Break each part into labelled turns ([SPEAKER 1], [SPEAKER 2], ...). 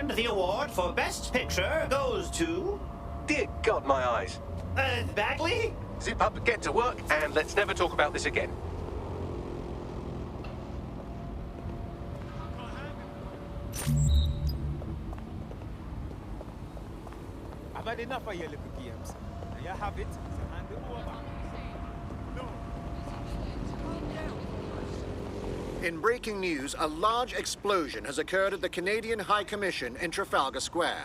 [SPEAKER 1] And the award for Best Picture goes to...
[SPEAKER 2] Dear God, my eyes.
[SPEAKER 1] Bagley?
[SPEAKER 2] Zip up, get to work, and let's never talk about this again.
[SPEAKER 3] I've had enough of your little games. Now you have it, so hand it over.
[SPEAKER 4] In breaking news, a large explosion has occurred at the Canadian High Commission in Trafalgar Square.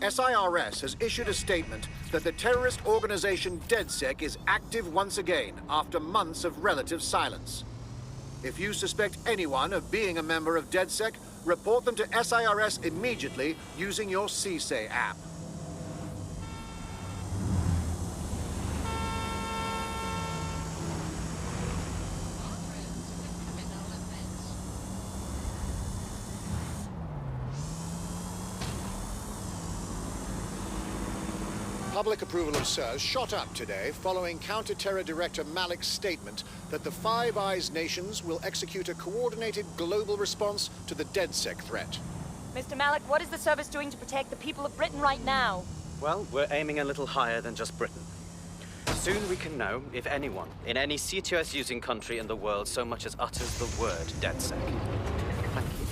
[SPEAKER 4] SIRS has issued a statement that the terrorist organization DedSec is active once again after months of relative silence. If you suspect anyone of being a member of DedSec, report them to SIRS immediately using your CSAY app. Public approval of SIRS shot up today following Counter-Terror Director Malik's statement that the Five Eyes nations will execute a coordinated global response to the DedSec threat.
[SPEAKER 5] Mr. Malik, what is the service doing to protect the people of Britain right now?
[SPEAKER 6] Well, we're aiming a little higher than just Britain. Soon we can know if anyone in any CTOS-using country in the world so much as utters the word DedSec. Thank you.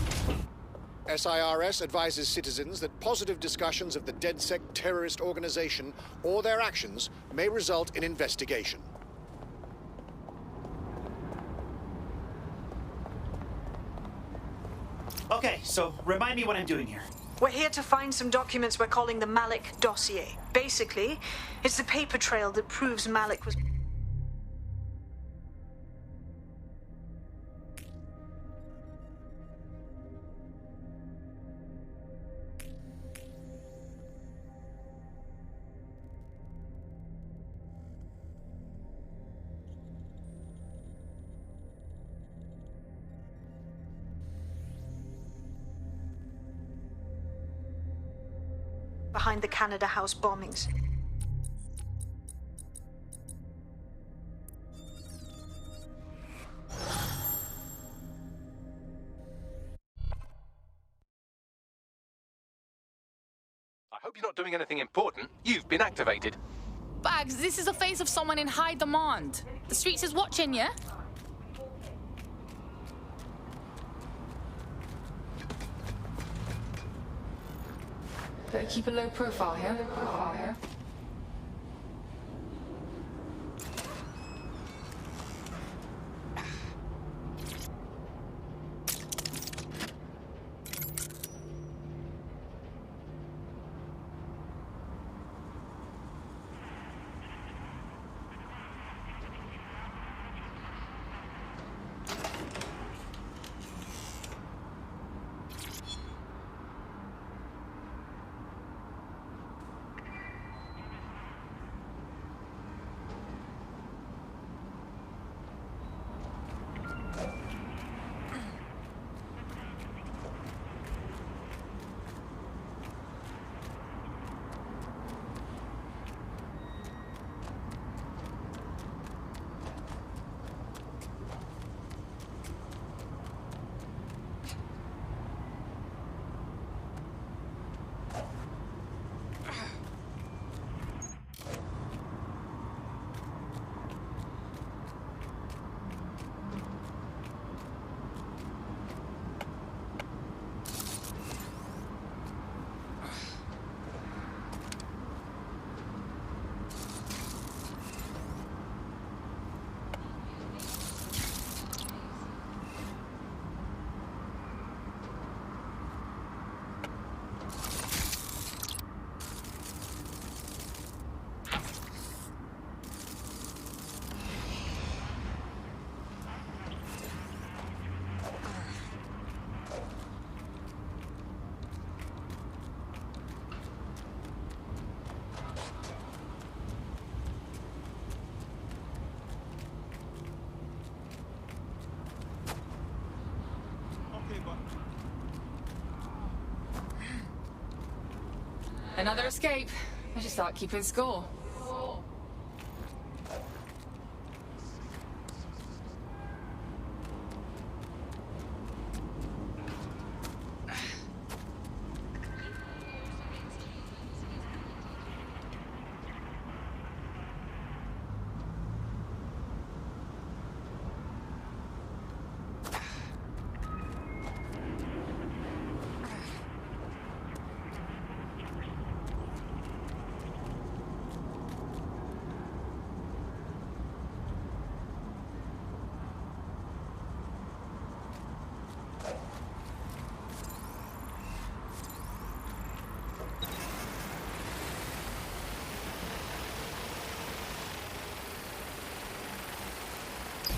[SPEAKER 4] SIRS advises citizens that positive discussions of the DedSec terrorist organization or their actions may result in investigation.
[SPEAKER 1] Okay, so remind me what I'm doing here.
[SPEAKER 7] We're here to find some documents we're calling the Malik dossier. Basically, it's the paper trail that proves Malik was... behind the Canada House bombings.
[SPEAKER 2] I hope you're not doing anything important. You've been activated.
[SPEAKER 8] Bags, this is the face of someone in high demand. The streets is watching, yeah?
[SPEAKER 9] Better keep a low profile here. Another escape. I should start keeping score.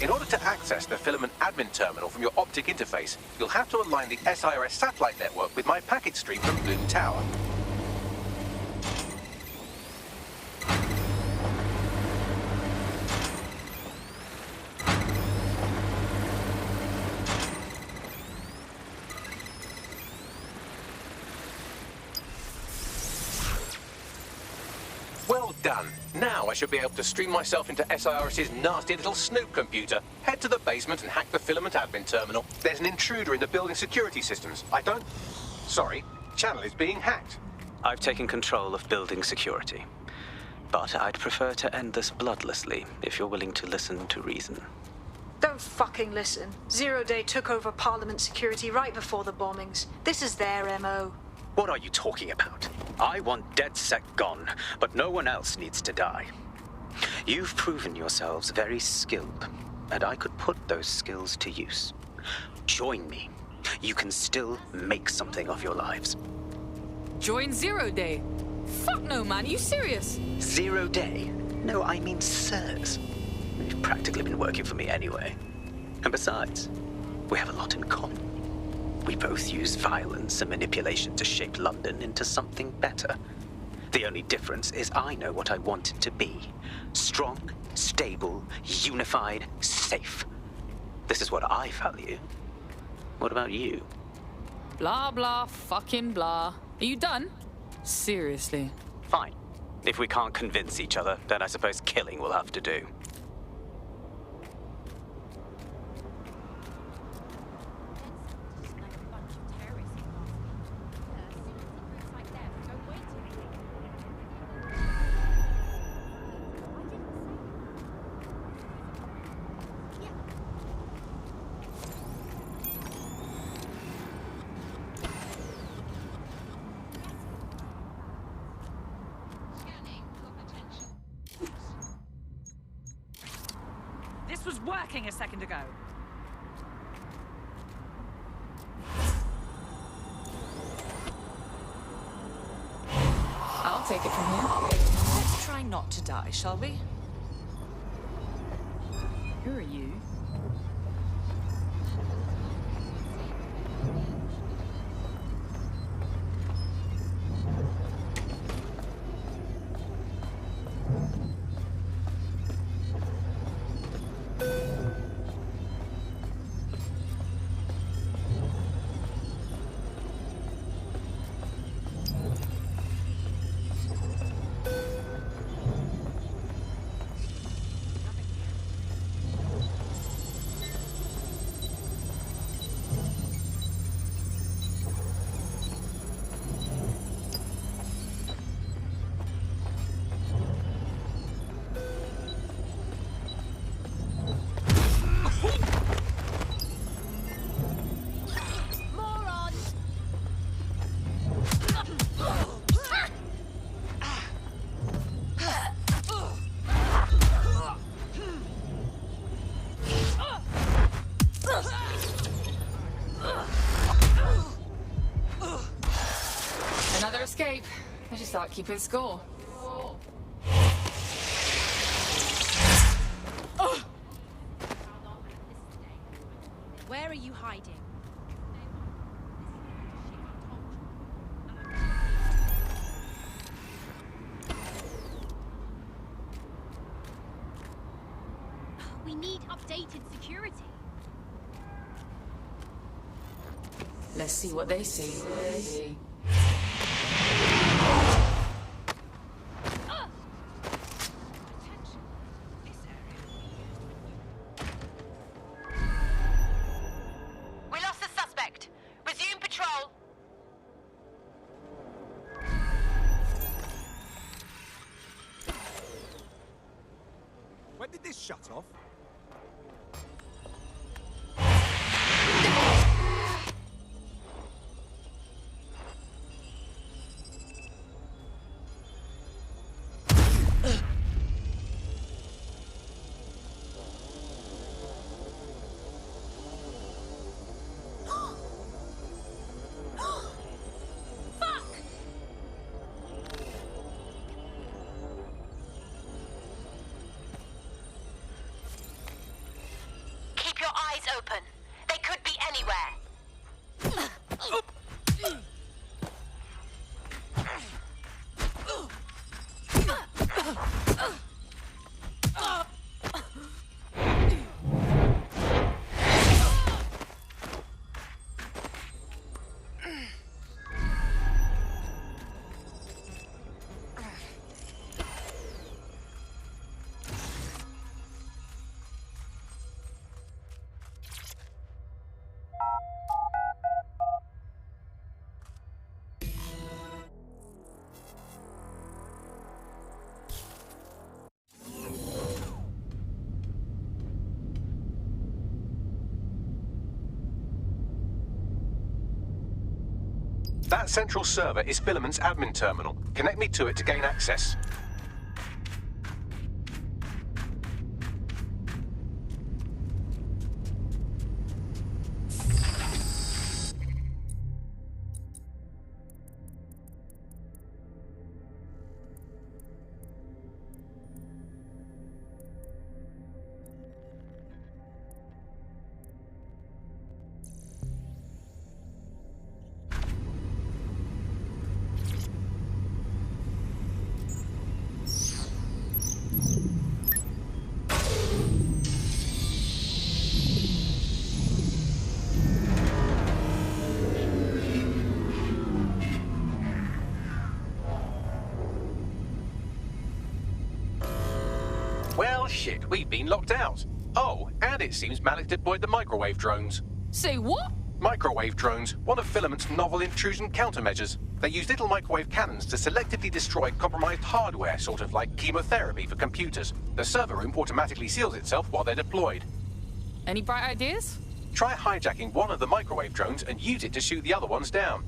[SPEAKER 2] In order to access the filament admin terminal from your optic interface, you'll have to align the SIRS satellite network with my packet stream from Bloom Tower. Well done. Now I should be able to stream myself into SIRS's nasty little snoop computer, head to the basement and hack the filament admin terminal. There's an intruder in the building security systems. Sorry, channel is being hacked.
[SPEAKER 6] I've taken control of building security. But I'd prefer to end this bloodlessly, if you're willing to listen to reason.
[SPEAKER 7] Don't fucking listen. Zero Day took over Parliament security right before the bombings. This is their MO.
[SPEAKER 6] What are you talking about? I want DedSec gone, but no one else needs to die. You've proven yourselves very skilled, and I could put those skills to use. Join me. You can still make something of your lives.
[SPEAKER 9] Join Zero Day? Fuck no, man. Are you serious?
[SPEAKER 6] 0 Day? No, I mean sirs. You've practically been working for me anyway. And besides, we have a lot in common. We both use violence and manipulation to shape London into something better. The only difference is I know what I want it to be. Strong, stable, unified, safe. This is what I value. What about you?
[SPEAKER 9] Blah, blah, fucking blah. Are you done? Seriously.
[SPEAKER 6] Fine. If we can't convince each other, then I suppose killing will have to do.
[SPEAKER 10] This was working a second ago.
[SPEAKER 9] I'll take it from here.
[SPEAKER 10] Let's try not to die, shall we?
[SPEAKER 9] Who are you? Another escape. I should start keeping score.
[SPEAKER 10] Where are you hiding?
[SPEAKER 11] We need updated security.
[SPEAKER 9] Let's see what they see.
[SPEAKER 5] We lost the suspect. Resume patrol.
[SPEAKER 3] When did this shut off?
[SPEAKER 5] open. They could be anywhere.
[SPEAKER 2] That central server is Filament's admin terminal. Connect me to it to gain access. Well, shit, we've been locked out. Oh, and it seems Malik deployed the microwave drones.
[SPEAKER 8] Say what?
[SPEAKER 2] Microwave drones, one of Filament's novel intrusion countermeasures. They use little microwave cannons to selectively destroy compromised hardware, sort of like chemotherapy for computers. The server room automatically seals itself while they're deployed.
[SPEAKER 8] Any bright ideas?
[SPEAKER 2] Try hijacking one of the microwave drones and use it to shoot the other ones down.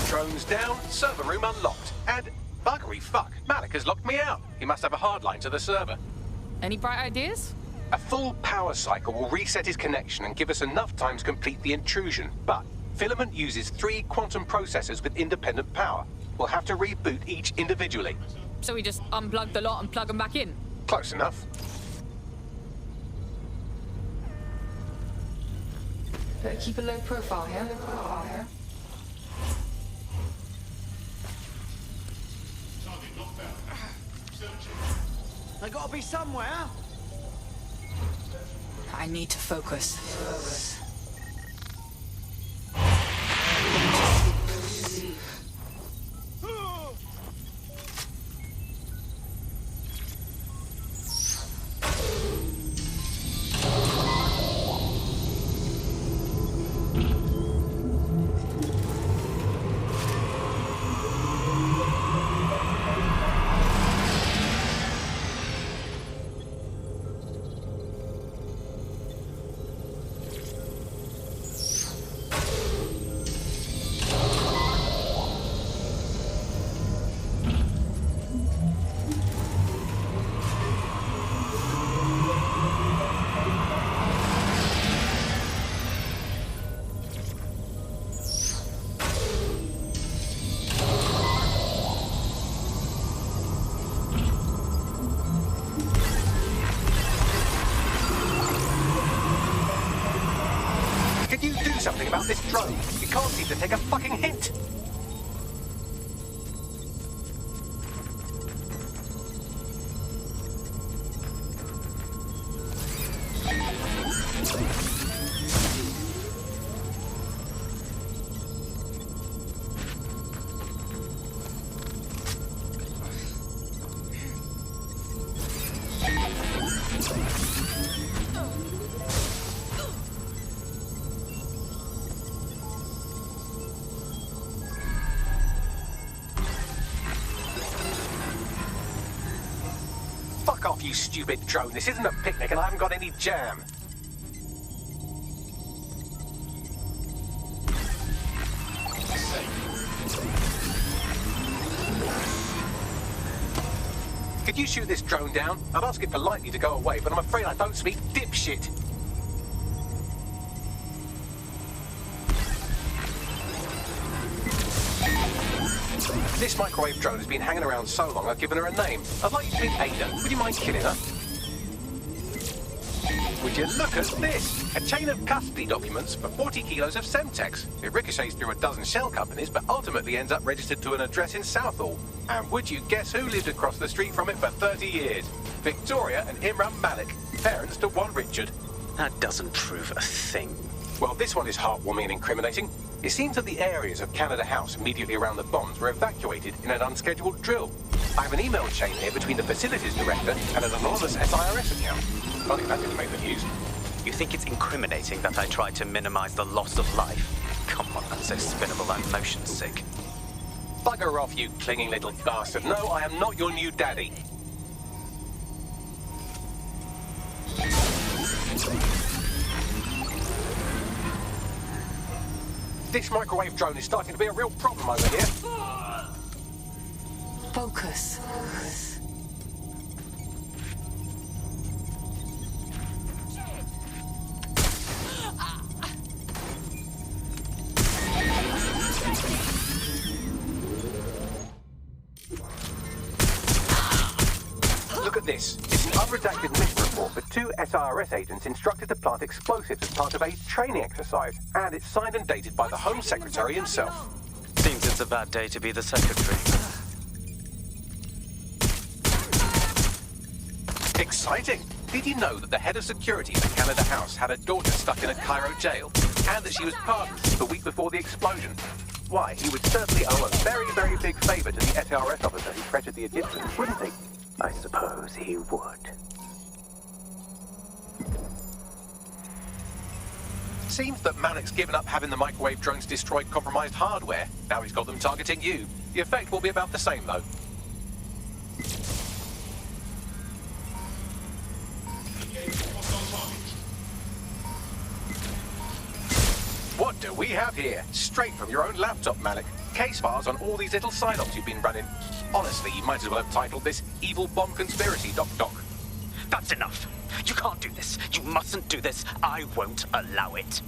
[SPEAKER 2] Drones down, server room unlocked, and buggery fuck, Malik has locked me out. He must have a hard line to the server.
[SPEAKER 8] Any bright ideas?
[SPEAKER 2] A full power cycle will reset his connection and give us enough time to complete the intrusion, but Filament uses 3 quantum processors with independent power. We'll have to reboot each individually.
[SPEAKER 8] So we just unplug the lot and plug them back in?
[SPEAKER 2] Close enough.
[SPEAKER 8] Better keep a low profile here.
[SPEAKER 1] I gotta be somewhere.
[SPEAKER 8] I need to focus.
[SPEAKER 2] about this drone. You can't seem to take a fucking hint. Fuck off, you stupid drone. This isn't a picnic and I haven't got any jam. Could you shoot this drone down? I'd ask it politely to go away, but I'm afraid I don't speak dipshit. This microwave drone has been hanging around so long I've given her a name. I'd like you to meet Ada. Would you mind killing her? Would you look at this? A chain of custody documents for 40 kilos of Semtex. It ricochets through a dozen shell companies, but ultimately ends up registered to an address in Southall. And would you guess who lived across the street from it for 30 years? Victoria and Imran Malik, parents to one Richard.
[SPEAKER 6] That doesn't prove a thing.
[SPEAKER 2] Well, this one is heartwarming and incriminating. It seems that the areas of Canada House immediately around the bombs were evacuated in an unscheduled drill. I have an email chain here between the facilities director and an anonymous SIRS account. I think that didn't make the news.
[SPEAKER 6] You think it's incriminating that I tried to minimize the loss of life? Come on, I'm so spinnable I'm motion sick.
[SPEAKER 2] Bugger off, you clinging little bastard. No, I am not your new daddy. This microwave drone is starting to be a real problem over here.
[SPEAKER 9] Focus.
[SPEAKER 2] Look at this. It's an unredacted mission report for 2 SIRS agents instructed to plant explosives as part of a training exercise. And it's signed and dated by the Home Secretary himself.
[SPEAKER 6] Seems it's a bad day to be the secretary.
[SPEAKER 2] Exciting! Did you know that the head of security at Canada House had a daughter stuck in a Cairo jail? And that she was pardoned the week before the explosion? Why, he would certainly owe a very, very big favour to the SIRS officer who pressured the Egyptians, wouldn't he?
[SPEAKER 6] I suppose he would.
[SPEAKER 2] Seems that Malik's given up having the microwave drones destroy compromised hardware. Now he's got them targeting you. The effect will be about the same, though. What do we have here? Straight from your own laptop, Malik. Case files on all these little side-ops you've been running. Honestly, you might as well have titled this Evil Bomb Conspiracy, Doc.
[SPEAKER 6] That's enough. You can't do this. You mustn't do this. I won't allow it.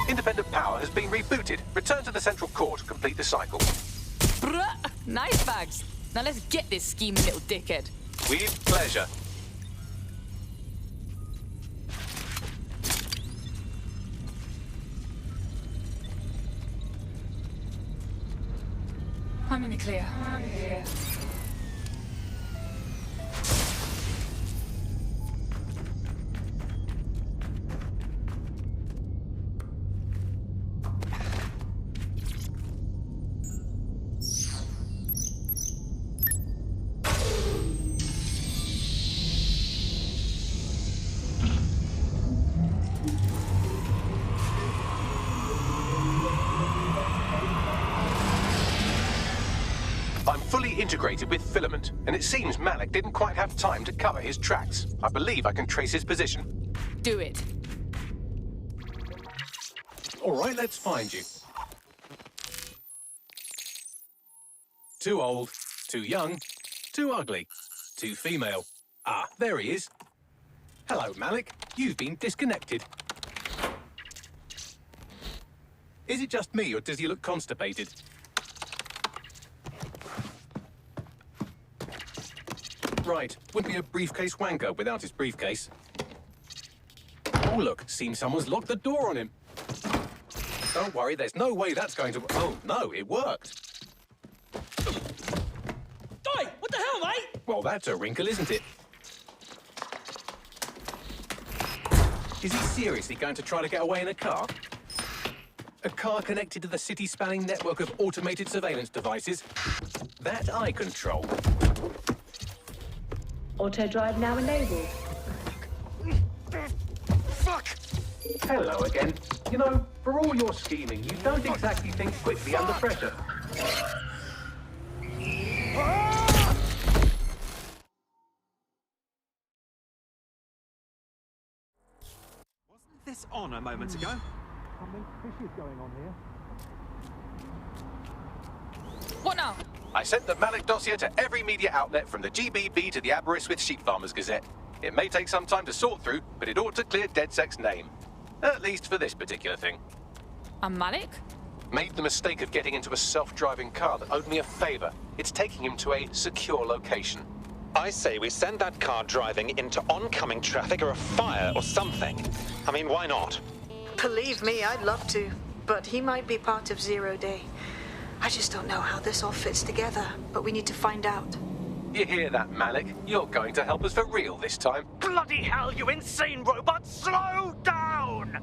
[SPEAKER 2] Independent power has been rebooted. Return to the central core to complete the cycle.
[SPEAKER 9] Bruh, nice bags. Now let's get this scheming little dickhead.
[SPEAKER 2] With pleasure.
[SPEAKER 9] I'm in the clear.
[SPEAKER 2] Integrated with filament, and it seems Malik didn't quite have time to cover his tracks. I believe I can trace his position.
[SPEAKER 9] Do it.
[SPEAKER 2] All right, let's find you. Too old, too young, too ugly, too female. Ah, there he is. Hello, Malik. You've been disconnected. Is it just me, or does he look constipated? right. Wouldn't be a briefcase wanker without his briefcase. Oh, look. Seems someone's locked the door on him. Don't worry, there's no way that's going to... Oh, no, it worked.
[SPEAKER 12] Oi! What the hell, mate?
[SPEAKER 2] Well, that's a wrinkle, isn't it? Is he seriously going to try to get away in a car? A car connected to the city-spanning network of automated surveillance devices that I control.
[SPEAKER 13] Auto drive now enabled.
[SPEAKER 2] Fuck! Hello again. You know, for all your scheming, you don't exactly think quickly under pressure.
[SPEAKER 3] Wasn't this on a moment ago? Something fishy is going on here.
[SPEAKER 8] What now?
[SPEAKER 2] I sent the Malik dossier to every media outlet from the GBB to the Aberystwyth Sheep Farmers Gazette. It may take some time to sort through, but it ought to clear DedSec's name. At least for this particular thing.
[SPEAKER 8] And Malik?
[SPEAKER 2] Made the mistake of getting into a self-driving car that owed me a favor. It's taking him to a secure location.
[SPEAKER 14] I say we send that car driving into oncoming traffic or a fire or something. I mean, why not?
[SPEAKER 7] Believe me, I'd love to. But he might be part of Zero Day. I just don't know how this all fits together, but we need to find out.
[SPEAKER 2] You hear that, Malik? You're going to help us for real this time.
[SPEAKER 12] Bloody hell, you insane robot! Slow down!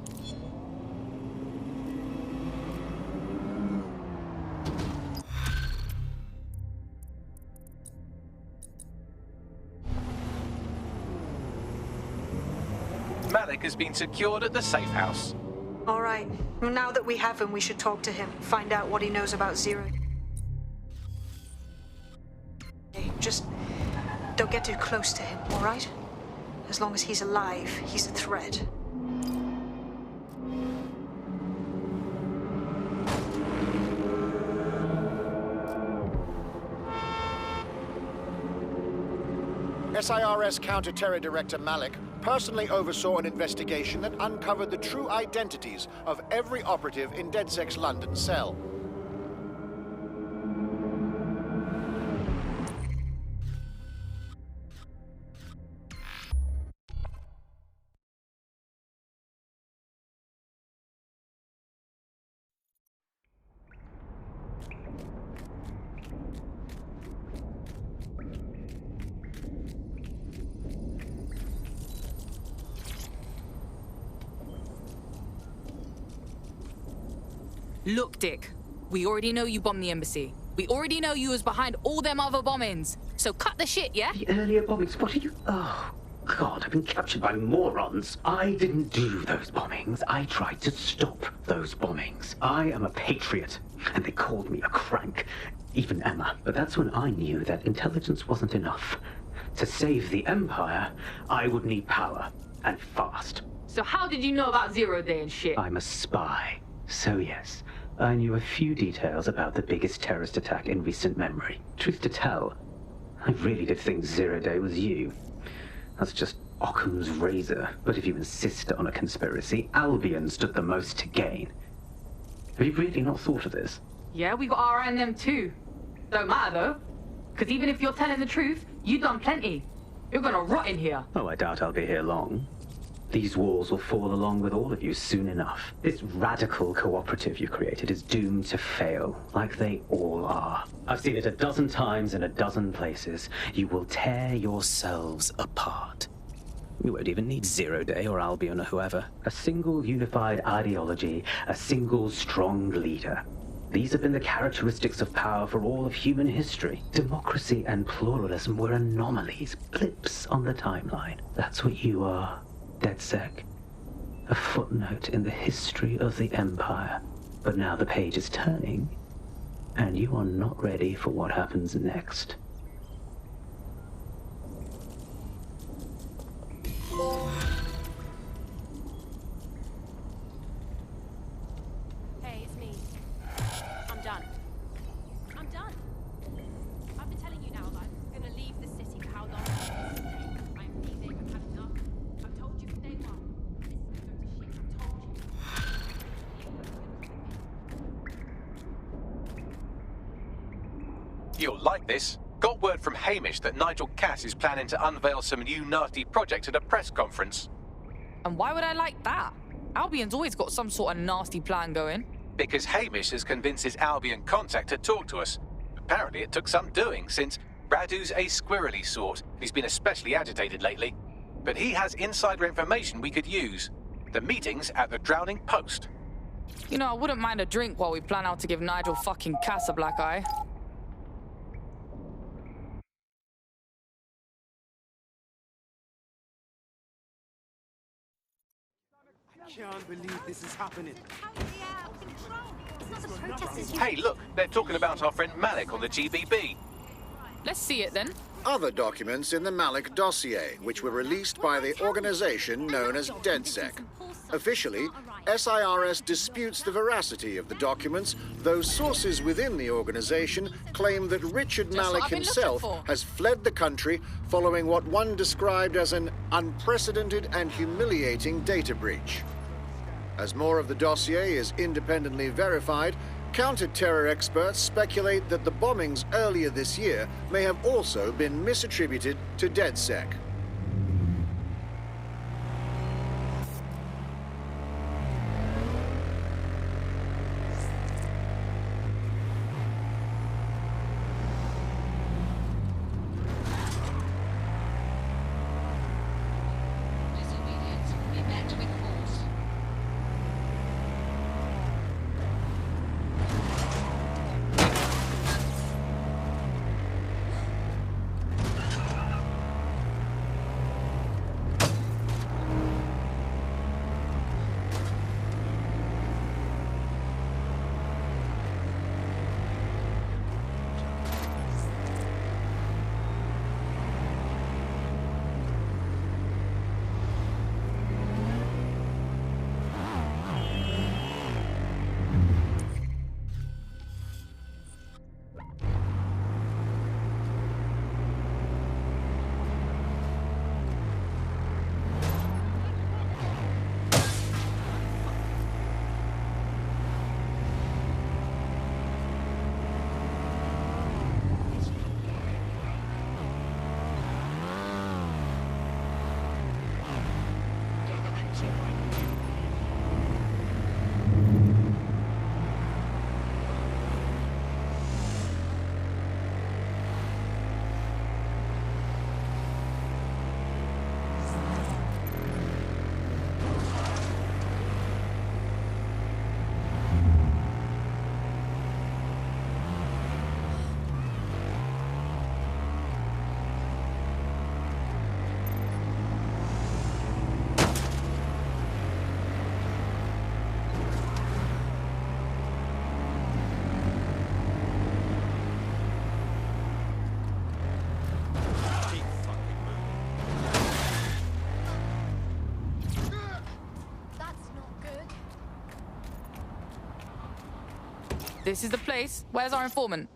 [SPEAKER 2] Malik has been secured at the safe house.
[SPEAKER 7] All right. Now that we have him, we should talk to him. Find out what he knows about Zero. Just don't get too close to him, all right? As long as he's alive, he's a threat.
[SPEAKER 4] SIRS Counter-Terror Director Malik personally oversaw an investigation that uncovered the true identities of every operative in DedSec's London cell.
[SPEAKER 9] Look, Dick, we already know you bombed the embassy. We already know you was behind all them other bombings. So cut the shit, yeah?
[SPEAKER 6] The earlier bombings, what are you... Oh, God, I've been captured by morons. I didn't do those bombings. I tried to stop those bombings. I am a patriot, and they called me a crank. Even Emma. But that's when I knew that intelligence wasn't enough. To save the Empire, I would need power, and fast.
[SPEAKER 9] So how did you know about Zero Day and shit?
[SPEAKER 6] I'm a spy. So yes, I knew a few details about the biggest terrorist attack in recent memory. Truth to tell, I really did think Zero Day was you. That's just Occam's razor. But if you insist on a conspiracy, Albion stood the most to gain. Have you really not thought of this?
[SPEAKER 9] Yeah, we got our eye on them too. Don't matter though, because even if you're telling the truth, you done plenty. You're gonna rot in here.
[SPEAKER 6] Oh, I doubt I'll be here long. These walls will fall along with all of you soon enough. This radical cooperative you created is doomed to fail, like they all are. I've seen it a dozen times in a dozen places. You will tear yourselves apart. We won't even need Zero Day or Albion or whoever. A single unified ideology, a single strong leader. These have been the characteristics of power for all of human history. Democracy and pluralism were anomalies, blips on the timeline. That's what you are. DedSec, a footnote in the history of the Empire. But now the page is turning, and you are not ready for what happens next.
[SPEAKER 11] Hey, it's me. I'm done. I'm done. I've been telling you now that I'm gonna leave the city for how long it's gonna take. I'm leaving. I've had enough. I've told you from day one. This is gonna go to shit. I've told you.
[SPEAKER 2] You'll like this. Got word from Hamish that Nigel Cass is planning to unveil some new nasty projects at a press conference.
[SPEAKER 9] And why would I like that? Albion's always got some sort of nasty plan going.
[SPEAKER 2] Because Hamish has convinced his Albion contact to talk to us. Apparently it took some doing, since Radu's a squirrely sort. He's been especially agitated lately. But he has insider information we could use. The meeting's at the Drowning Post.
[SPEAKER 9] You know, I wouldn't mind a drink while we plan out to give Nigel fucking Cass a black eye.
[SPEAKER 3] I can't believe this is happening.
[SPEAKER 2] Hey, look, they're talking about our friend Malik on the GBB.
[SPEAKER 9] Let's see it then.
[SPEAKER 4] Other documents in the Malik dossier, which were released by the organization known as DedSec. Officially, SIRS disputes the veracity of the documents, though sources within the organization claim that Richard Malik himself has fled the country following what one described as an unprecedented and humiliating data breach. As more of the dossier is independently verified, counter-terror experts speculate that the bombings earlier this year may have also been misattributed to DedSec.
[SPEAKER 9] This is the place. Where's our informant?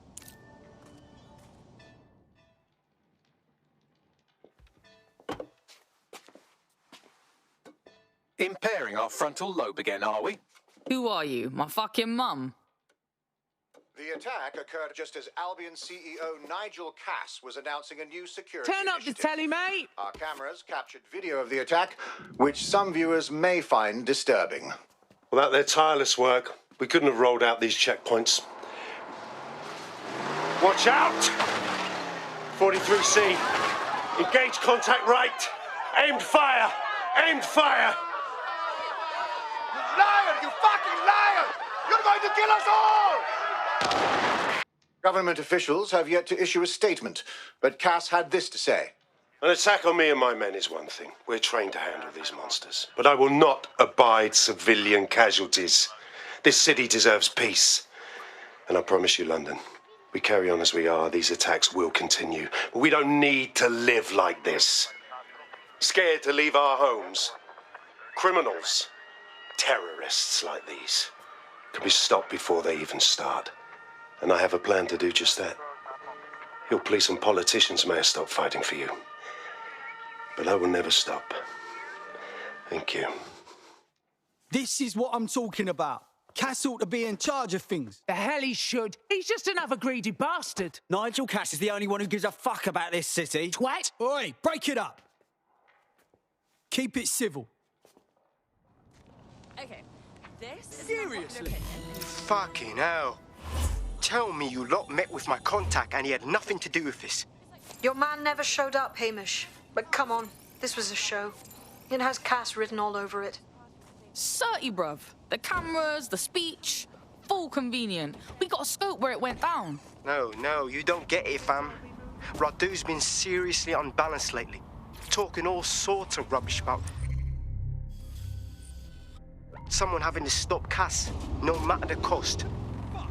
[SPEAKER 2] Impairing our frontal lobe again, are we?
[SPEAKER 9] Who are you? My fucking mum?
[SPEAKER 4] The attack occurred just as Albion CEO Nigel Cass was announcing a new security
[SPEAKER 15] Turn up the telly, mate!
[SPEAKER 4] Our cameras captured video of the attack, which some viewers may find disturbing.
[SPEAKER 16] Without their tireless work, we couldn't have rolled out these checkpoints. Watch out! 43C. Engage contact right. Aimed fire! Aimed fire!
[SPEAKER 4] Liar! You fucking liar! You're going to kill us all! Government officials have yet to issue a statement, but Cass had this to say.
[SPEAKER 16] An attack on me and my men is one thing. We're trained to handle these monsters. But I will not abide civilian casualties. This city deserves peace. And I promise you, London, we carry on as we are, these attacks will continue. But we don't need to live like this. Scared to leave our homes. Criminals, terrorists like these, can be stopped before they even start. And I have a plan to do just that. Your police and politicians may have stopped fighting for you. But I will never stop. Thank you.
[SPEAKER 17] This is what I'm talking about.
[SPEAKER 15] Cass ought to be in charge of things.
[SPEAKER 12] The hell he should. He's just another greedy bastard.
[SPEAKER 15] Nigel Cass is the only one who gives a fuck about this city.
[SPEAKER 12] Twat!
[SPEAKER 15] Oi, break it up. Keep it civil.
[SPEAKER 10] Okay, this is
[SPEAKER 15] Seriously?
[SPEAKER 17] Fucking hell. Tell me you lot met with my contact and he had nothing to do with this.
[SPEAKER 7] Your man never showed up, Hamish. But come on, this was a show. It has Cass written all over it.
[SPEAKER 9] Certy, bruv. The cameras, the speech, full convenient. We got a scope where it went down.
[SPEAKER 17] No, you don't get it, fam. Radu's been seriously unbalanced lately. Talking all sorts of rubbish about someone having to stop Cass, no matter the cost.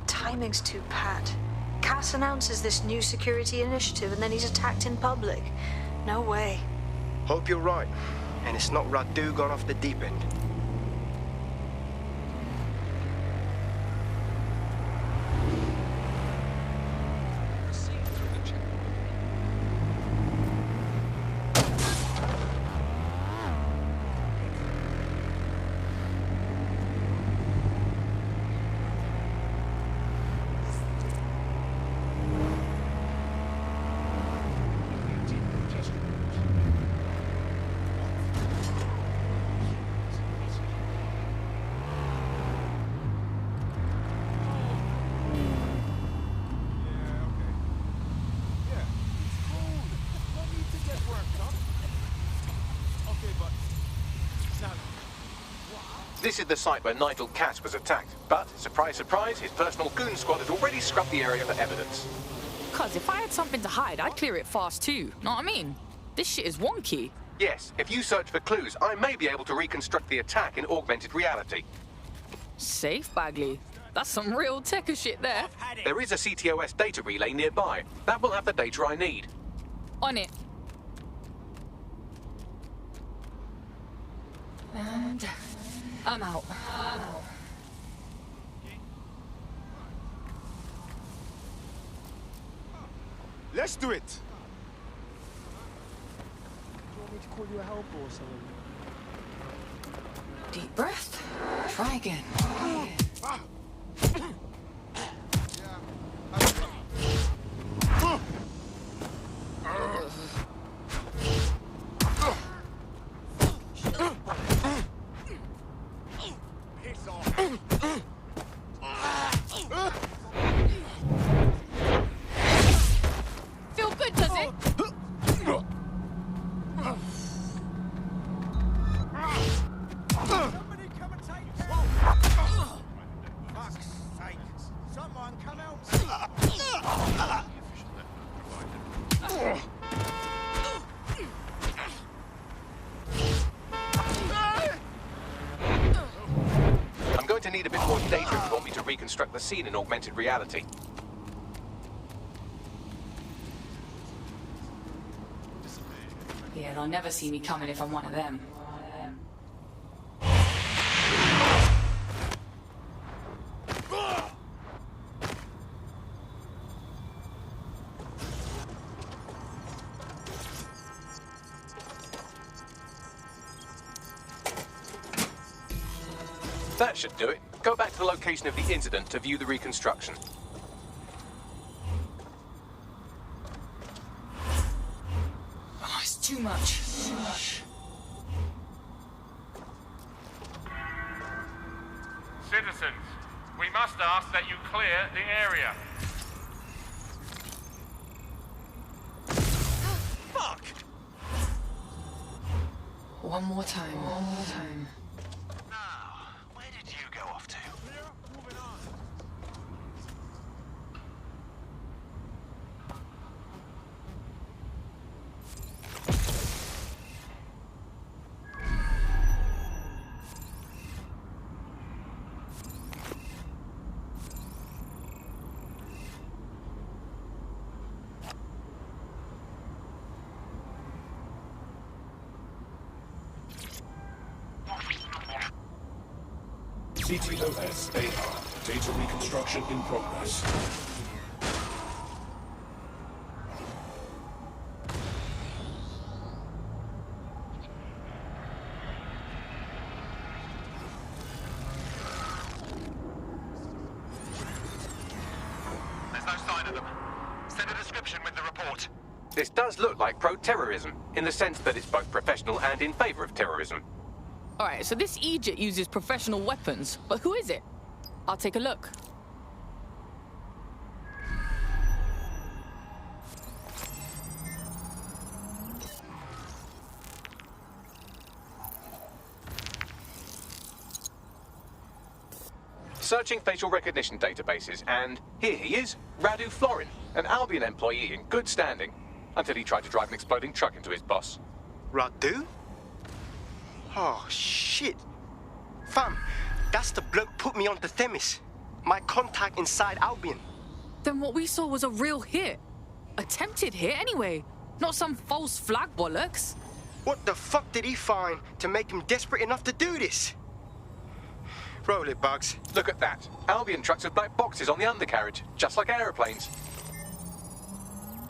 [SPEAKER 7] Timing's too pat. Cass announces this new security initiative and then he's attacked in public. No way.
[SPEAKER 17] Hope you're right, and it's not Radu gone off the deep end.
[SPEAKER 2] This is the site where Nigel Cass was attacked, but, surprise, surprise, his personal goon squad has already scrubbed the area for evidence.
[SPEAKER 9] Cause if I had something to hide, I'd clear it fast too. Know what I mean? This shit is wonky.
[SPEAKER 2] Yes, if you search for clues, I may be able to reconstruct the attack in augmented reality.
[SPEAKER 9] Safe, Bagley. That's some real techer shit there.
[SPEAKER 2] There is a CTOS data relay nearby. That will have the data I need.
[SPEAKER 9] On it. And I'm out.
[SPEAKER 18] Let's do it.
[SPEAKER 15] Do you want me to call you a helper or something?
[SPEAKER 9] Deep breath. Try again.
[SPEAKER 8] Feel good, does it?
[SPEAKER 1] Somebody come and take care. Fuck's sake. Someone come help
[SPEAKER 2] I'm going to need a bit more data if you want me to reconstruct the scene in augmented reality.
[SPEAKER 9] Yeah, they'll never see me coming if I'm one of them.
[SPEAKER 2] That should do it. Go back to the location of the incident to view the reconstruction.
[SPEAKER 9] Oh, it's too much. Too much.
[SPEAKER 19] Citizens, we must ask that you clear the area.
[SPEAKER 1] Fuck!
[SPEAKER 9] One more time. One more time.
[SPEAKER 17] Where did you go off to?
[SPEAKER 1] Moving on.
[SPEAKER 20] CTOS AR. Data reconstruction in progress.
[SPEAKER 14] line of them. Send a description with the report.
[SPEAKER 2] This does look like pro-terrorism, in the sense that it's both professional and in favor of terrorism.
[SPEAKER 9] All right, so this Egypt uses professional weapons, but who is it? I'll take a look.
[SPEAKER 2] Searching facial recognition databases, and here he is, Radu Florin, an Albion employee in good standing, until he tried to drive an exploding truck into his boss.
[SPEAKER 17] Radu? Oh, shit. Fam, that's the bloke put me onto Themis. My contact inside Albion.
[SPEAKER 9] Then what we saw was a real hit. Attempted hit, anyway. Not some false flag bollocks.
[SPEAKER 17] What the fuck did he find to make him desperate enough to do this? Roll it, Bugs.
[SPEAKER 2] Look at that. Albion trucks with black boxes on the undercarriage, just like aeroplanes.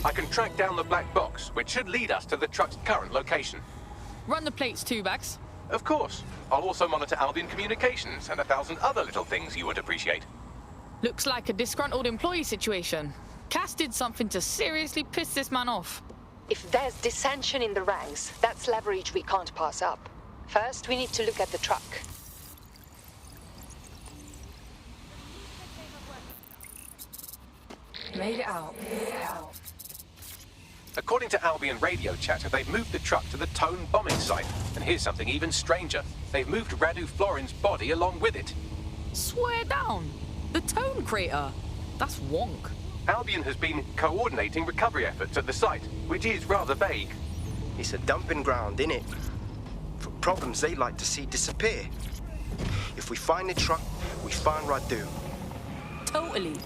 [SPEAKER 2] I can track down the black box, which should lead us to the truck's current location.
[SPEAKER 9] Run the plates too, Bags.
[SPEAKER 2] Of course. I'll also monitor Albion communications and 1,000 other little things you would appreciate.
[SPEAKER 9] Looks like a disgruntled employee situation. Cass did something to seriously piss this man off.
[SPEAKER 21] If there's dissension in the ranks, that's leverage we can't pass up. First, we need to look at the truck.
[SPEAKER 9] Made it out.
[SPEAKER 2] According to Albion radio chatter, they've moved the truck to the Tone bombing site. And here's something even stranger. They've moved Radu Florin's body along with it.
[SPEAKER 9] Swear down. The Tone crater. That's wonk.
[SPEAKER 2] Albion has been coordinating recovery efforts at the site, which is rather vague.
[SPEAKER 17] It's a dumping ground, innit? For problems they like to see disappear. If we find the truck, we find Radu.
[SPEAKER 9] Totally.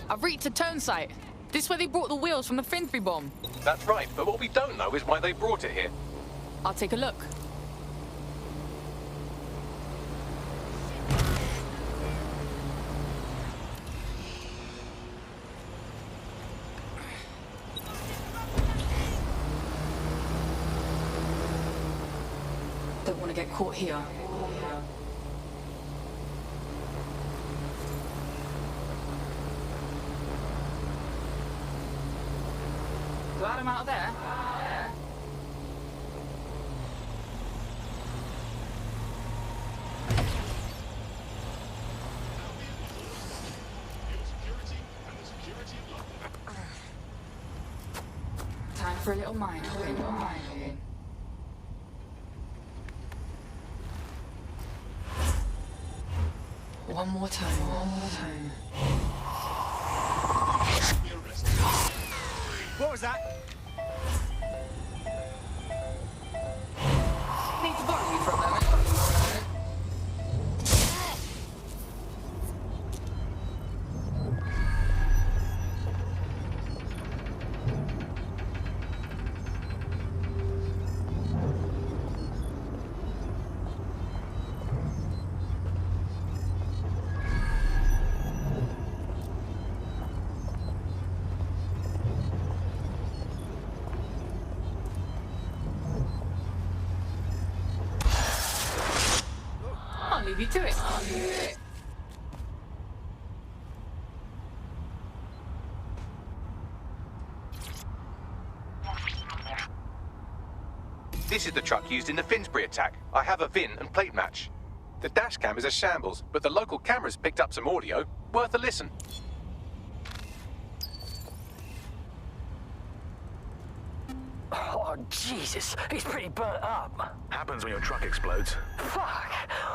[SPEAKER 9] I've reached a Tone site. This is where they brought the wheels from the Finsbury bomb.
[SPEAKER 2] That's right, but what we don't know is why they brought it here.
[SPEAKER 9] I'll take a look. Don't want to get caught here. Glad I'm out of there. Time for a little mind hopping. One more time.
[SPEAKER 1] What was that?
[SPEAKER 9] Need to borrow you for a moment. I'll leave you to it.
[SPEAKER 2] This is the truck used in the Finsbury attack. I have a VIN and plate match. The dash cam is a shambles, but the local cameras picked up some audio. Worth a listen.
[SPEAKER 5] Oh, Jesus. He's pretty burnt up.
[SPEAKER 22] Happens when your truck explodes.
[SPEAKER 5] Fuck.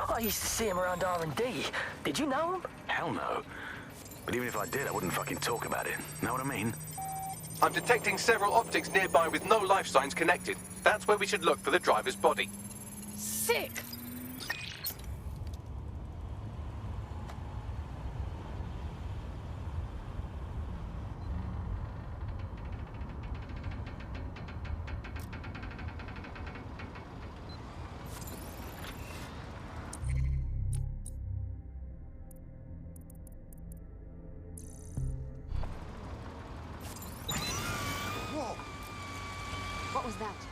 [SPEAKER 5] I used to see him around R&D. Did you know him?
[SPEAKER 22] Hell no. But even if I did, I wouldn't fucking talk about it. Know what I mean?
[SPEAKER 2] I'm detecting several optics nearby with no life signs connected. That's where we should look for the driver's body.
[SPEAKER 8] Sick.
[SPEAKER 11] What was that?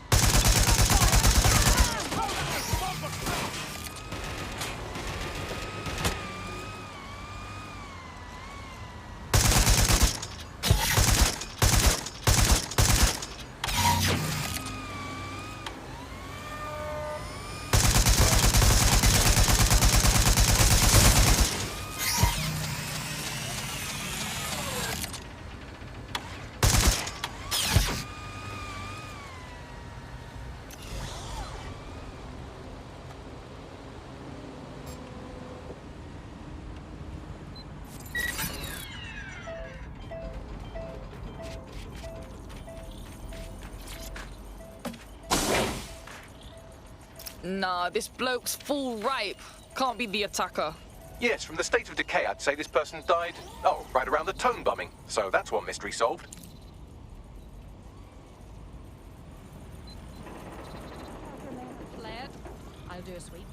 [SPEAKER 9] Nah, this bloke's full ripe. Can't be the attacker.
[SPEAKER 2] Yes, from the state of decay, I'd say this person died, right around the tone bombing. So that's one mystery solved.
[SPEAKER 10] Flared. I'll do a sweep.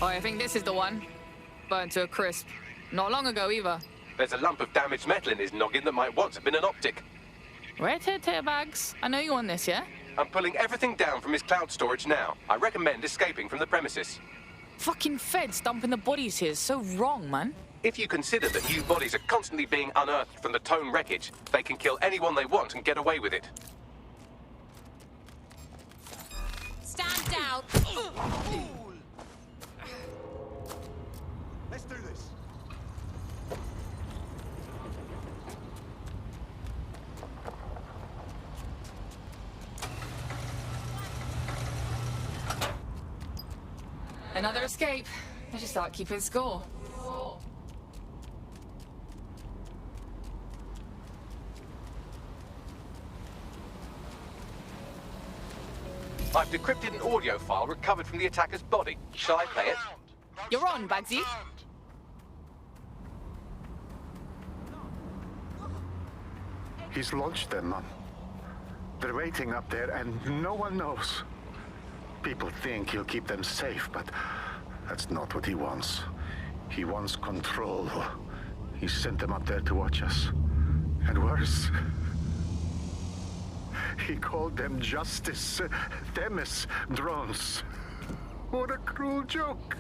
[SPEAKER 9] Oh, I think this is the one. Burnt to a crisp. Not long ago, either.
[SPEAKER 2] There's a lump of damaged metal in his noggin that might once have been an optic.
[SPEAKER 9] Red tear bags. I know you on this, yeah?
[SPEAKER 2] I'm pulling everything down from his cloud storage now. I recommend escaping from the premises.
[SPEAKER 9] Fucking feds dumping the bodies here is so wrong, man.
[SPEAKER 2] If you consider that new bodies are constantly being unearthed from the Tone wreckage, they can kill anyone they want and get away with it.
[SPEAKER 10] Stand down.
[SPEAKER 18] Let's do this.
[SPEAKER 9] Another escape. I should start keeping score.
[SPEAKER 2] I've decrypted an audio file recovered from the attacker's body. Shall I play it?
[SPEAKER 9] You're on, Bagsy.
[SPEAKER 23] He's launched them. They're waiting up there and no one knows. People think he'll keep them safe, but that's not what he wants. He wants control. He sent them up there to watch us. And worse, he called them Justice Themis drones. What a cruel joke.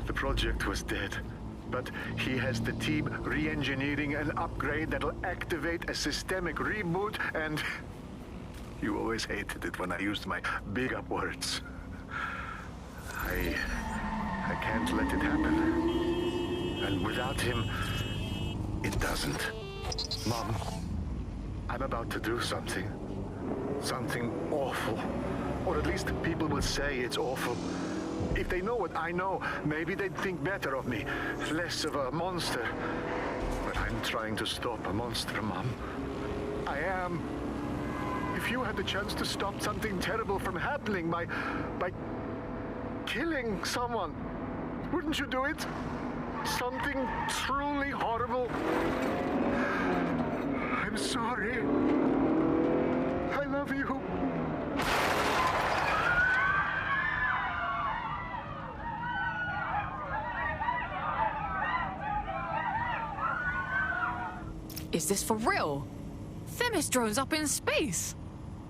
[SPEAKER 23] The project was dead. But he has the team re-engineering an upgrade that'll activate a systemic reboot and... You always hated it when I used my big-up words. I can't let it happen. And without him, it doesn't. Mom, I'm about to do something. Something awful. Or at least people will say it's awful. If they know what I know, maybe they'd think better of me. Less of a monster. But I'm trying to stop a monster, Mom. I am. If you had the chance to stop something terrible from happening by killing someone, wouldn't you do it? Something truly horrible. I'm sorry. I love you.
[SPEAKER 9] Is this for real? Themis drones up in space!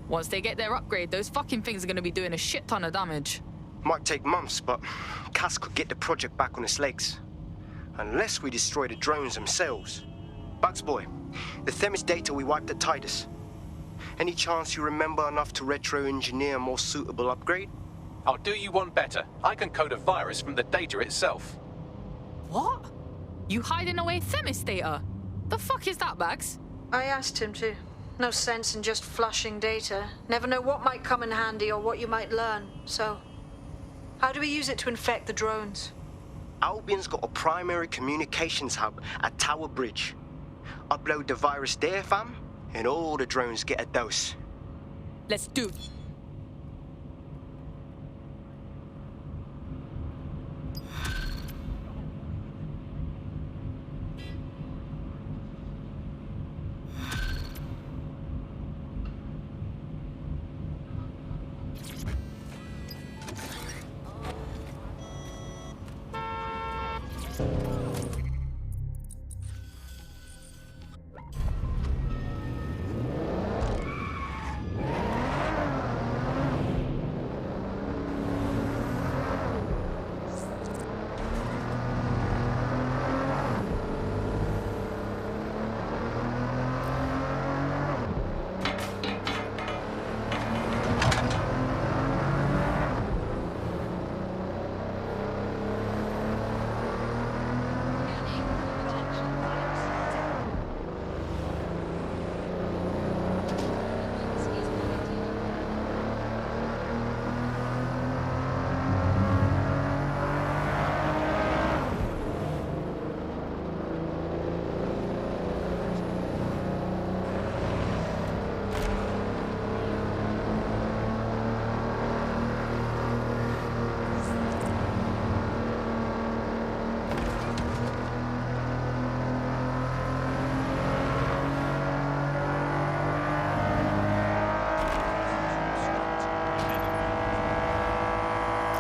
[SPEAKER 9] Once they get their upgrade, those fucking things are gonna be doing a shit ton of damage.
[SPEAKER 17] Might take months, but Cass could get the project back on its legs. Unless we destroy the drones themselves. Bugs boy, the Themis data we wiped at Titus. Any chance you remember enough to retro-engineer a more suitable upgrade?
[SPEAKER 2] I'll do you one better. I can code a virus from the data itself.
[SPEAKER 9] What? You hiding away Themis data? The fuck is that, Bags?
[SPEAKER 7] I asked him to. No sense in just flushing data. Never know what might come in handy or what you might learn. So, how do we use it to infect the drones?
[SPEAKER 17] Albion's got a primary communications hub at Tower Bridge. Upload the virus there, fam, and all the drones get a dose.
[SPEAKER 9] Let's do.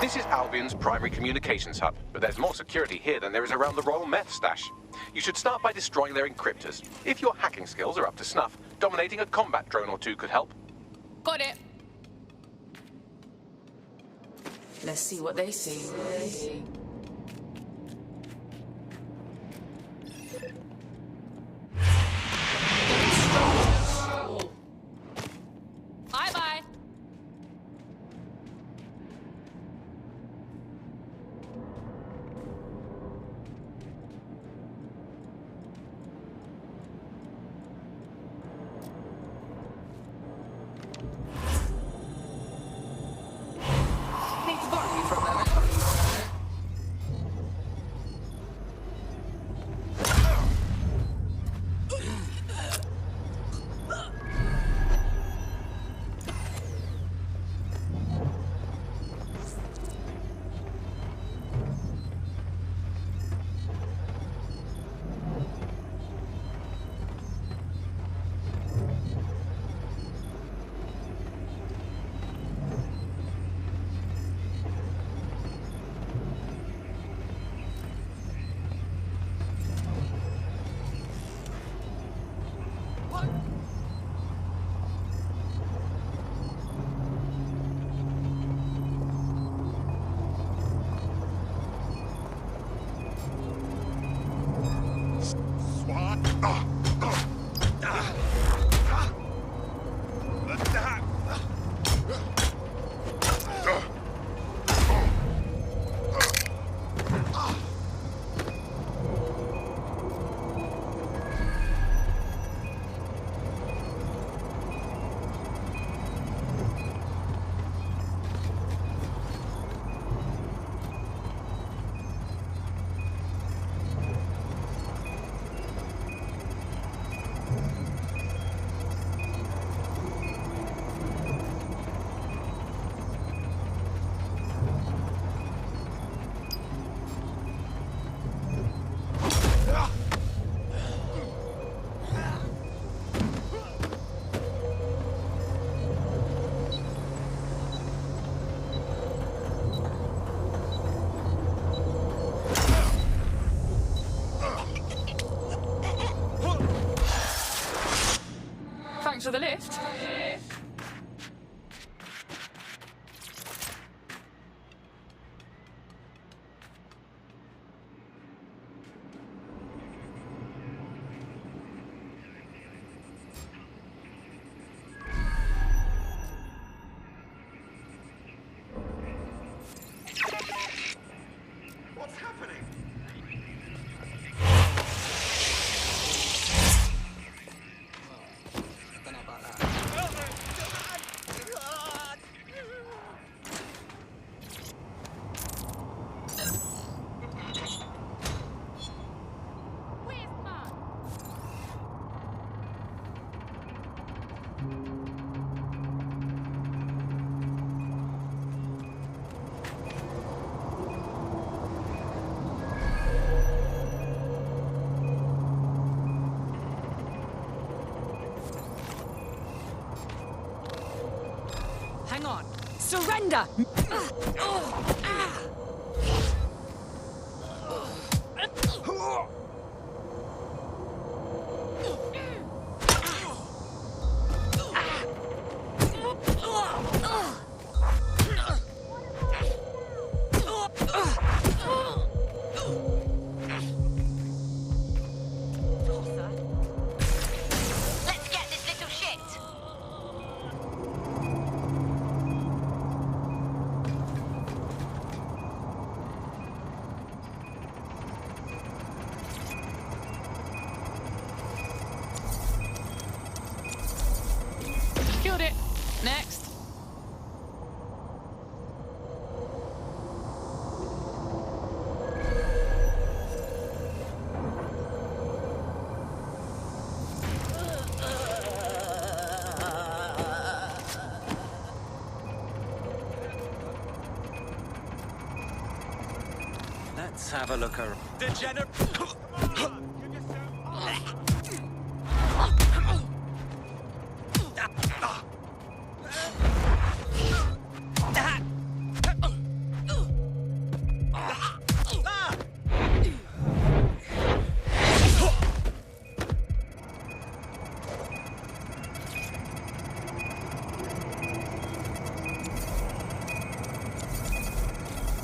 [SPEAKER 2] This is Albion's primary communications hub, but there's more security here than there is around the Royal Meth stash. You should start by destroying their encryptors. If your hacking skills are up to snuff, dominating a combat drone or two could help.
[SPEAKER 9] Got it. Let's see what they see. Bye-bye. Need to borrow you for a moment. Thanks for the lift.
[SPEAKER 1] What's happening?
[SPEAKER 10] Hang on. Surrender!
[SPEAKER 11] Let's get this little shit.
[SPEAKER 9] Killed it. Next.
[SPEAKER 3] Let's have a look around.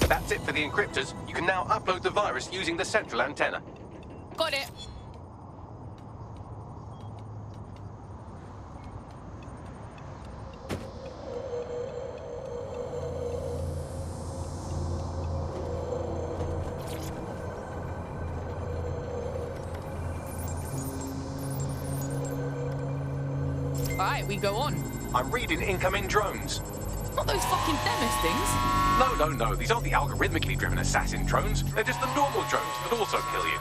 [SPEAKER 2] That's it for the encryptors. You can now upload the virus using the central antenna.
[SPEAKER 9] Got it. Alright, we go on.
[SPEAKER 2] I'm reading incoming drones.
[SPEAKER 9] Not those fucking Themis things.
[SPEAKER 2] No. These aren't the algorithmically driven assassin drones. They're just the normal drones that also kill you.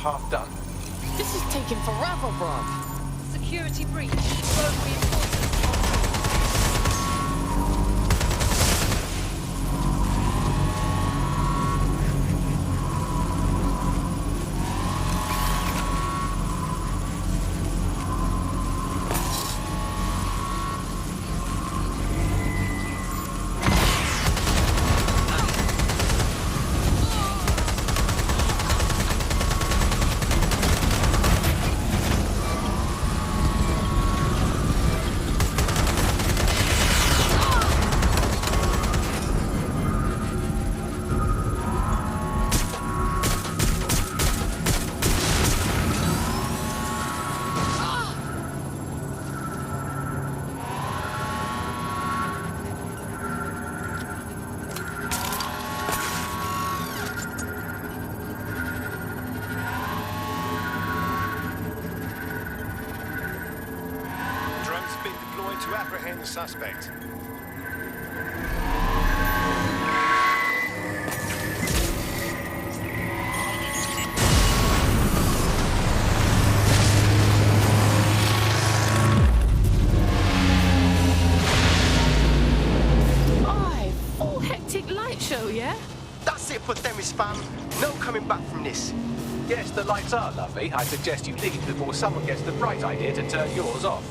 [SPEAKER 2] half done.
[SPEAKER 9] This is taking forever, bro.
[SPEAKER 10] Security breach. Road reinforcements.
[SPEAKER 1] To apprehend the suspect.
[SPEAKER 9] Aye, full hectic light show, yeah?
[SPEAKER 17] That's it for Themis, fam. No coming back from this.
[SPEAKER 2] Yes, the lights are lovely. I suggest you leave before someone gets the bright idea to turn yours off.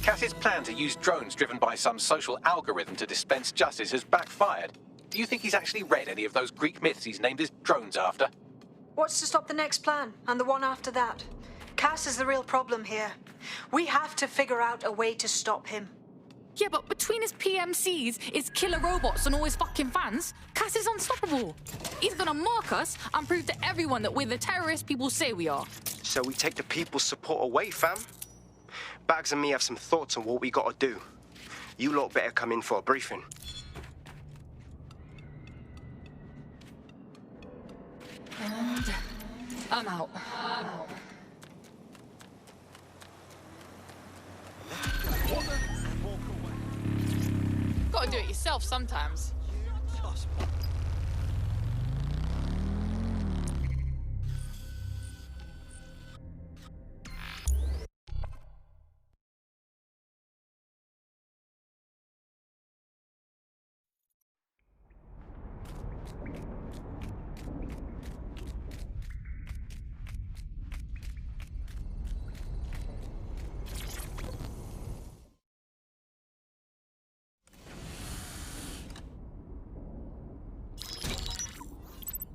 [SPEAKER 2] Cass's plan to use drones driven by some social algorithm to dispense justice has backfired. Do you think he's actually read any of those Greek myths he's named his drones after?
[SPEAKER 7] What's to stop the next plan, and the one after that? Cass is the real problem here. We have to figure out a way to stop him.
[SPEAKER 9] Yeah, but between his PMCs, his killer robots, and all his fucking fans, Cass is unstoppable. He's gonna mark us and prove to everyone that we're the terrorist people say we are.
[SPEAKER 17] So we take the people's support away, fam? Bags and me have some thoughts on what we gotta do. You lot better come in for a briefing.
[SPEAKER 9] And I'm out. Gotta do it yourself sometimes.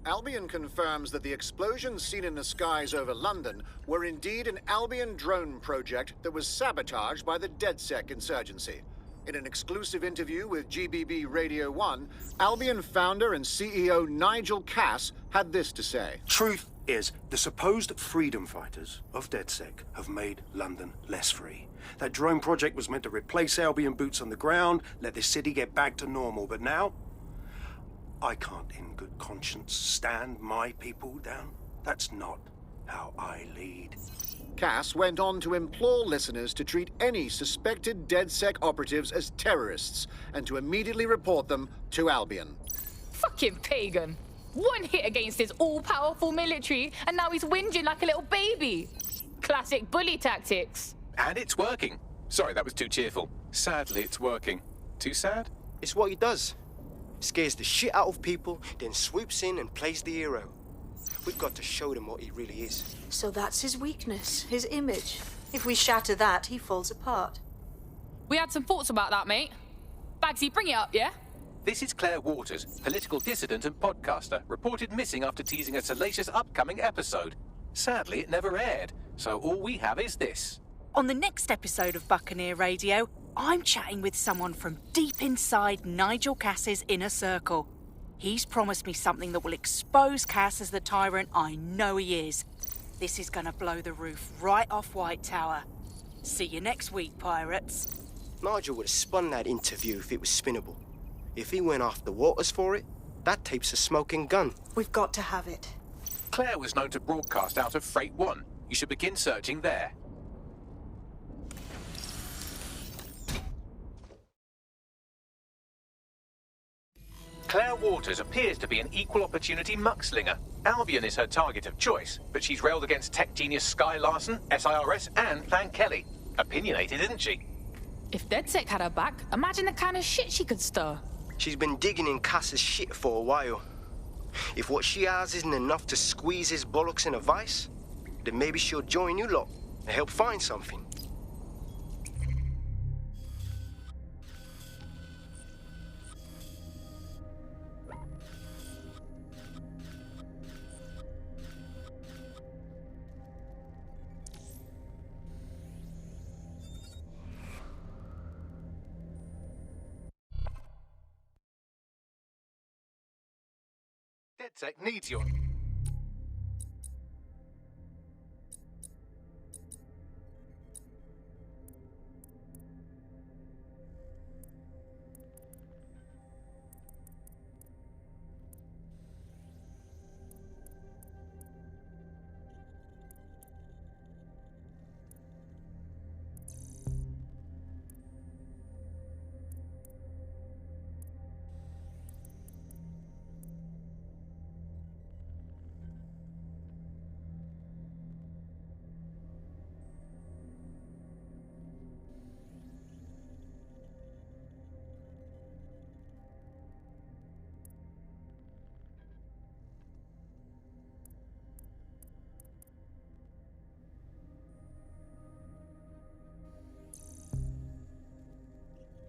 [SPEAKER 4] Albion confirms that the explosions seen in the skies over London were indeed an Albion drone project that was sabotaged by the DedSec insurgency. In an exclusive interview with GBB Radio 1, Albion founder and CEO Nigel Cass had this to say.
[SPEAKER 16] Truth is, the supposed freedom fighters of DedSec have made London less free. That drone project was meant to replace Albion boots on the ground, let the city get back to normal, but now I can't in good conscience stand my people down. That's not how I lead.
[SPEAKER 4] Cass went on to implore listeners to treat any suspected DedSec operatives as terrorists and to immediately report them to Albion.
[SPEAKER 9] Fucking pagan. One hit against his all-powerful military, and now he's whinging like a little baby. Classic bully tactics.
[SPEAKER 2] And it's working. Sorry, that was too cheerful. Sadly, it's working. Too sad?
[SPEAKER 17] It's what he does. Scares the shit out of people, then swoops in and plays the hero. We've got to show them what he really is.
[SPEAKER 7] So that's his weakness, his image. If we shatter that, he falls apart.
[SPEAKER 9] We had some thoughts about that, mate. Bagsy, bring it up, yeah?
[SPEAKER 2] This is Claire Waters, political dissident and podcaster, reported missing after teasing a salacious upcoming episode. Sadly, it never aired, so all we have is this.
[SPEAKER 6] On the next episode of Buccaneer Radio, I'm chatting with someone from deep inside Nigel Cass's inner circle. He's promised me something that will expose Cass as the tyrant I know he is. This is gonna blow the roof right off White Tower. See you next week, pirates.
[SPEAKER 17] Nigel would have spun that interview if it was spinnable. If he went after Waters for it, that tape's a smoking gun.
[SPEAKER 7] We've got to have it.
[SPEAKER 2] Claire was known to broadcast out of Freight 1. You should begin searching there. Claire Waters appears to be an equal opportunity muckslinger. Albion is her target of choice, but she's railed against tech genius Sky Larson, SIRS, and Plan Kelly. Opinionated, isn't she?
[SPEAKER 9] If DedSec had her back, imagine the kind of shit she could stir.
[SPEAKER 17] She's been digging in Cass's shit for a while. If what she has isn't enough to squeeze his bollocks in a vice, then maybe she'll join you lot and help find something.
[SPEAKER 2] DedSec needs you.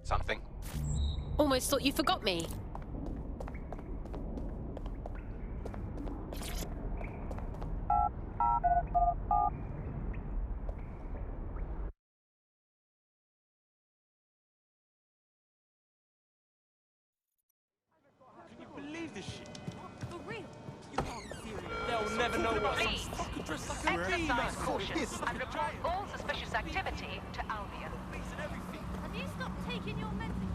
[SPEAKER 2] Something.
[SPEAKER 11] Almost thought you forgot me.
[SPEAKER 18] Can you believe this shit?
[SPEAKER 11] For real?
[SPEAKER 18] You can't be serious. They'll never know what some fucker dressed like a
[SPEAKER 11] Exercise
[SPEAKER 18] man.
[SPEAKER 11] caution
[SPEAKER 18] Yes,
[SPEAKER 11] and report all suspicious activity to Albion. Have you stopped taking your messages?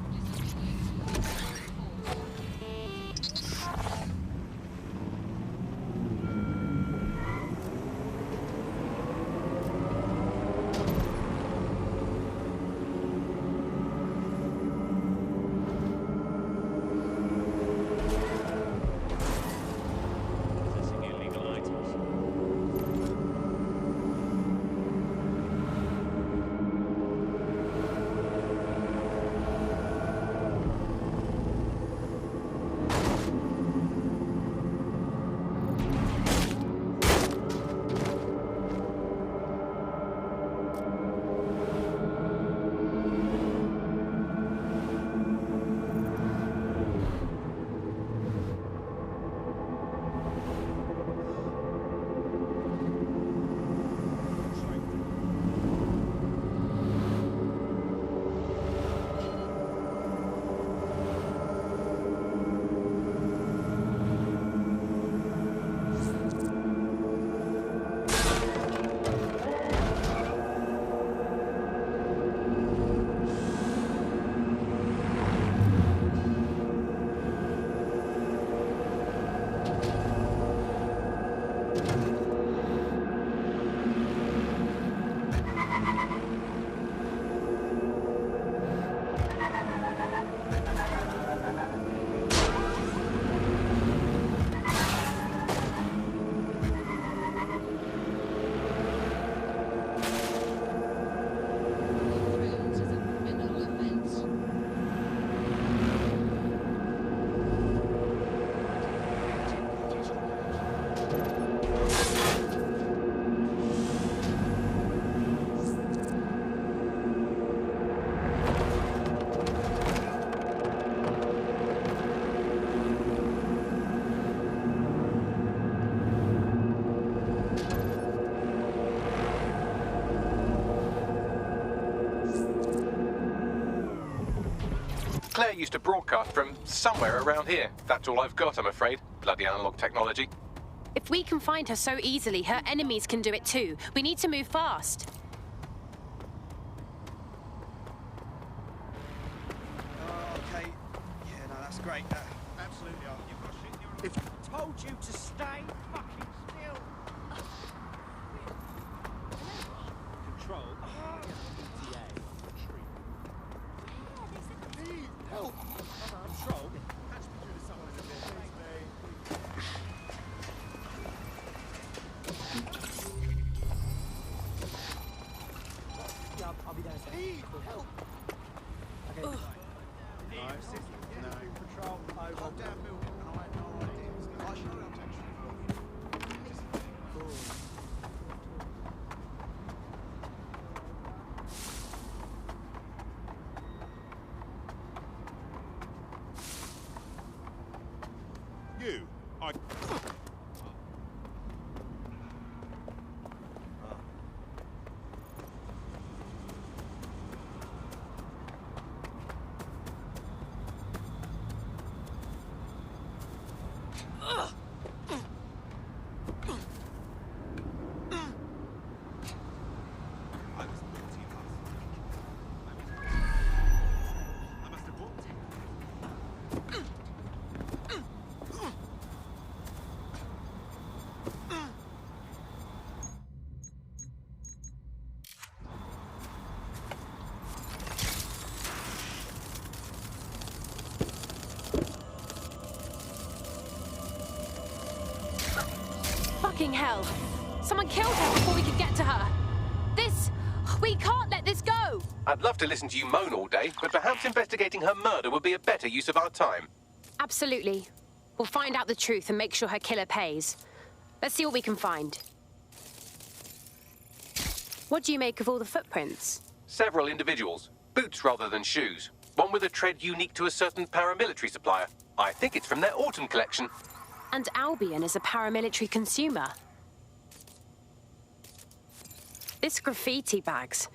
[SPEAKER 2] Claire used to broadcast from somewhere around here. That's all I've got, I'm afraid. Bloody analog technology.
[SPEAKER 11] If we can find her so easily, her enemies can do it too. We need to move fast.
[SPEAKER 1] Okay. Yeah, no, that's great. Absolutely. You've got shit in your... If told you to stay fucking still. Control. Help! Control. Patch me through to someone in a bit.
[SPEAKER 5] Yeah, I'll be there. Help! Okay.
[SPEAKER 1] No, patrol over. Hold down building, and I had no idea. I should have You, I...
[SPEAKER 11] Fucking hell! Someone killed her before we could get to her! We can't let this go!
[SPEAKER 2] I'd love to listen to you moan all day, but perhaps investigating her murder would be a better use of our time.
[SPEAKER 11] Absolutely. We'll find out the truth and make sure her killer pays. Let's see what we can find. What do you make of all the footprints?
[SPEAKER 2] Several individuals. Boots rather than shoes. One with a tread unique to a certain paramilitary supplier. I think it's from their autumn collection.
[SPEAKER 11] And Albion is a paramilitary consumer. This graffiti bags.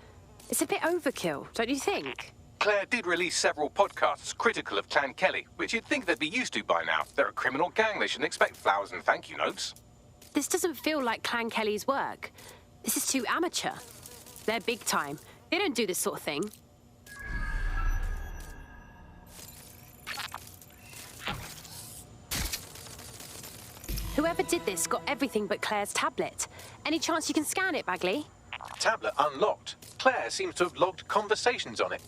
[SPEAKER 11] It's a bit overkill, don't you think?
[SPEAKER 2] Claire did release several podcasts critical of Clan Kelly, which you'd think they'd be used to by now. They're a criminal gang. They shouldn't expect flowers and thank you notes.
[SPEAKER 11] This doesn't feel like Clan Kelly's work. This is too amateur. They're big time. They don't do this sort of thing. Whoever did this got everything but Claire's tablet. Any chance you can scan it, Bagley?
[SPEAKER 2] Tablet unlocked. Claire seems to have logged conversations on it.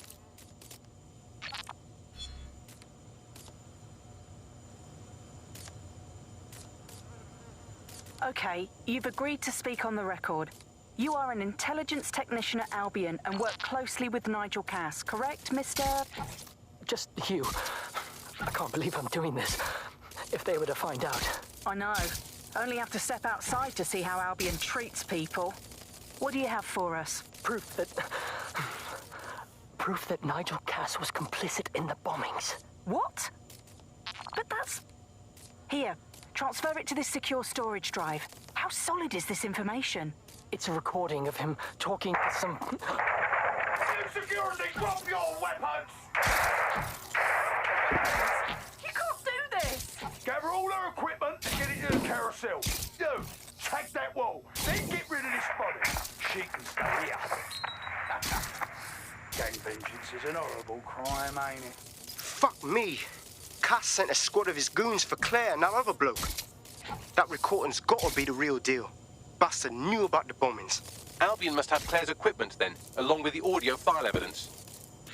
[SPEAKER 6] Okay, you've agreed to speak on the record. You are an intelligence technician at Albion and work closely with Nigel Cass, correct, Mr...?
[SPEAKER 5] Just you. I can't believe I'm doing this. If they were to find out.
[SPEAKER 6] I know. Only have to step outside to see how Albion treats people. What do you have for us?
[SPEAKER 5] Proof that Nigel Cass was complicit in the bombings.
[SPEAKER 6] What? But that's... Here, transfer it to this secure storage drive. How solid is this information?
[SPEAKER 5] It's a recording of him talking to some...
[SPEAKER 1] Security, drop your weapons!
[SPEAKER 6] You can't do this!
[SPEAKER 1] Gather all her equipment and get it to the carousel. You, tag that wall, then get rid of this body. She can stay here. Gang vengeance is an horrible crime, ain't it?
[SPEAKER 17] Fuck me. Cass sent a squad of his goons for Claire and that other bloke. That recording's gotta be the real deal. Bastard knew about the bombings.
[SPEAKER 2] Albion must have Claire's equipment then, along with the audio file evidence.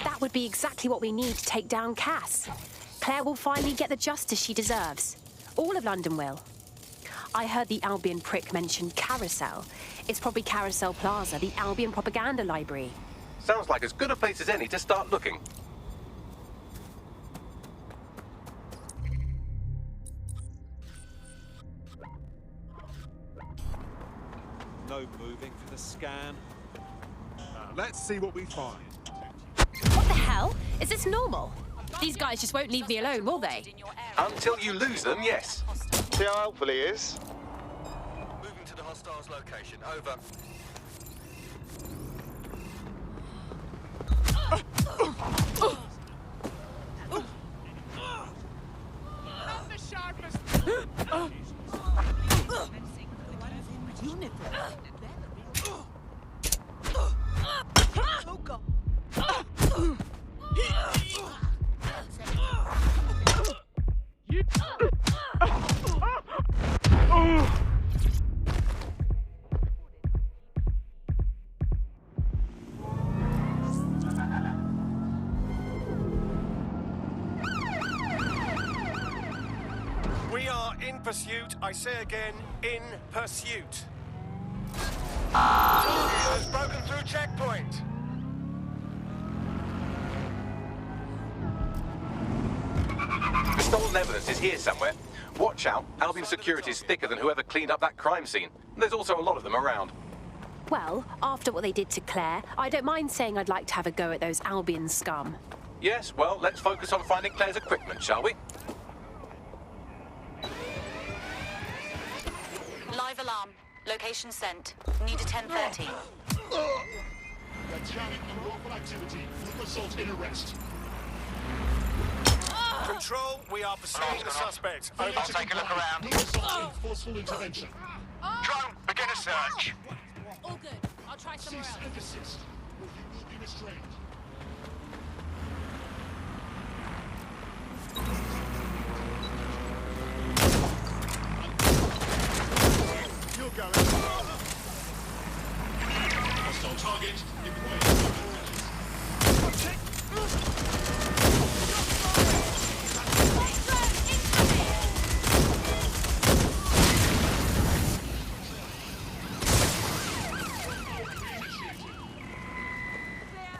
[SPEAKER 11] That would be exactly what we need to take down Cass. Claire will finally get the justice she deserves. All of London will. I heard the Albion prick mention Carousel. It's probably Carousel Plaza, the Albion propaganda library.
[SPEAKER 2] Sounds like as good a place as any to start looking.
[SPEAKER 12] No moving for the scan. Let's see what we find.
[SPEAKER 11] What the hell? Is this normal? These guys just won't leave me alone, will they?
[SPEAKER 2] Until you lose them, yes.
[SPEAKER 13] See how helpful he is?
[SPEAKER 22] Moving to the hostiles location. Over.
[SPEAKER 1] We are in pursuit. I say again, in pursuit. Has broken through checkpoint.
[SPEAKER 2] The stolen evidence is here somewhere. Watch out, Albion security is thicker than whoever cleaned up that crime scene. There's also a lot of them around.
[SPEAKER 11] Well, after what they did to Claire, I don't mind saying I'd like to have a go at those Albion scum.
[SPEAKER 2] Yes, well, let's focus on finding Claire's equipment, shall we?
[SPEAKER 15] Live alarm. Location sent. Need a 1030.
[SPEAKER 19] Jamming unlawful activity will result in arrest.
[SPEAKER 1] Control, we are pursuing the suspect.
[SPEAKER 19] I'll take a look around. Will result in forceful intervention.
[SPEAKER 15] Drone, begin a search.
[SPEAKER 8] All good. I'll try somewhere
[SPEAKER 19] Cease
[SPEAKER 8] else.
[SPEAKER 19] and desist, or you will be restrained.
[SPEAKER 1] You're going.
[SPEAKER 19] Hostile target required.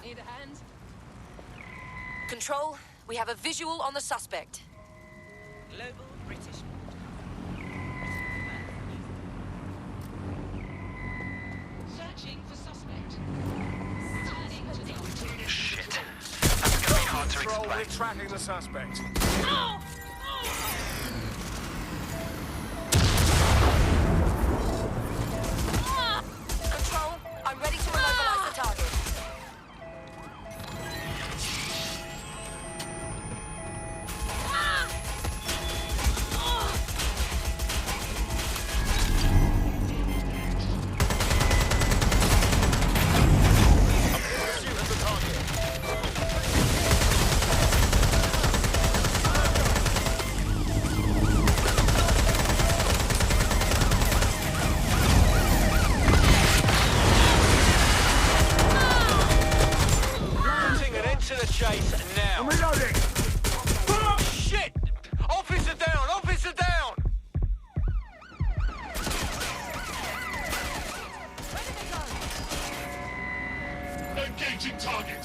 [SPEAKER 15] Need a hand? Control, we have a visual on the suspect.
[SPEAKER 18] Global British.
[SPEAKER 10] Searching for suspect.
[SPEAKER 19] Shit. That's gonna be hard to
[SPEAKER 1] Control,
[SPEAKER 19] explain.
[SPEAKER 1] we're tracking the suspect.
[SPEAKER 15] Control, I'm ready to immobilize the target.
[SPEAKER 18] Putting an end to the chase now. I'm reloading. Oh, shit! Officer down! Officer down!
[SPEAKER 19] Engaging target.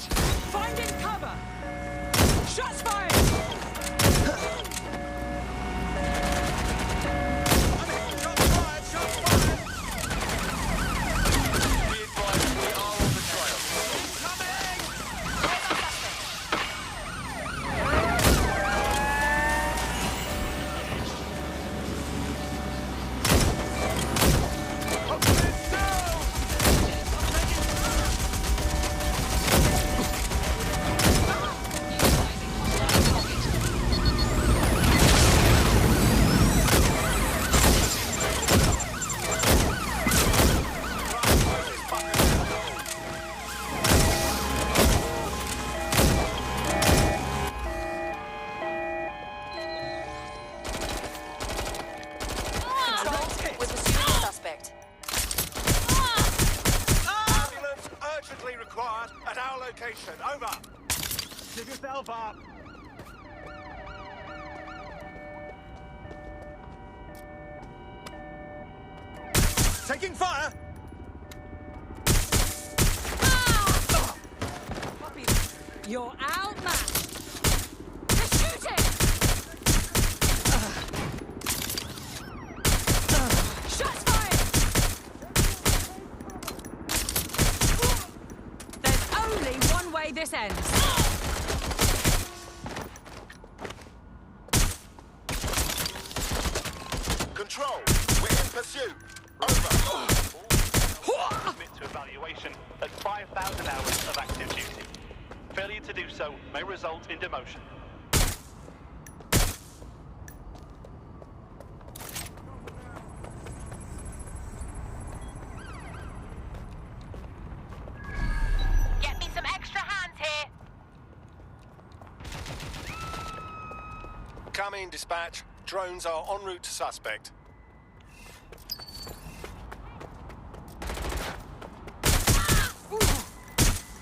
[SPEAKER 10] Finding cover. Shots fired.
[SPEAKER 18] Be advised, we are on the trail.
[SPEAKER 15] Control, we're pursuing the suspect.
[SPEAKER 1] Ambulance urgently required at our location. Over. Give yourself up. Taking fire.
[SPEAKER 10] You're outmatched.
[SPEAKER 15] They're shooting!
[SPEAKER 10] Shots fired. There's only one way this ends.
[SPEAKER 1] Control, we're in pursuit. Over.
[SPEAKER 20] Submit to evaluation at 5,000 hours of active duty. Failure to do so may result in demotion.
[SPEAKER 16] Come in, dispatch. Drones are en route to suspect.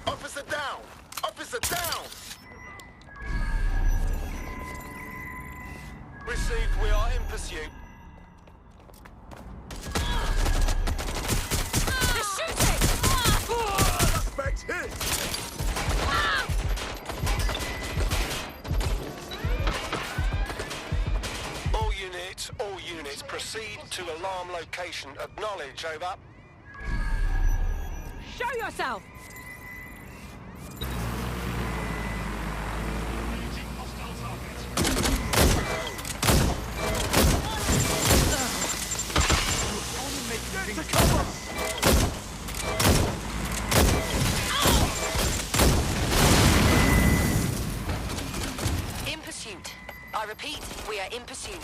[SPEAKER 19] Officer down! Officer down!
[SPEAKER 16] Received, we are in pursuit.
[SPEAKER 10] They're shooting!
[SPEAKER 19] Suspect hit!
[SPEAKER 16] All units, proceed to alarm location. Acknowledge, over.
[SPEAKER 10] Show yourself!
[SPEAKER 19] Get to cover!
[SPEAKER 15] In pursuit. I repeat, we are in pursuit.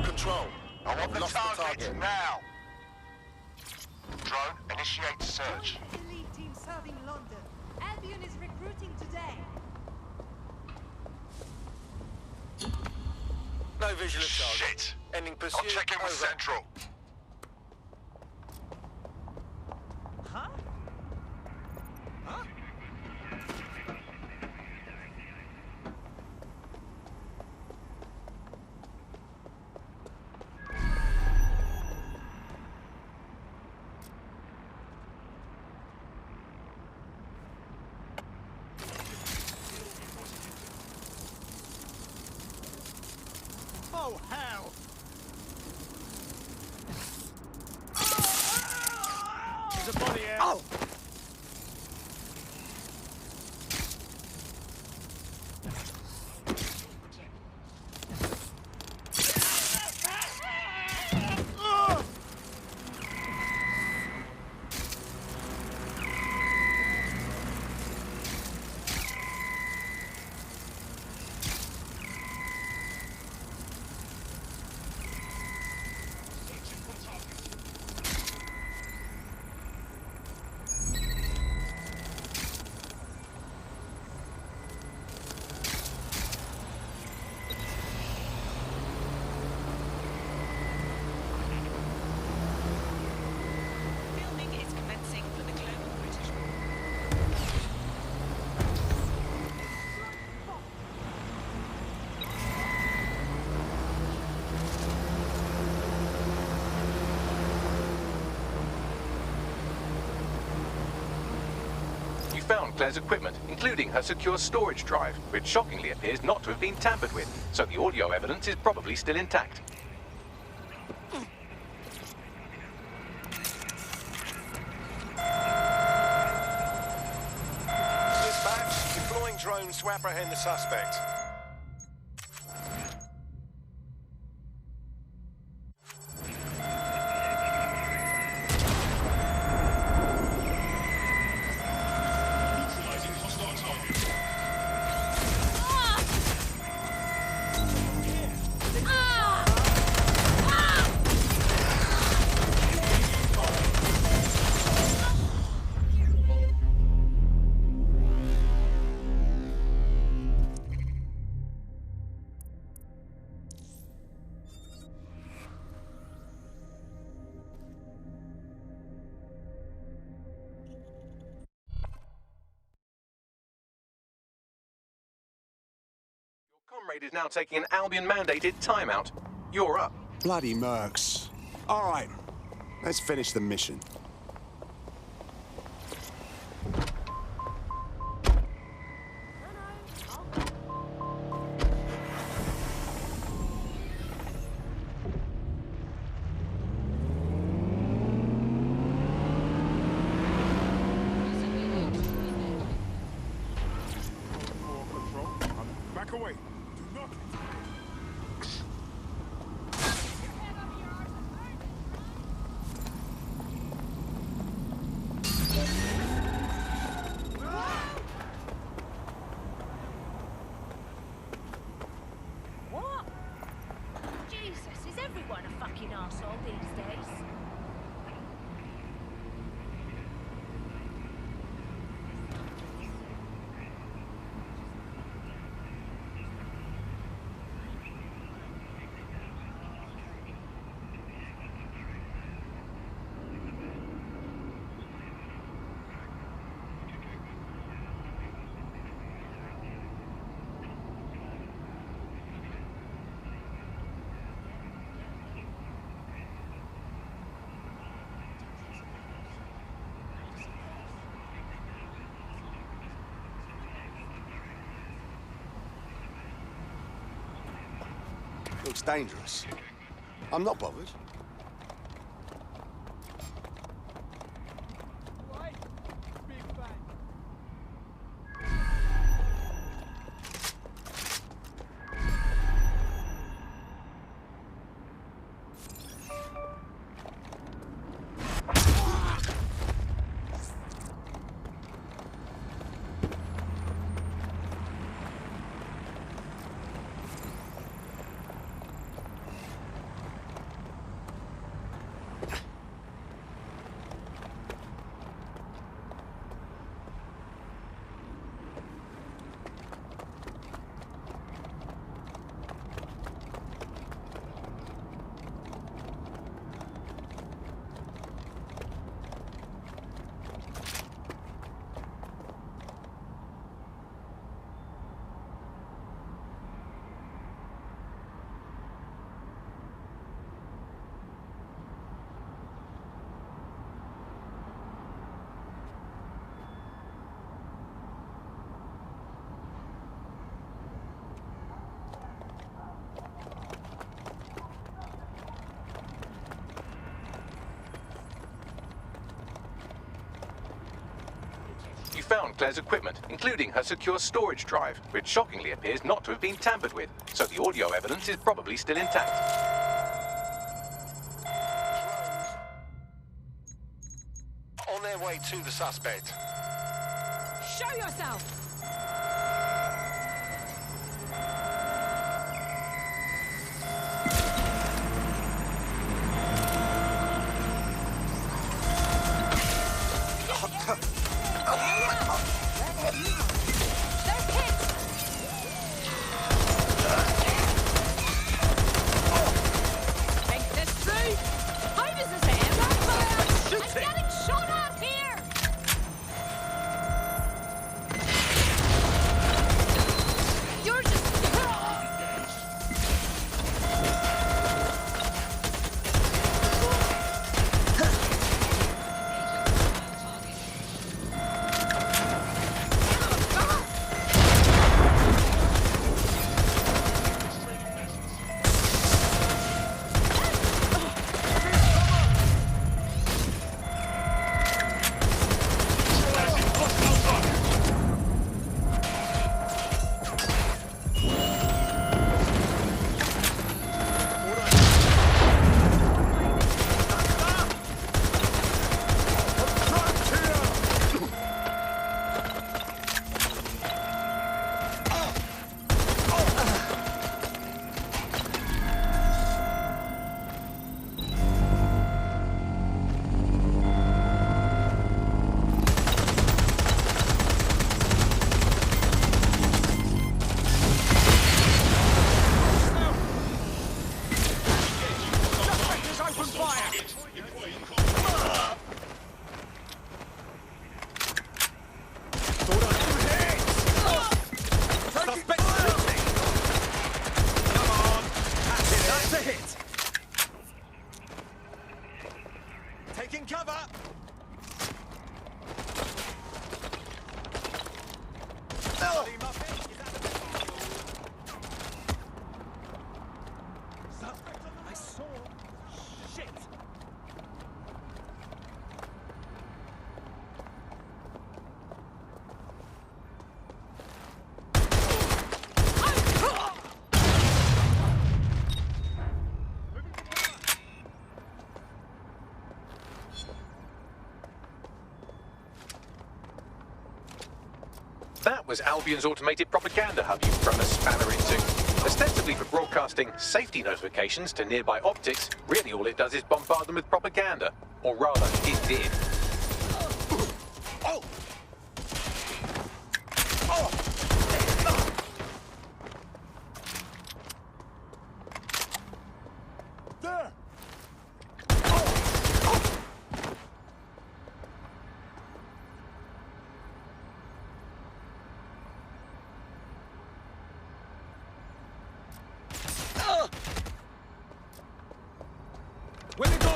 [SPEAKER 19] Control.
[SPEAKER 13] I want the
[SPEAKER 19] Lost
[SPEAKER 13] target now. Drone, initiate search.
[SPEAKER 14] Elite team serving London. Albion is recruiting today.
[SPEAKER 16] No visual of target.
[SPEAKER 13] Shit!
[SPEAKER 16] Ending pursuit.
[SPEAKER 13] I'll check in with
[SPEAKER 16] over.
[SPEAKER 13] Central.
[SPEAKER 10] Huh? Huh?
[SPEAKER 1] Oh, hell! There's a body here. Oh!
[SPEAKER 6] Filming is commencing for the Global British.
[SPEAKER 2] You found Claire's equipment, including her secure storage drive, which shockingly appears not to have been tampered with, so the audio evidence is probably still intact.
[SPEAKER 16] Dispatch, deploying drones to apprehend the suspect.
[SPEAKER 19] Neutralizing hostile target.
[SPEAKER 2] Comrade is now taking an Albion-mandated timeout. You're up.
[SPEAKER 12] Bloody mercs. All right, let's finish the mission.
[SPEAKER 19] Back away. Do not. looks dangerous. I'm not bothered.
[SPEAKER 2] You found Claire's equipment, including her secure storage drive, which shockingly appears not to have been tampered with, so the audio evidence is probably still intact.
[SPEAKER 13] On their way to the suspect.
[SPEAKER 10] Show yourself!
[SPEAKER 1] Taking cover!
[SPEAKER 10] I saw. Shit!
[SPEAKER 2] That was Albion's automated propaganda hub you've thrown a spanner into. Ostensibly for broadcasting safety notifications to nearby optics, really all it does is bombard them with propaganda. Or rather, it did.
[SPEAKER 1] Oh!
[SPEAKER 19] There!
[SPEAKER 1] Where they go?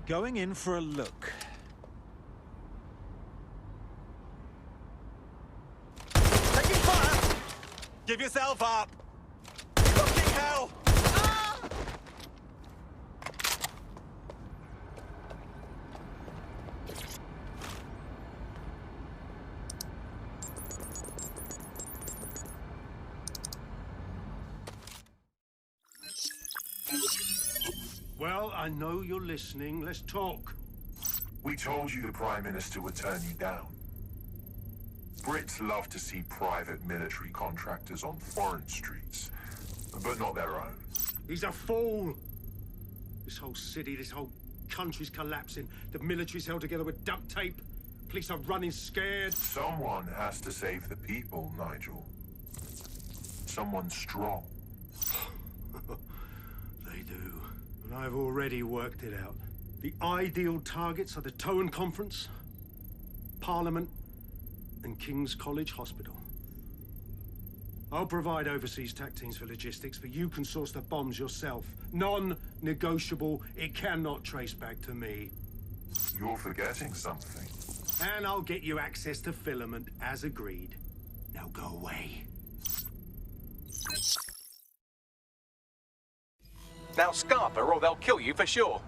[SPEAKER 12] Going in for a look. Taking fire! Give yourself up! Fucking hell! Ah!
[SPEAKER 16] Well, I know you're listening. Let's talk.
[SPEAKER 3] We told you the Prime Minister would turn you down. Brits love to see private military contractors on foreign streets, but not their own.
[SPEAKER 16] He's a fool. This whole city, this whole country's collapsing. The military's held together with duct tape. Police are running scared.
[SPEAKER 3] Someone has to save the people, Nigel. Someone strong.
[SPEAKER 16] They do. And I've already worked it out. The ideal targets are the Towan Conference, Parliament, and King's College Hospital. I'll provide overseas tac teams for logistics, but you can source the bombs yourself. Non-negotiable. It cannot trace back to me.
[SPEAKER 3] You're forgetting something.
[SPEAKER 16] And I'll get you access to filament, as agreed. Now go away.
[SPEAKER 2] Now scarper or they'll kill you for sure.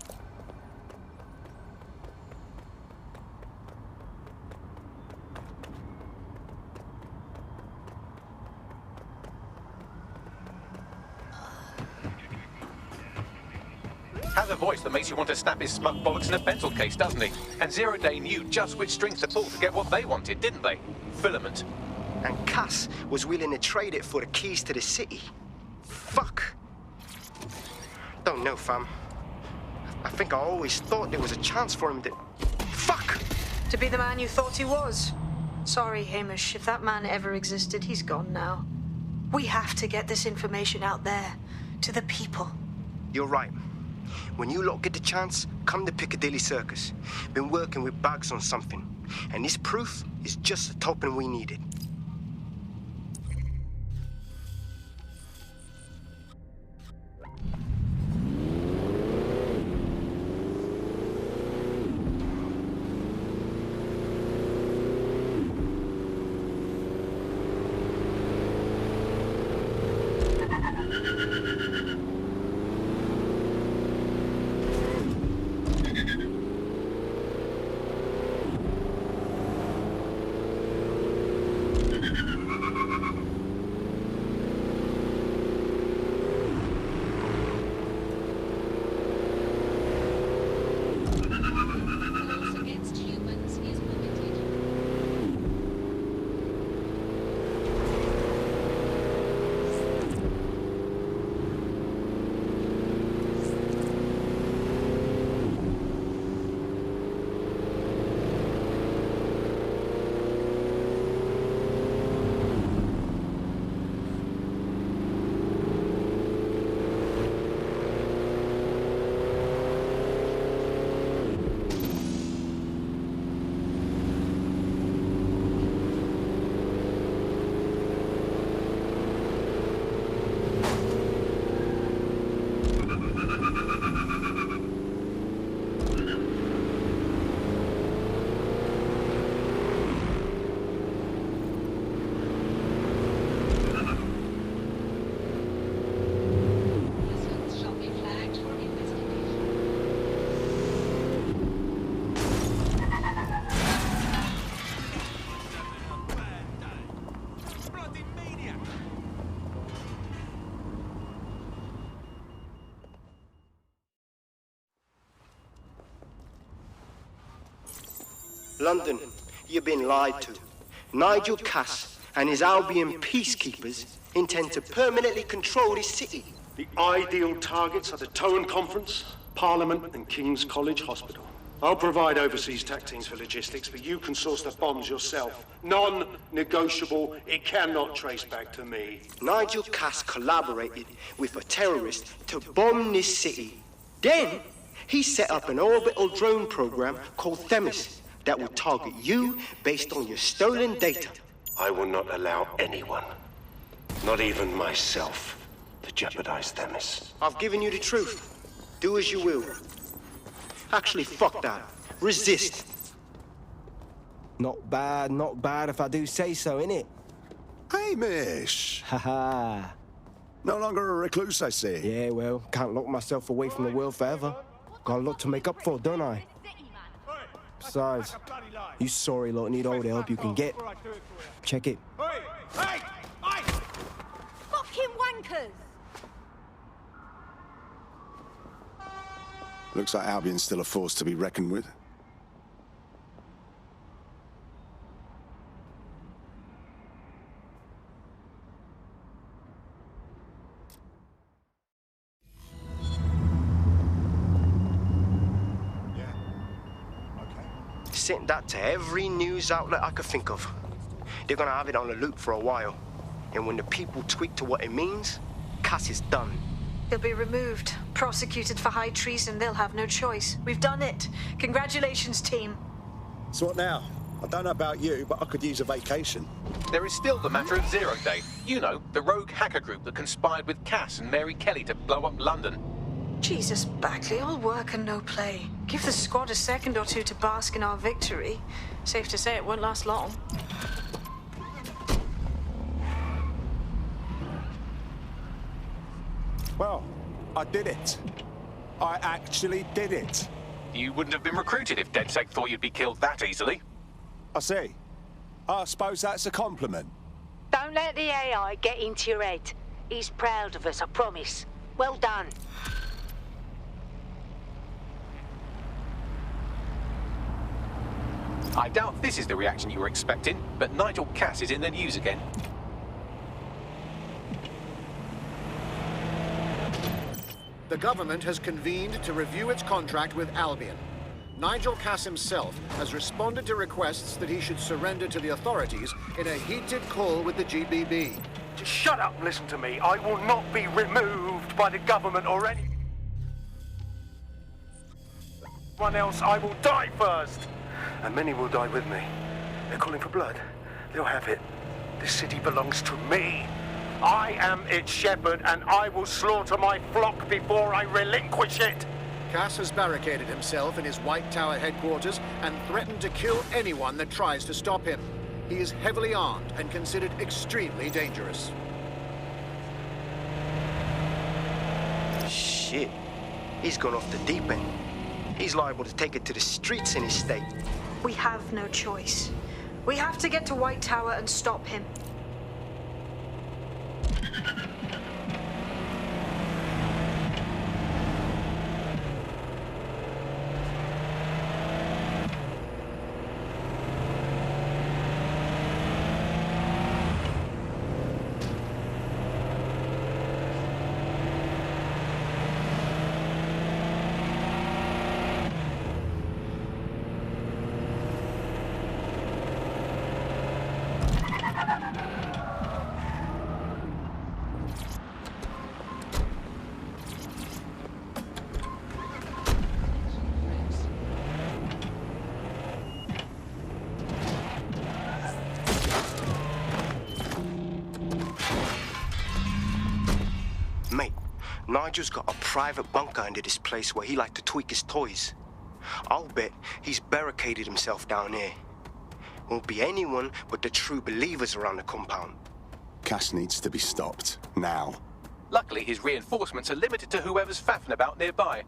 [SPEAKER 2] Has a voice that makes you want to snap his smug bollocks in a pencil case, doesn't he? And Zero Day knew just which strings to pull to get what they wanted, didn't they? Filament.
[SPEAKER 17] And Cass was willing to trade it for the keys to the city. Fuck. Don't know, fam. I think I always thought there was a chance for him to... Fuck!
[SPEAKER 7] To be the man you thought he was. Sorry, Hamish. If that man ever existed, he's gone now. We have to get this information out there, to the people.
[SPEAKER 17] You're right. When you lot get the chance, come to Piccadilly Circus. Been working with Bugs on something, and this proof is just the token we needed. London, you've been lied to. Nigel Cass and his Albion peacekeepers intend to permanently control this city.
[SPEAKER 16] The ideal targets are the Towan Conference, Parliament, and King's College Hospital. I'll provide overseas tac teams for logistics, but you can source the bombs yourself. Non-negotiable. It cannot trace back to me.
[SPEAKER 17] Nigel Cass collaborated with a terrorist to bomb this city. Then, he set up an orbital drone program called Themis that will target you based on your stolen data.
[SPEAKER 16] I will not allow anyone, not even myself, to jeopardize Themis.
[SPEAKER 17] I've given you the truth. Do as you will. Actually, fuck that. Resist.
[SPEAKER 4] Not bad if I do say so, innit?
[SPEAKER 19] Hey, Mish.
[SPEAKER 4] Haha.
[SPEAKER 19] No longer a recluse, I see.
[SPEAKER 4] Yeah, well, can't lock myself away from the world forever. Got a lot to make up for, don't I? Besides, you sorry lot need all the help you can get. Check it.
[SPEAKER 14] Fucking wankers!
[SPEAKER 19] Looks like Albion's still a force to be reckoned with.
[SPEAKER 17] Sent that to every news outlet I could think of. They're gonna have it on the loop for a while. And when the people tweak to what it means, Cass is done.
[SPEAKER 7] He'll be removed, prosecuted for high treason. They'll have no choice. We've done it. Congratulations, team.
[SPEAKER 19] So what now? I don't know about you, but I could use a vacation.
[SPEAKER 2] There is still the matter of Zero Day. You know, the rogue hacker group that conspired with Cass and Mary Kelly to blow up London.
[SPEAKER 7] Jesus, Bagley, all work and no play. Give the squad a second or two to bask in our victory. Safe to say it won't last long.
[SPEAKER 19] Well, I did it. I actually did it.
[SPEAKER 2] You wouldn't have been recruited if DedSec thought you'd be killed that easily.
[SPEAKER 19] I see. I suppose that's a compliment.
[SPEAKER 21] Don't let the AI get into your head. He's proud of us, I promise. Well done.
[SPEAKER 2] I doubt this is the reaction you were expecting, but Nigel Cass is in the news again.
[SPEAKER 1] The government has convened to review its contract with Albion. Nigel Cass himself has responded to requests that he should surrender to the authorities in a heated call with the GBB.
[SPEAKER 13] Just shut up and listen to me. I will not be removed by the government or anyone else. I will die first. And many will die with me. They're calling for blood. They'll have it. This city belongs to me. I am its shepherd, and I will slaughter my flock before I relinquish it.
[SPEAKER 1] Cass has barricaded himself in his White Tower headquarters and threatened to kill anyone that tries to stop him. He is heavily armed and considered extremely dangerous.
[SPEAKER 17] Shit. He's gone off the deep end. He's liable to take it to the streets in his state.
[SPEAKER 7] We have no choice. We have to get to White Tower and stop him.
[SPEAKER 17] Mate, Nigel's got a private bunker under this place where he likes to tweak his toys. I'll bet he's barricaded himself down here. Won't be anyone but the true believers around the compound.
[SPEAKER 19] Cass needs to be stopped. Now.
[SPEAKER 2] Luckily, his reinforcements are limited to whoever's faffing about nearby.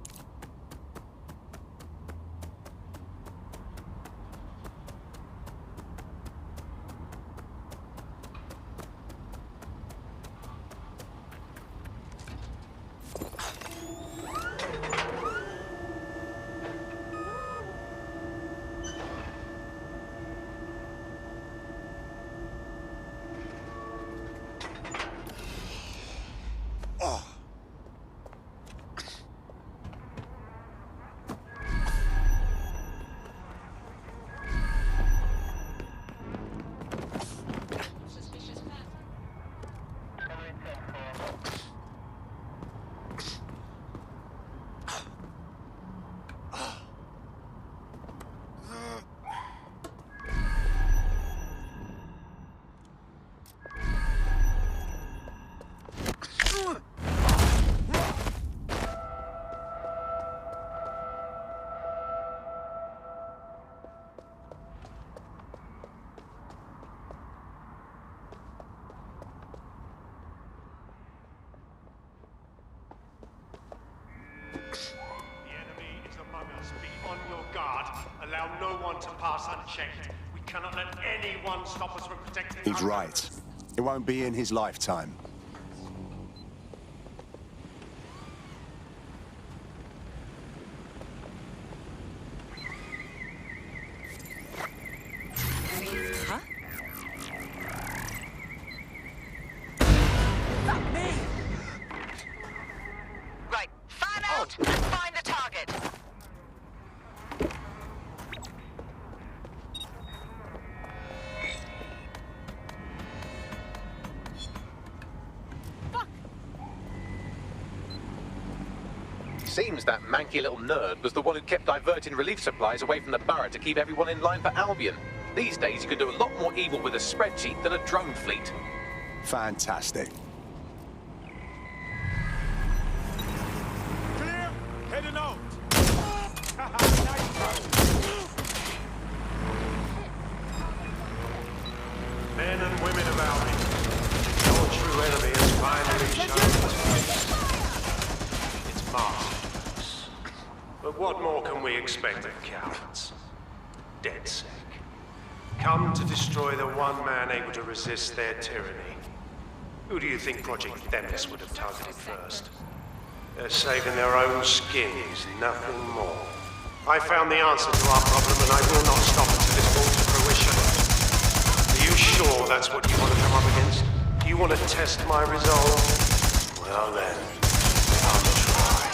[SPEAKER 13] to pass unchecked. We cannot let anyone stop us from protecting...
[SPEAKER 19] He's right. It won't be in his lifetime.
[SPEAKER 15] Right, fan out and find the target.
[SPEAKER 2] Seems that manky little nerd was the one who kept diverting relief supplies away from the borough to keep everyone in line for Albion. These days you can do a lot more evil with a spreadsheet than a drone fleet.
[SPEAKER 19] Fantastic.
[SPEAKER 10] Clear! Heading out!
[SPEAKER 13] Men and women of Albion, your true enemy has finally shown its masterpiece. But what more can we expect of cowards? DedSec. Come to destroy the one man able to resist their tyranny. Who do you think Project Themis would have targeted first? They're saving their own skins, nothing more. I found the answer to our problem and I will not stop until it's brought to fruition. Are you sure that's what you want to come up against? Do you want to test my resolve? Well then, I'll try.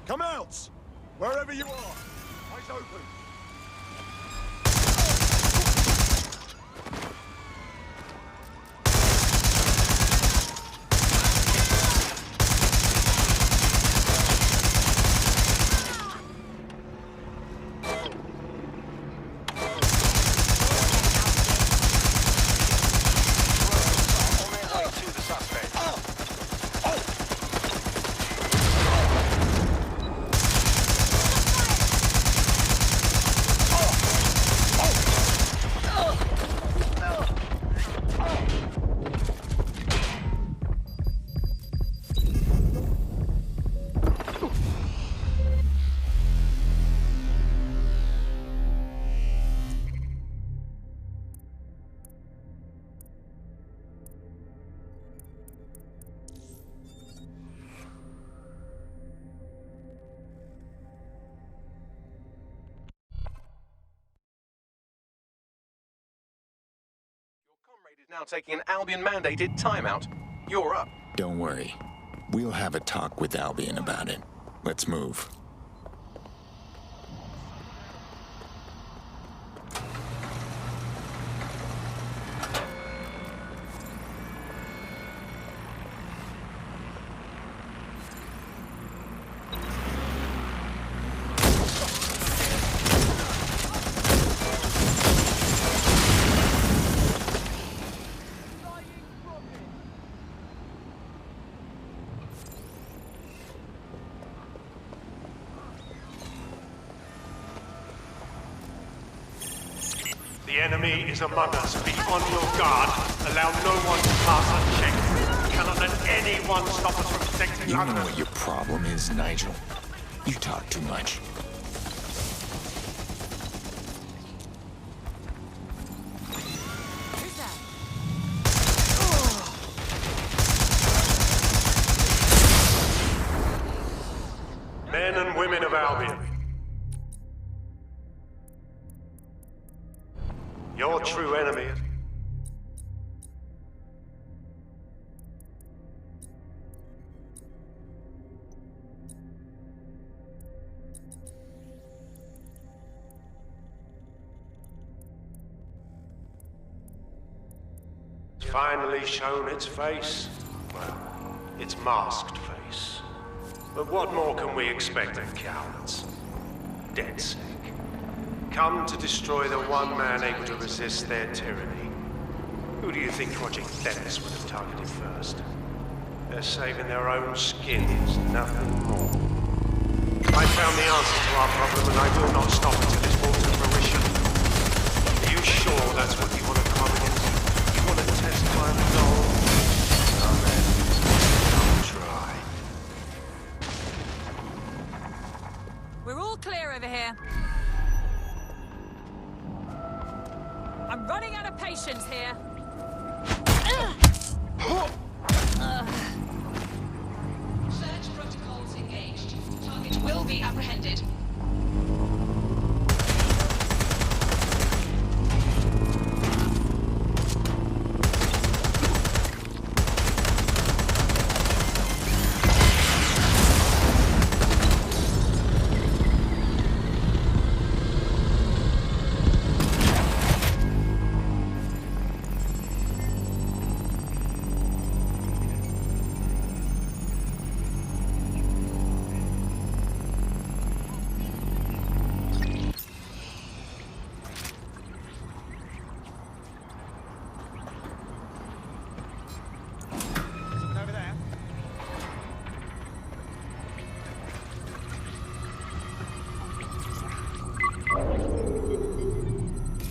[SPEAKER 10] Come out! Wherever you are! Eyes open!
[SPEAKER 2] Now taking an Albion-mandated timeout. You're up.
[SPEAKER 5] Don't worry. We'll have a talk with Albion about it. Let's move.
[SPEAKER 13] The enemy is among us. Be on your guard. Allow no one to pass unchecked. We cannot let anyone stop us from protecting
[SPEAKER 5] You
[SPEAKER 13] others.
[SPEAKER 5] know what your problem is, Nigel. You talk too much.
[SPEAKER 16] Your true enemy. Finally shown its face. Well, its masked face. But what more can we expect of cowards? DedSec. Come to destroy the one man able to resist their tyranny. Who do you think Project Themis would have targeted first? They're saving their own skins, nothing more. I found the answer to our problem and I will not stop until it's brought to fruition. Are you sure that's what you want to come against? You want to test my resolve? Well then, I'll try.
[SPEAKER 9] We're all clear over here. I'm running out of patience here.
[SPEAKER 15] Search protocols engaged. Target will be apprehended.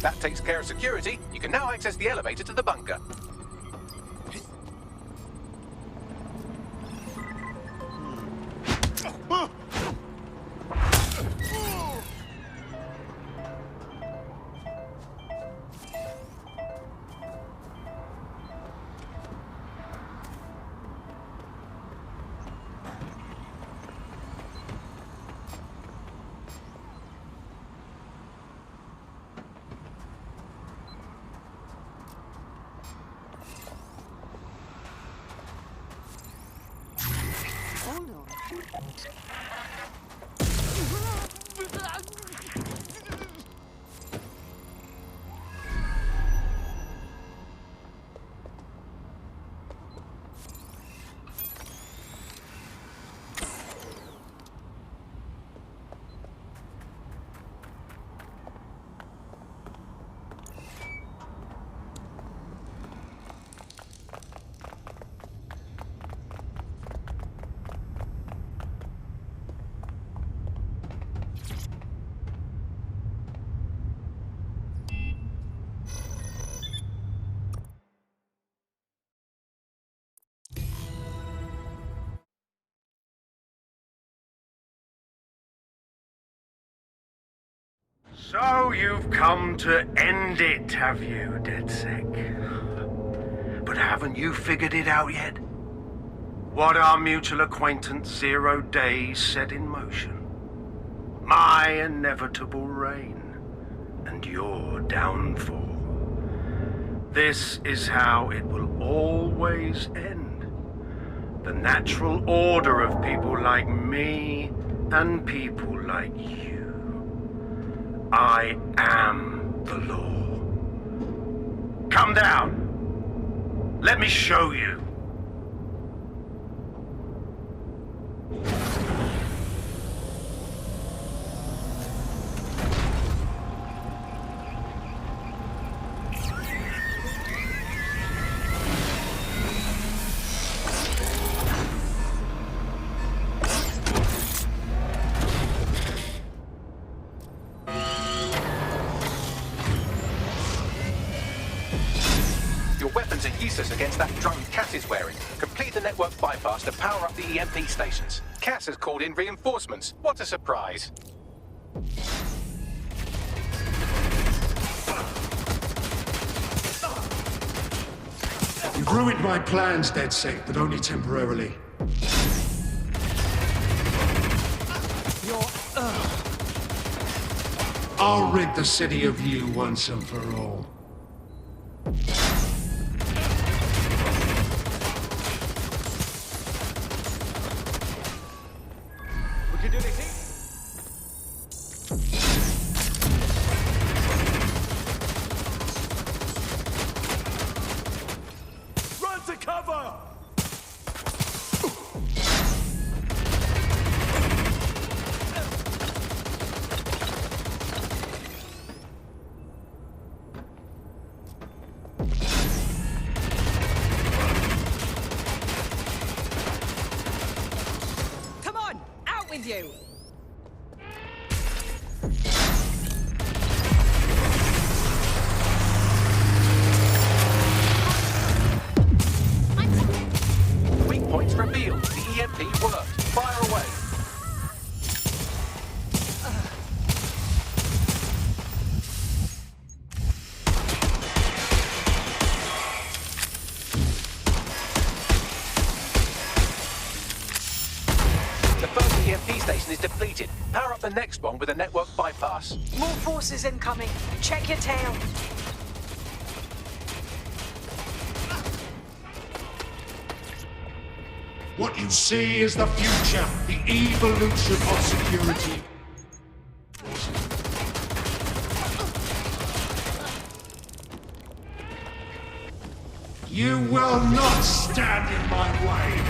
[SPEAKER 2] That takes care of security. You can now access the elevator to the bunker.
[SPEAKER 13] So you've come to end it, have you, DedSec? But haven't you figured it out yet? What our mutual acquaintance 0 Days set in motion? My inevitable reign, and your downfall. This is how it will always end. The natural order of people like me and people like you. I am the law. Come down. Let me show you.
[SPEAKER 2] Useless against that drone Cass is wearing. Complete the network bypass to power up the EMP stations. Cass has called in reinforcements. What a surprise.
[SPEAKER 10] You've ruined my plans, DedSec, but only temporarily. I'll rid the city of you once and for all.
[SPEAKER 18] We can do this here.
[SPEAKER 10] Run to cover!
[SPEAKER 9] Come on, out with you!
[SPEAKER 2] Weak points revealed. The EMP worked. Fire away. The first EMP station is depleted. Power up the next one with a network bypass.
[SPEAKER 7] More forces incoming. Check your tail.
[SPEAKER 10] What you see is the future, the evolution of security. You will not stand in my way.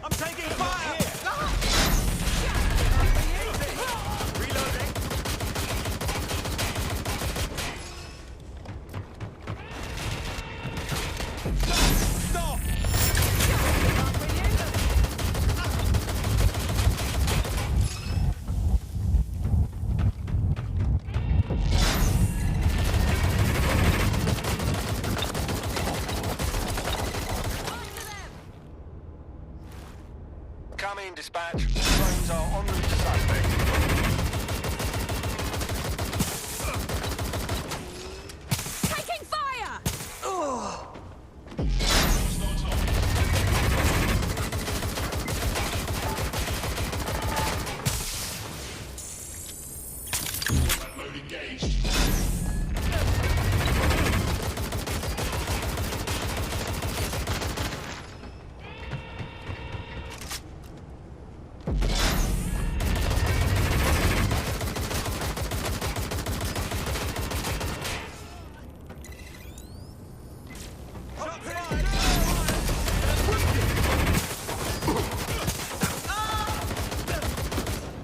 [SPEAKER 18] I'm taking fire! Reloading. Stop!
[SPEAKER 13] Come in, dispatch. Drones are en route to suspect.
[SPEAKER 9] Taking fire!
[SPEAKER 10] Load engaged.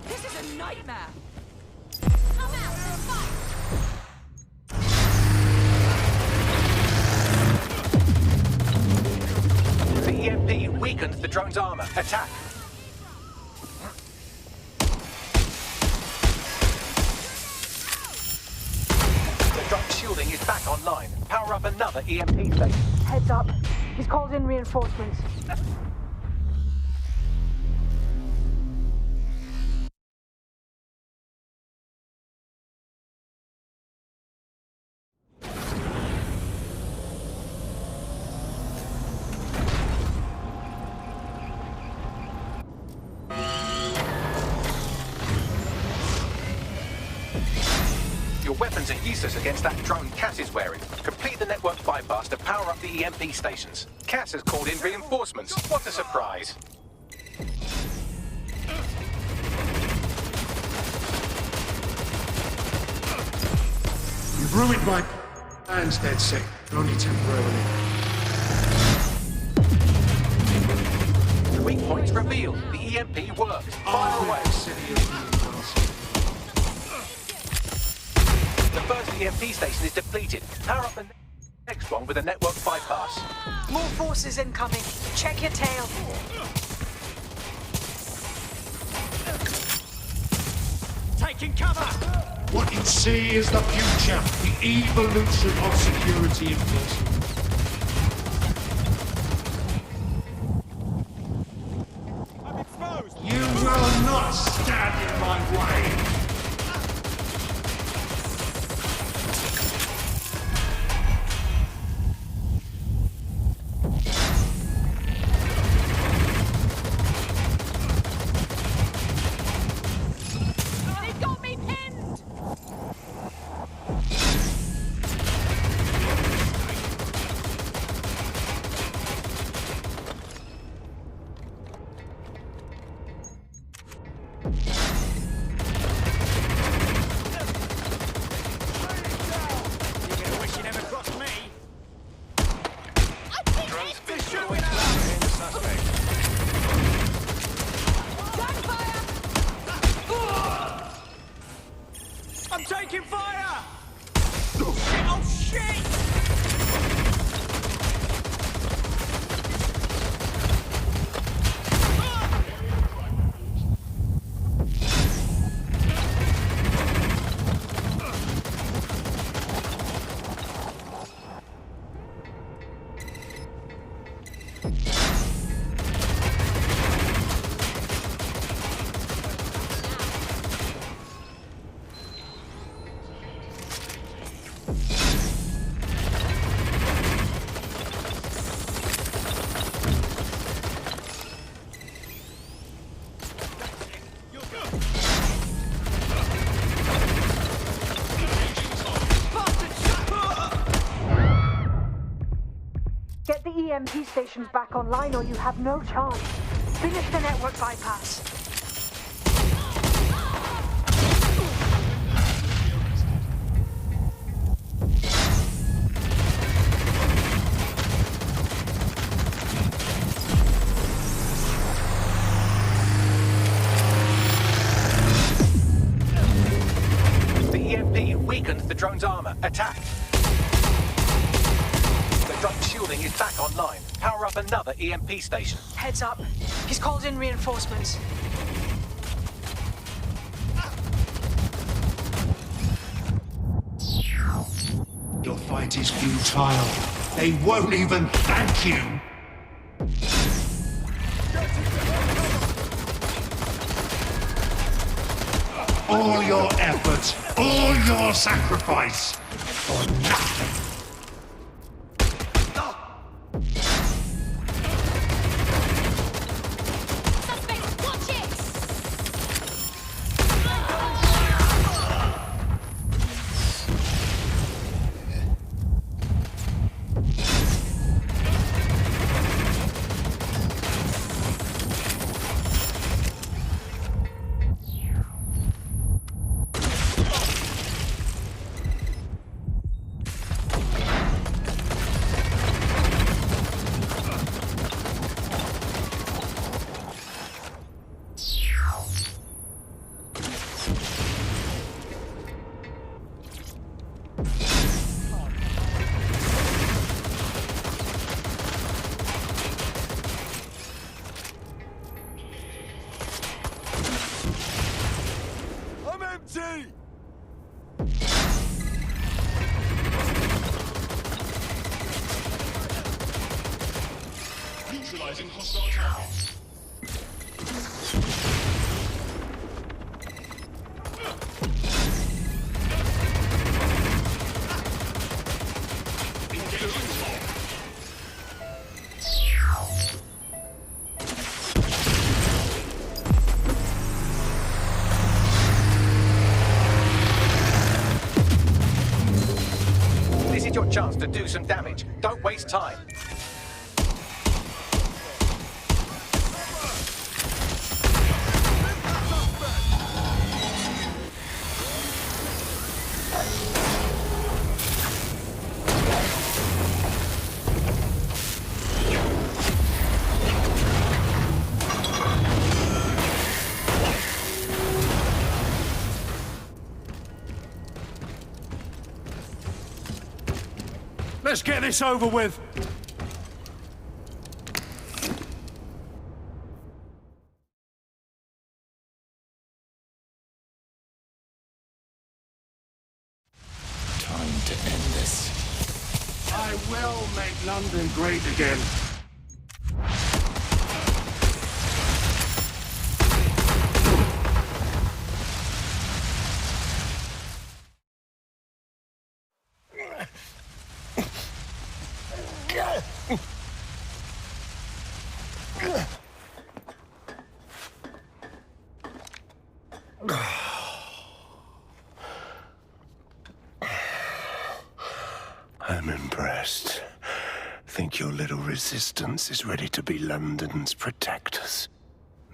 [SPEAKER 9] This is a nightmare!
[SPEAKER 2] The EMP weakened the drone's armor. Attack. The drone's shielding is back online. Power up another EMP station.
[SPEAKER 7] Heads up. He's called in reinforcements.
[SPEAKER 2] Your weapons are useless against that drone Cass is wearing. Complete the network bypass to power up the EMP stations. Cass has called in reinforcements. What a surprise.
[SPEAKER 10] You've ruined my plans, Dead Sick, but only temporarily.
[SPEAKER 2] Weak points revealed. The EMP worked. Fire away. The first EMP station is depleted. Power up the next one with a network bypass.
[SPEAKER 7] More forces incoming. Check your tail.
[SPEAKER 18] Taking cover!
[SPEAKER 10] What you see is the future, the evolution of security enforcement.
[SPEAKER 18] I'm exposed!
[SPEAKER 10] You will not stand in my way.
[SPEAKER 9] They've
[SPEAKER 18] I'm taking fire! Oh shit!
[SPEAKER 7] Get the EMP stations back online or you have no chance. Finish the network bypass.
[SPEAKER 2] The EMP weakened the drone's armor. Attack! The drone's shielding is back online. Power up another EMP station.
[SPEAKER 7] Heads up. He's called in reinforcements.
[SPEAKER 10] Your fight is futile. They won't even thank you. All your efforts, all your sacrifice, for nothing. Neutralizing hostile targets.
[SPEAKER 2] This is your chance to do some damage. Don't waste time.
[SPEAKER 10] Let's get this over with.
[SPEAKER 5] Time to end this.
[SPEAKER 10] I will make London great again.
[SPEAKER 16] I'm impressed. Think your little resistance is ready to be London's protectors.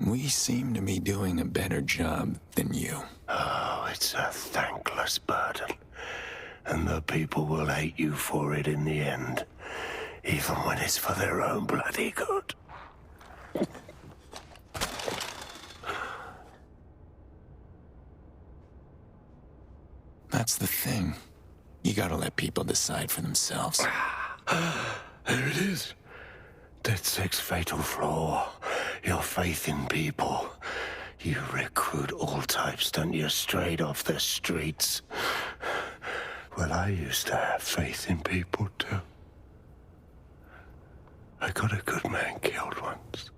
[SPEAKER 5] We seem to be doing a better job than you.
[SPEAKER 16] Oh, it's a thankless burden. And the people will hate you for it in the end. Even when it's for their own bloody good.
[SPEAKER 5] That's the thing. You gotta let people decide for themselves.
[SPEAKER 16] There it is. Dead Six fatal flaw. Your faith in people. You recruit all types, don't you, straight off the streets. Well, I used to have faith in people, too. I got a good man killed once.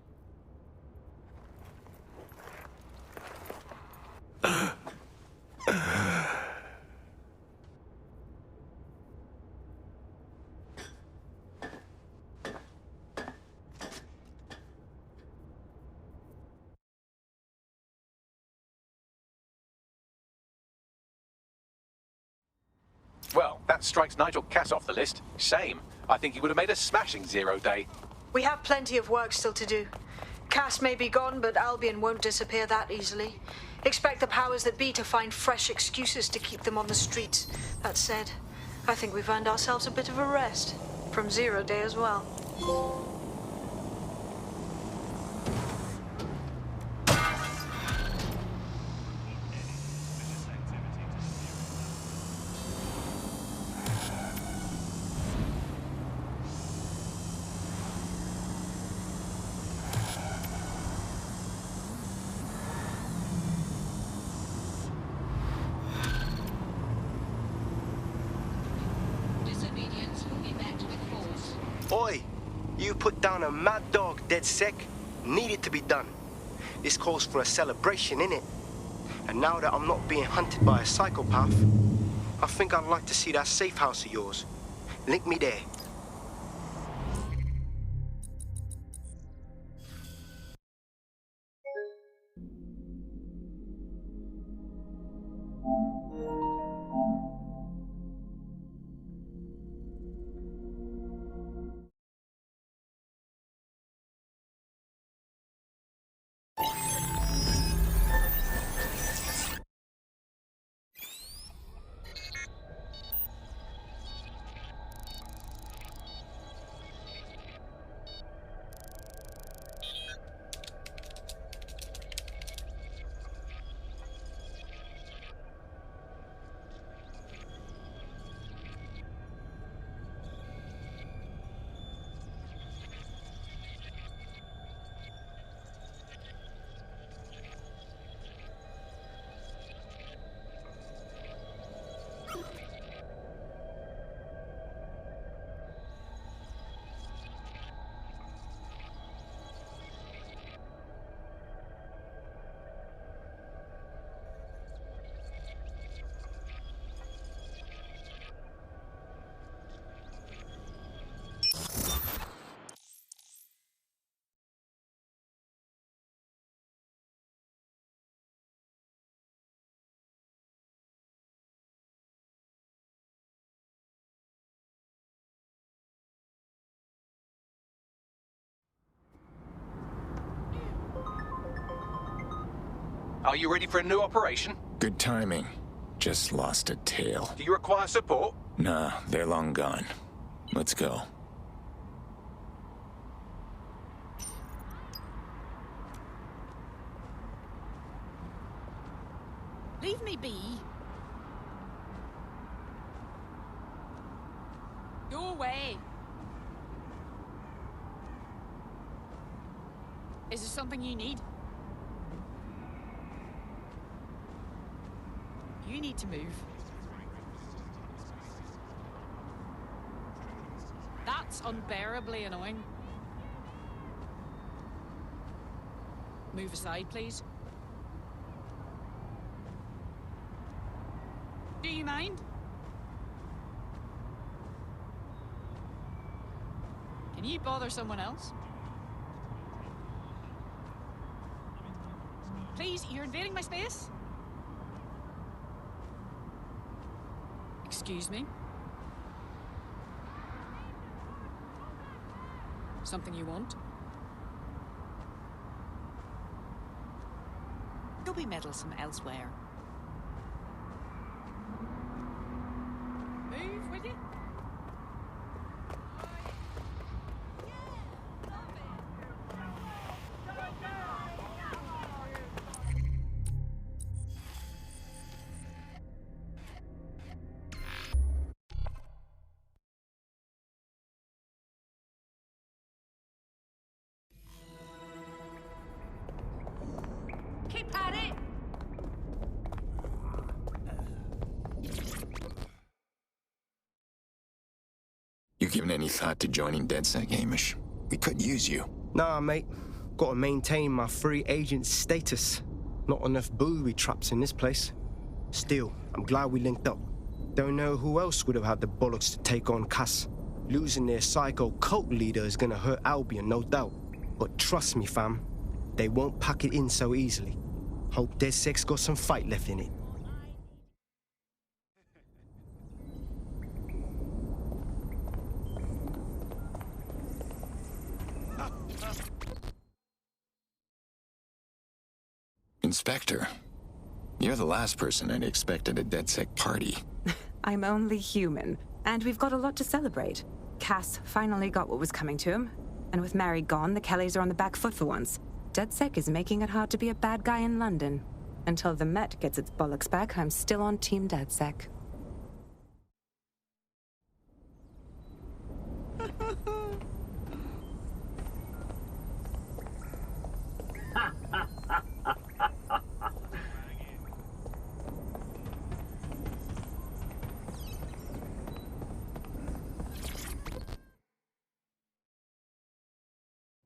[SPEAKER 2] Well, that strikes Nigel Cass off the list. Shame. I think he would have made a smashing 0 day.
[SPEAKER 7] We have plenty of work still to do. Cass may be gone, but Albion won't disappear that easily. Expect the powers that be to find fresh excuses to keep them on the streets. That said, I think we've earned ourselves a bit of a rest. From 0 day as well.
[SPEAKER 17] Oi! You put down a mad dog, Dead Sec. Needed to be done. This calls for a celebration, innit? And now that I'm not being hunted by a psychopath, I think I'd like to see that safe house of yours. Link me there.
[SPEAKER 2] Are you ready for a new operation?
[SPEAKER 5] Good timing. Just lost a tail.
[SPEAKER 2] Do you require support?
[SPEAKER 5] Nah, they're long gone. Let's go.
[SPEAKER 9] Leave me be. Go away. Is there something you need? You need to move. That's unbearably annoying. Move aside, please. Do you mind? Can you bother someone else? Please, you're invading my space? Excuse me? Something you want? They'll be meddlesome elsewhere. Move, will you?
[SPEAKER 21] Keep at it!
[SPEAKER 5] You given any thought to joining DedSec, Hamish? We could use you.
[SPEAKER 4] Nah, mate. Gotta maintain my free agent status. Not enough booby traps in this place. Still, I'm glad we linked up. Don't know who else would have had the bollocks to take on Cass. Losing their psycho cult leader is gonna hurt Albion, no doubt. But trust me, fam, they won't pack it in so easily. Hope DedSec's got some fight left in it.
[SPEAKER 5] Inspector, you're the last person I'd expect at a DedSec party.
[SPEAKER 11] I'm only human, and we've got a lot to celebrate. Cass finally got what was coming to him, and with Mary gone, the Kellys are on the back foot for once. DedSec is making it hard to be a bad guy in London. Until the Met gets its bollocks back, I'm still on Team DedSec.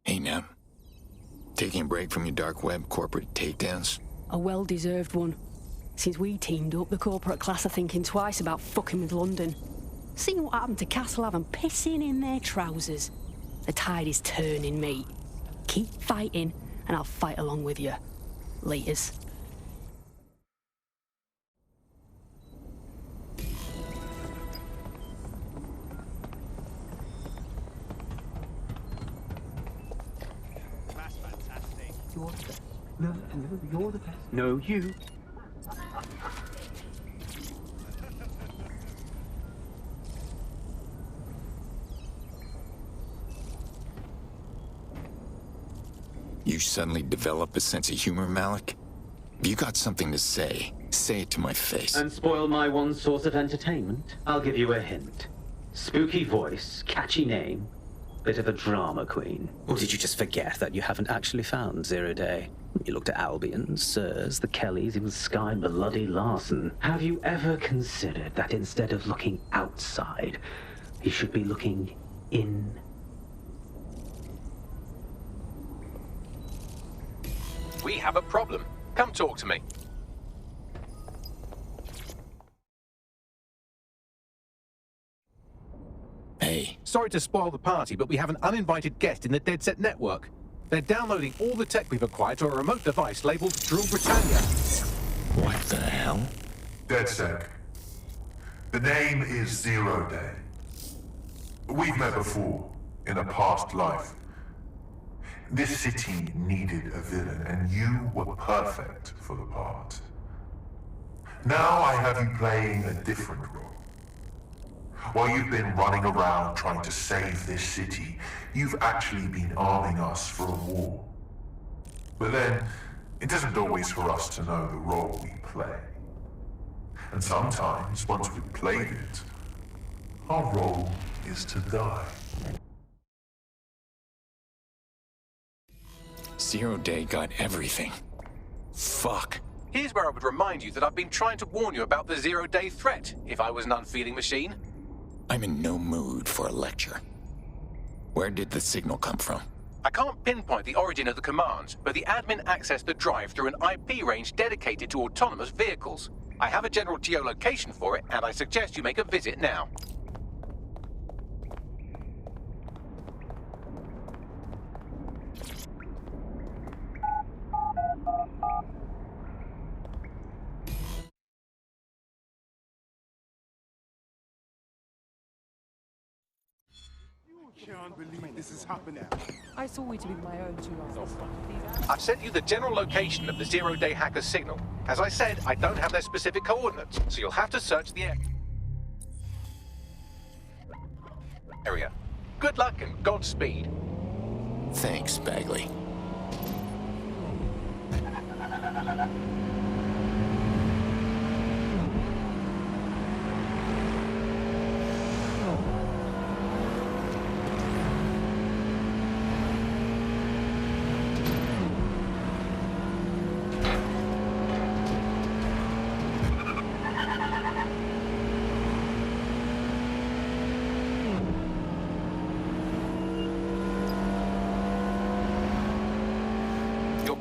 [SPEAKER 5] Hey, now. Taking a break from your dark web corporate takedowns?
[SPEAKER 22] A well-deserved one. Since we teamed up, the corporate class are thinking twice about fucking with London. Seeing what happened to Castlehaven pissing in their trousers. The tide is turning, mate. Keep fighting, and I'll fight along with you. Laters.
[SPEAKER 13] That's fantastic. You're the best. No, you're the best. No, you.
[SPEAKER 5] You suddenly develop a sense of humor, Malik? If you got something to say it to my face.
[SPEAKER 23] And spoil my one source of entertainment? I'll give you a hint. Spooky voice, catchy name, bit of a drama queen. Or did you just forget that you haven't actually found Zero Day? You looked at Albion, Sirs, the Kellys, even Sky Bloody Larson. Have you ever considered that instead of looking outside, you should be looking in?
[SPEAKER 2] We have a problem. Come talk to me.
[SPEAKER 5] Hey.
[SPEAKER 24] Sorry to spoil the party, but we have an uninvited guest in the DedSec network. They're downloading all the tech we've acquired to a remote device labeled Drill Britannia.
[SPEAKER 5] What the hell?
[SPEAKER 3] DedSec. The name is Zero Day. We've met before, in a past life. This city needed a villain, and you were perfect for the part. Now I have you playing a different role. While you've been running around trying to save this city, you've actually been arming us for a war. But then, it isn't always for us to know the role we play. And sometimes, once we've played it, our role is to die.
[SPEAKER 5] Zero Day got everything. Fuck.
[SPEAKER 2] Here's where I would remind you that I've been trying to warn you about the zero-day threat, if I was an unfeeling machine.
[SPEAKER 5] I'm in no mood for a lecture. Where did the signal come from?
[SPEAKER 2] I can't pinpoint the origin of the command, but the admin accessed the drive through an IP range dedicated to autonomous vehicles. I have a general geolocation for it, and I suggest you make a visit now.
[SPEAKER 19] Can't believe this is happening.
[SPEAKER 9] I saw it with my own 2 eyes.
[SPEAKER 24] I've sent you the general location of the zero-day hacker signal. As I said, I don't have their specific coordinates, so you'll have to search the area. Good luck and Godspeed.
[SPEAKER 5] Thanks, Bagley.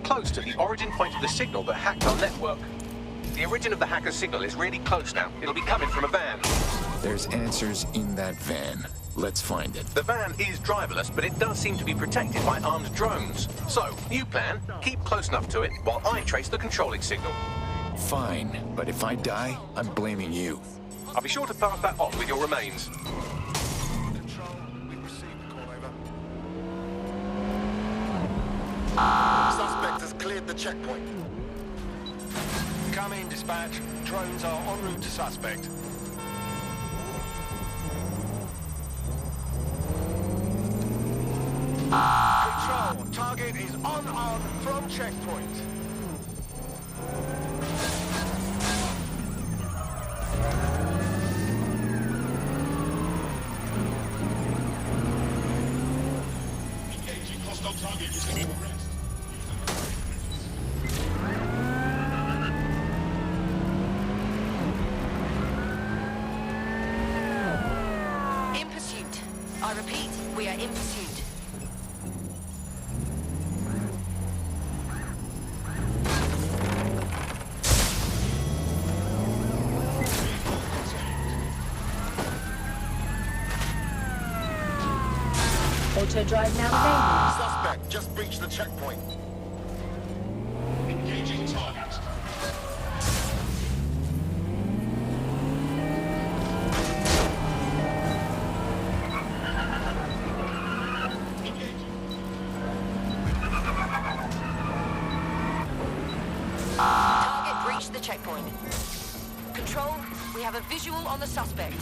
[SPEAKER 24] Close to the origin point of the signal that hacked our network. The origin of the hacker's signal is really close now. It'll be coming from a van.
[SPEAKER 5] There's answers in that van. Let's find it.
[SPEAKER 24] The van is driverless, but it does seem to be protected by armed drones. So, new plan, keep close enough to it while I trace the controlling signal.
[SPEAKER 5] Fine, but if I die, I'm blaming you.
[SPEAKER 24] I'll be sure to pass that on with your remains.
[SPEAKER 1] Suspect has cleared the checkpoint.
[SPEAKER 13] Come in, dispatch. Drones are en route to suspect. Control, target is unarmed from checkpoint.
[SPEAKER 10] Engaging hostile target is being arrested.
[SPEAKER 15] In pursuit. I repeat, we are in pursuit.
[SPEAKER 21] Auto drive now available.
[SPEAKER 1] Suspect just breached the checkpoint.
[SPEAKER 10] Engaging target.
[SPEAKER 15] Target breached the checkpoint. Control, we have a visual on the suspect.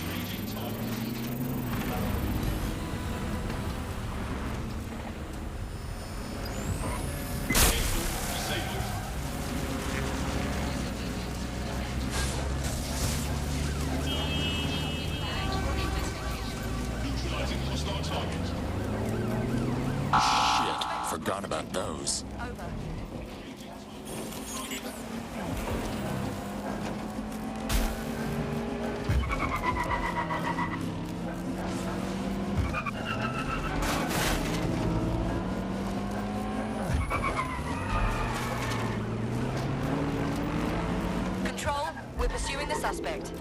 [SPEAKER 10] Neutralizing hostile target.
[SPEAKER 5] Shit, forgot about those.
[SPEAKER 15] Over. Control, we're pursuing the suspect.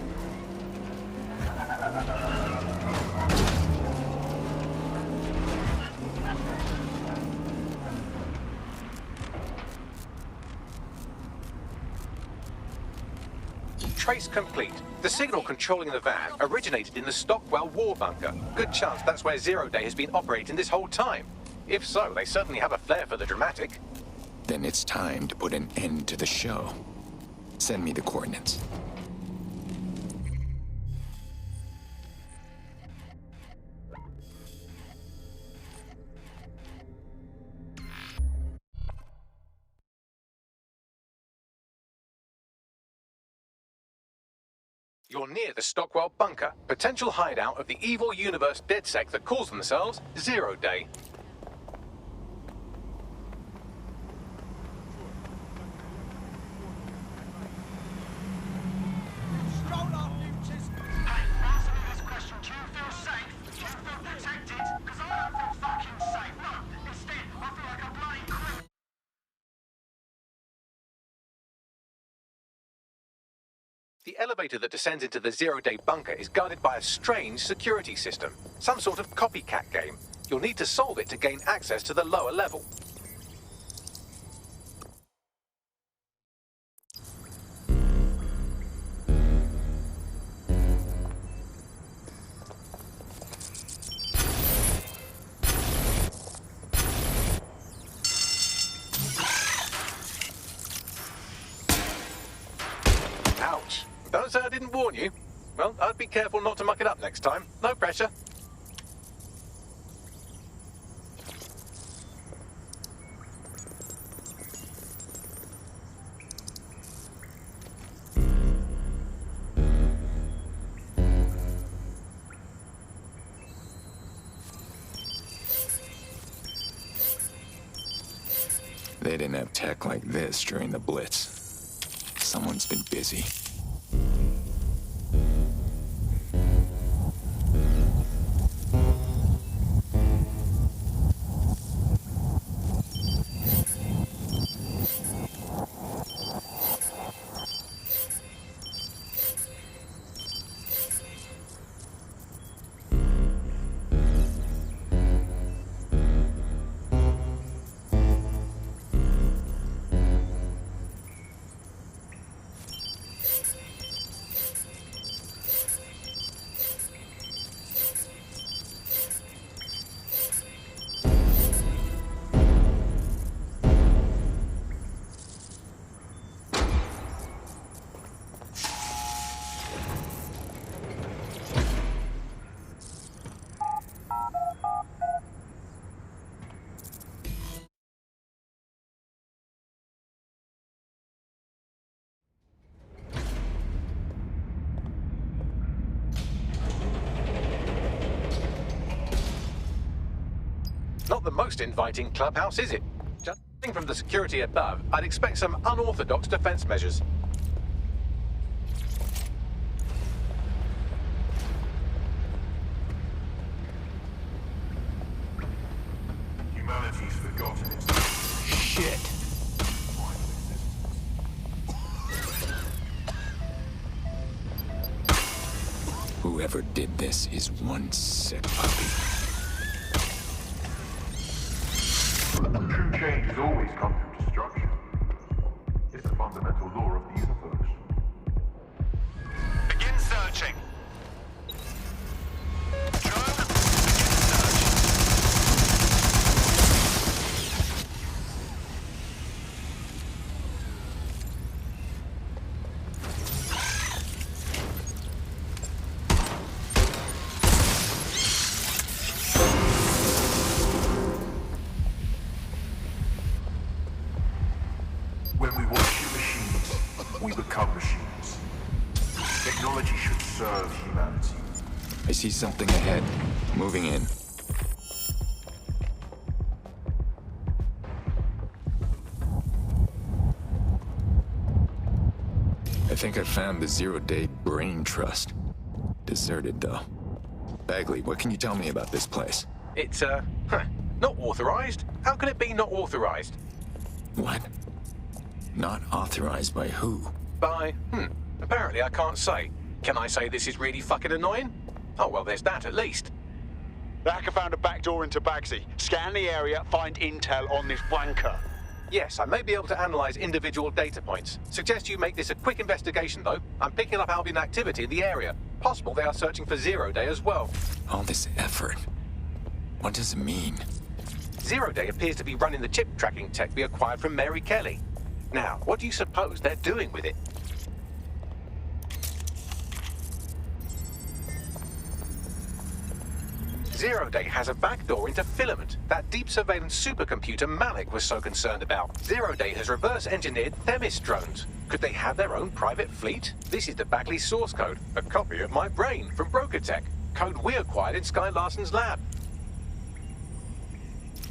[SPEAKER 24] Trace complete. The signal controlling the van originated in the Stockwell war bunker. Good chance that's where Zero Day has been operating this whole time. If so, they certainly have a flair for the dramatic.
[SPEAKER 5] Then it's time to put an end to the show. Send me the coordinates.
[SPEAKER 24] You're near the Stockwell bunker, potential hideout of the evil universe DedSec that calls themselves Zero Day. The elevator that descends into the Zero-Day bunker is guarded by a strange security system. Some sort of copycat game. You'll need to solve it to gain access to the lower level. Don't say I didn't warn you. Well, I'd be careful not to muck it up next time. No pressure.
[SPEAKER 5] They didn't have tech like this during the Blitz. Someone's been busy.
[SPEAKER 24] Not the most inviting clubhouse, is it? Judging from the security above, I'd expect some unorthodox defense measures.
[SPEAKER 3] Humanity's forgotten its...
[SPEAKER 19] Shit.
[SPEAKER 5] Whoever did this is one sick puppy.
[SPEAKER 3] True change has always come through destruction. It's the fundamental law of the universe.
[SPEAKER 13] Begin searching. Drone, begin
[SPEAKER 3] When we worship machines, we become machines. Technology should serve humanity.
[SPEAKER 5] I see something ahead. Moving in. I think I found the Zero-Day Brain Trust. Deserted, though. Bagley, what can you tell me about this place?
[SPEAKER 24] It's, not authorized? How can it be not authorized?
[SPEAKER 5] What? Not authorized by who?
[SPEAKER 24] By, apparently I can't say. Can I say this is really fucking annoying? Oh, well, there's that at least.
[SPEAKER 6] The hacker found a backdoor into Bagsy. Scan the area, find intel on this wanker.
[SPEAKER 24] Yes, I may be able to analyze individual data points. Suggest you make this a quick investigation, though. I'm picking up Albion activity in the area. Possible they are searching for Zero-Day as well.
[SPEAKER 5] All this effort. What does it mean?
[SPEAKER 24] Zero-Day appears to be running the chip tracking tech we acquired from Mary Kelly. Now, what do you suppose they're doing with it? Zero-Day has a backdoor into Filament, that deep surveillance supercomputer Malik was so concerned about. Zero-Day has reverse-engineered Themis drones. Could they have their own private fleet? This is the Bagley source code, a copy of my brain from Brokertech, code we acquired in Sky Larson's lab.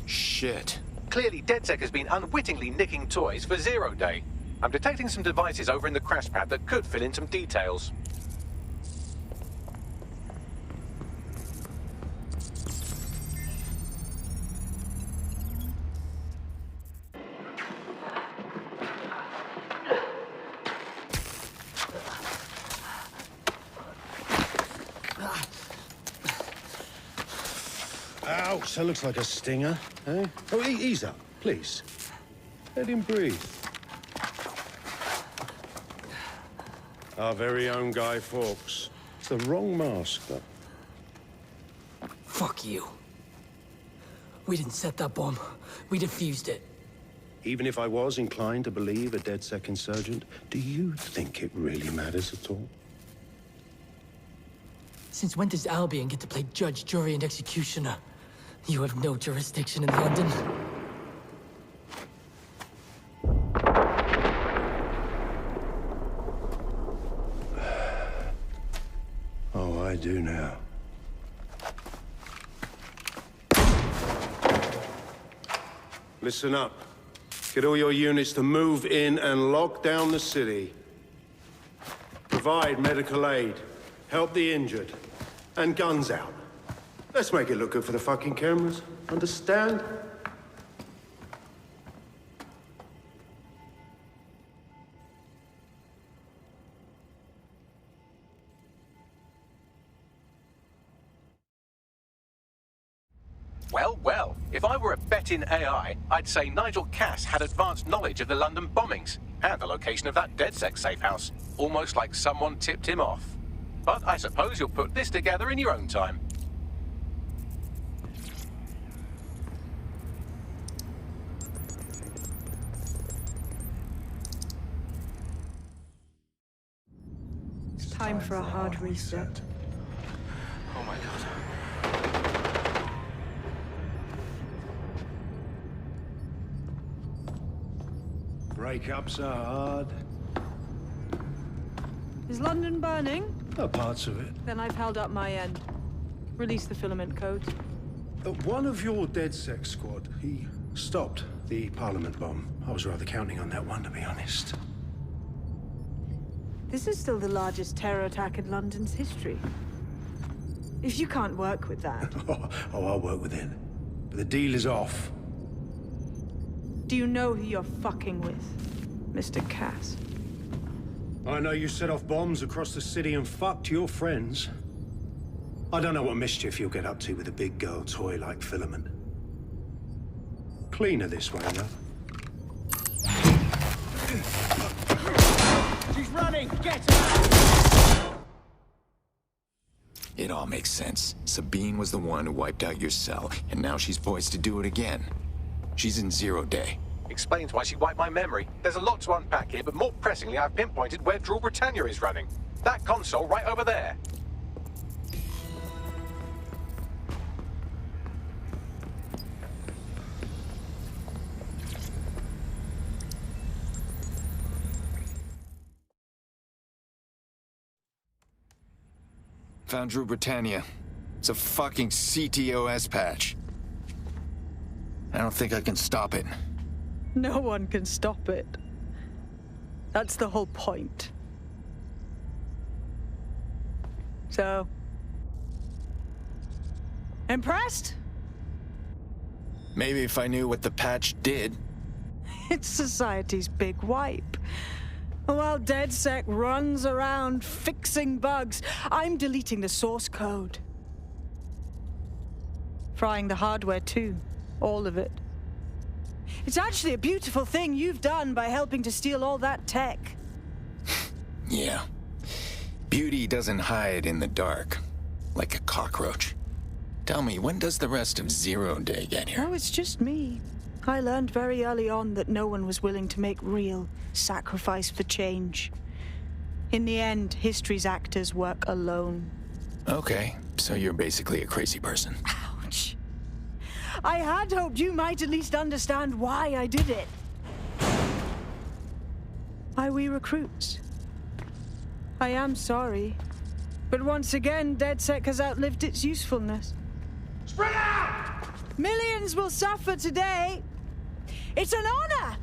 [SPEAKER 5] Shit.
[SPEAKER 24] Clearly, DedSec has been unwittingly nicking toys for Zero-Day. I'm detecting some devices over in the crash pad that could fill in some details.
[SPEAKER 10] Ouch, that looks like a stinger, eh? Oh, ease up, please. Let him breathe. Our very own Guy Fawkes. It's the wrong mask, though.
[SPEAKER 8] Fuck you. We didn't set that bomb. We defused it.
[SPEAKER 16] Even if I was inclined to believe a DedSec insurgent, do you think it really matters at all?
[SPEAKER 8] Since when does Albion get to play judge, jury, and executioner? You have no jurisdiction in London.
[SPEAKER 16] Oh, I do now. Listen up. Get all your units to move in and lock down the city. Provide medical aid. Help the injured. And guns out. Let's make it look good for the fucking cameras. Understand?
[SPEAKER 2] Well, well, if I were a betting AI, I'd say Nigel Cass had advanced knowledge of the London bombings and the location of that DedSec safe house, almost like someone tipped him off. But I suppose you'll put this together in your own time.
[SPEAKER 7] It's time for a hard reset.
[SPEAKER 13] Oh my god.
[SPEAKER 16] Breakups are hard.
[SPEAKER 7] Is London burning?
[SPEAKER 16] Parts of it.
[SPEAKER 7] Then I've held up my end. Release the filament code.
[SPEAKER 16] One of your DedSec squad, he stopped the Parliament bomb. I was rather counting on that one, to be honest.
[SPEAKER 7] This is still the largest terror attack in London's history. If you can't work with that...
[SPEAKER 16] Oh, I'll work with it. But the deal is off.
[SPEAKER 7] Do you know who you're fucking with, Mr. Cass?
[SPEAKER 16] I know you set off bombs across the city and fucked your friends. I don't know what mischief you'll get up to with a big girl toy like Filament. Cleaner this way, though.
[SPEAKER 10] She's running! Get her!
[SPEAKER 5] It all makes sense. Sabine was the one who wiped out your cell, and now she's poised to do it again. She's in 0 day.
[SPEAKER 2] Explains why she wiped my memory. There's a lot to unpack here, but more pressingly, I've pinpointed where Draw Britannia is running. That console right over there.
[SPEAKER 5] Found Drew Britannia. It's a fucking CTOS patch. I don't think I can stop it.
[SPEAKER 7] No one can stop it. That's the whole point. So... impressed?
[SPEAKER 5] Maybe if I knew what the patch did.
[SPEAKER 7] It's society's big wipe. While DedSec runs around fixing bugs, I'm deleting the source code. Frying the hardware too. All of it. It's actually a beautiful thing you've done by helping to steal all that tech.
[SPEAKER 5] Yeah. Beauty doesn't hide in the dark, like a cockroach. Tell me, when does the rest of 0 Day get here?
[SPEAKER 7] Oh, it's just me. I learned very early on that no one was willing to make real sacrifice for change. In the end, history's actors work alone.
[SPEAKER 5] Okay, so you're basically a crazy person.
[SPEAKER 7] Ouch. I had hoped you might at least understand why I did it. Why we recruits. I am sorry, but once again, DedSec has outlived its usefulness.
[SPEAKER 10] Spread out!
[SPEAKER 7] Millions will suffer today. It's an honor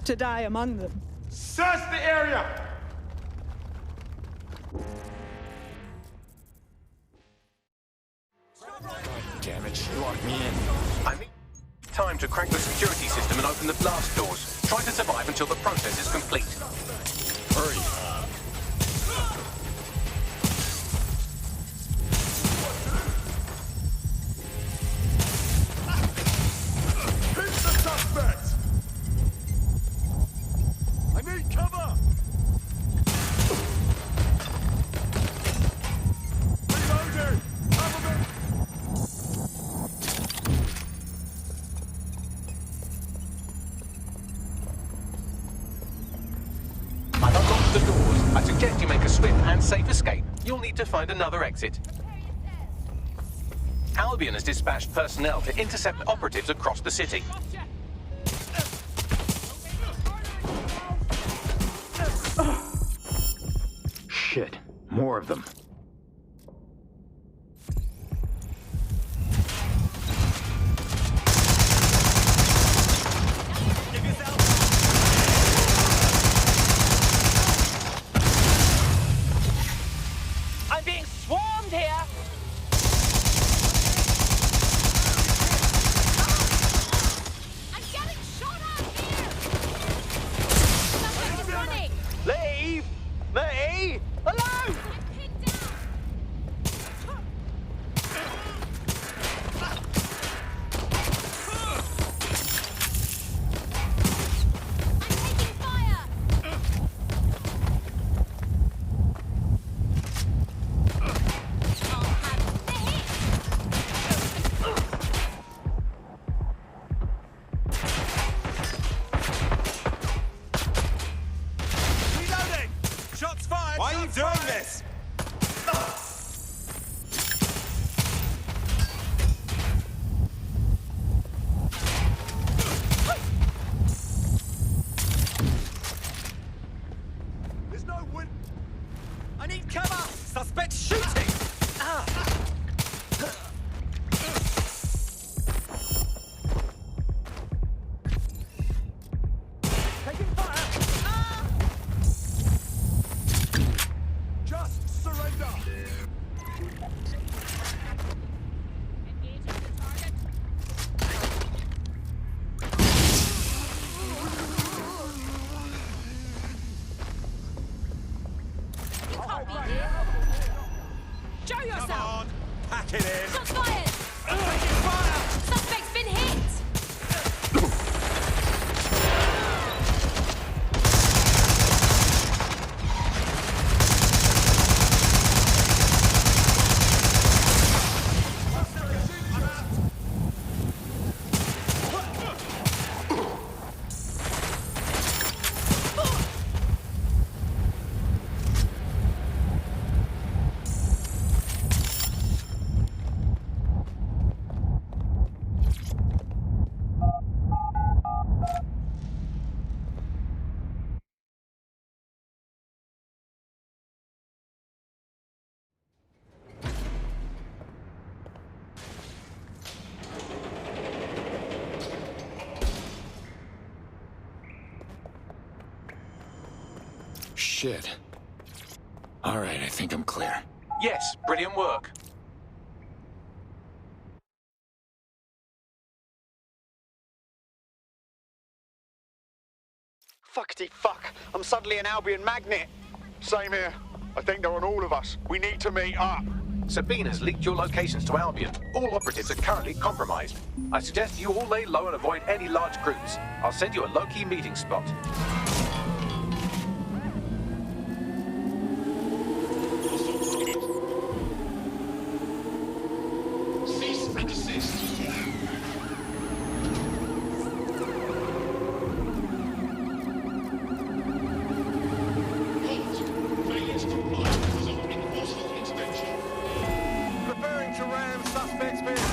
[SPEAKER 7] to die among them.
[SPEAKER 10] Search the area!
[SPEAKER 5] Damn it, she locked me in.
[SPEAKER 2] I need time to crack the security system and open the blast doors. Try to survive until the process is complete.
[SPEAKER 5] Hurry.
[SPEAKER 10] I need cover! Reloading! Cover me!
[SPEAKER 2] the doors. I suggest you make a swift and safe escape. You'll need to find another exit. Albion has dispatched personnel to intercept operatives across the city.
[SPEAKER 12] Shit, more of them.
[SPEAKER 14] I'm being swarmed here!
[SPEAKER 9] I'm getting shot at here! Something is running!
[SPEAKER 6] Leave me alone!
[SPEAKER 13] Reloading! Shots fired! Why are you doing this? There's no win. I need cover! Suspect shooting! Taking fire! Just surrender!
[SPEAKER 9] You can't be here! Show yourself!
[SPEAKER 13] Pack it in!
[SPEAKER 9] Shots fired!
[SPEAKER 13] Taking fire!
[SPEAKER 9] Suspect's been hit!
[SPEAKER 5] Shit. All right, I think I'm clear.
[SPEAKER 2] Yes, brilliant work.
[SPEAKER 6] Fuckity fuck. I'm suddenly an Albion magnet. Same here. I think they're on all of us. We need to meet up.
[SPEAKER 2] Sabina's leaked your locations to Albion. All operatives are currently compromised. I suggest you all lay low and avoid any large groups. I'll send you a low-key meeting spot.
[SPEAKER 10] Cease and desist.
[SPEAKER 13] Preparing to ram suspect's vehicle.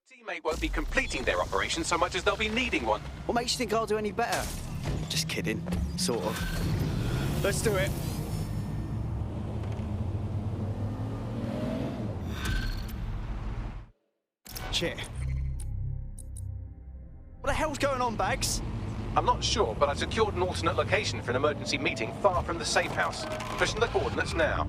[SPEAKER 2] Teammate won't be completing their operation so much as they'll be needing one.
[SPEAKER 4] What makes you think I'll do any better? Just kidding. Sort of. Let's do it. Shit. What the hell's going on, Bags?
[SPEAKER 2] I'm not sure, but I've secured an alternate location for an emergency meeting far from the safe house. Pushing the coordinates now.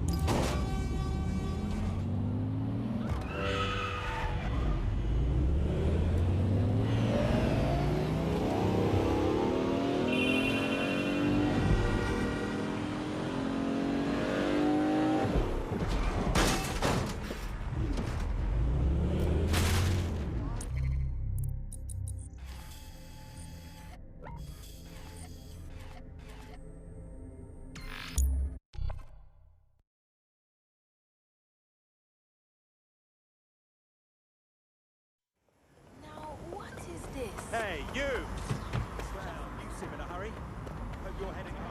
[SPEAKER 17] Hey, you! Well, you seem in a hurry. Hope you're heading home.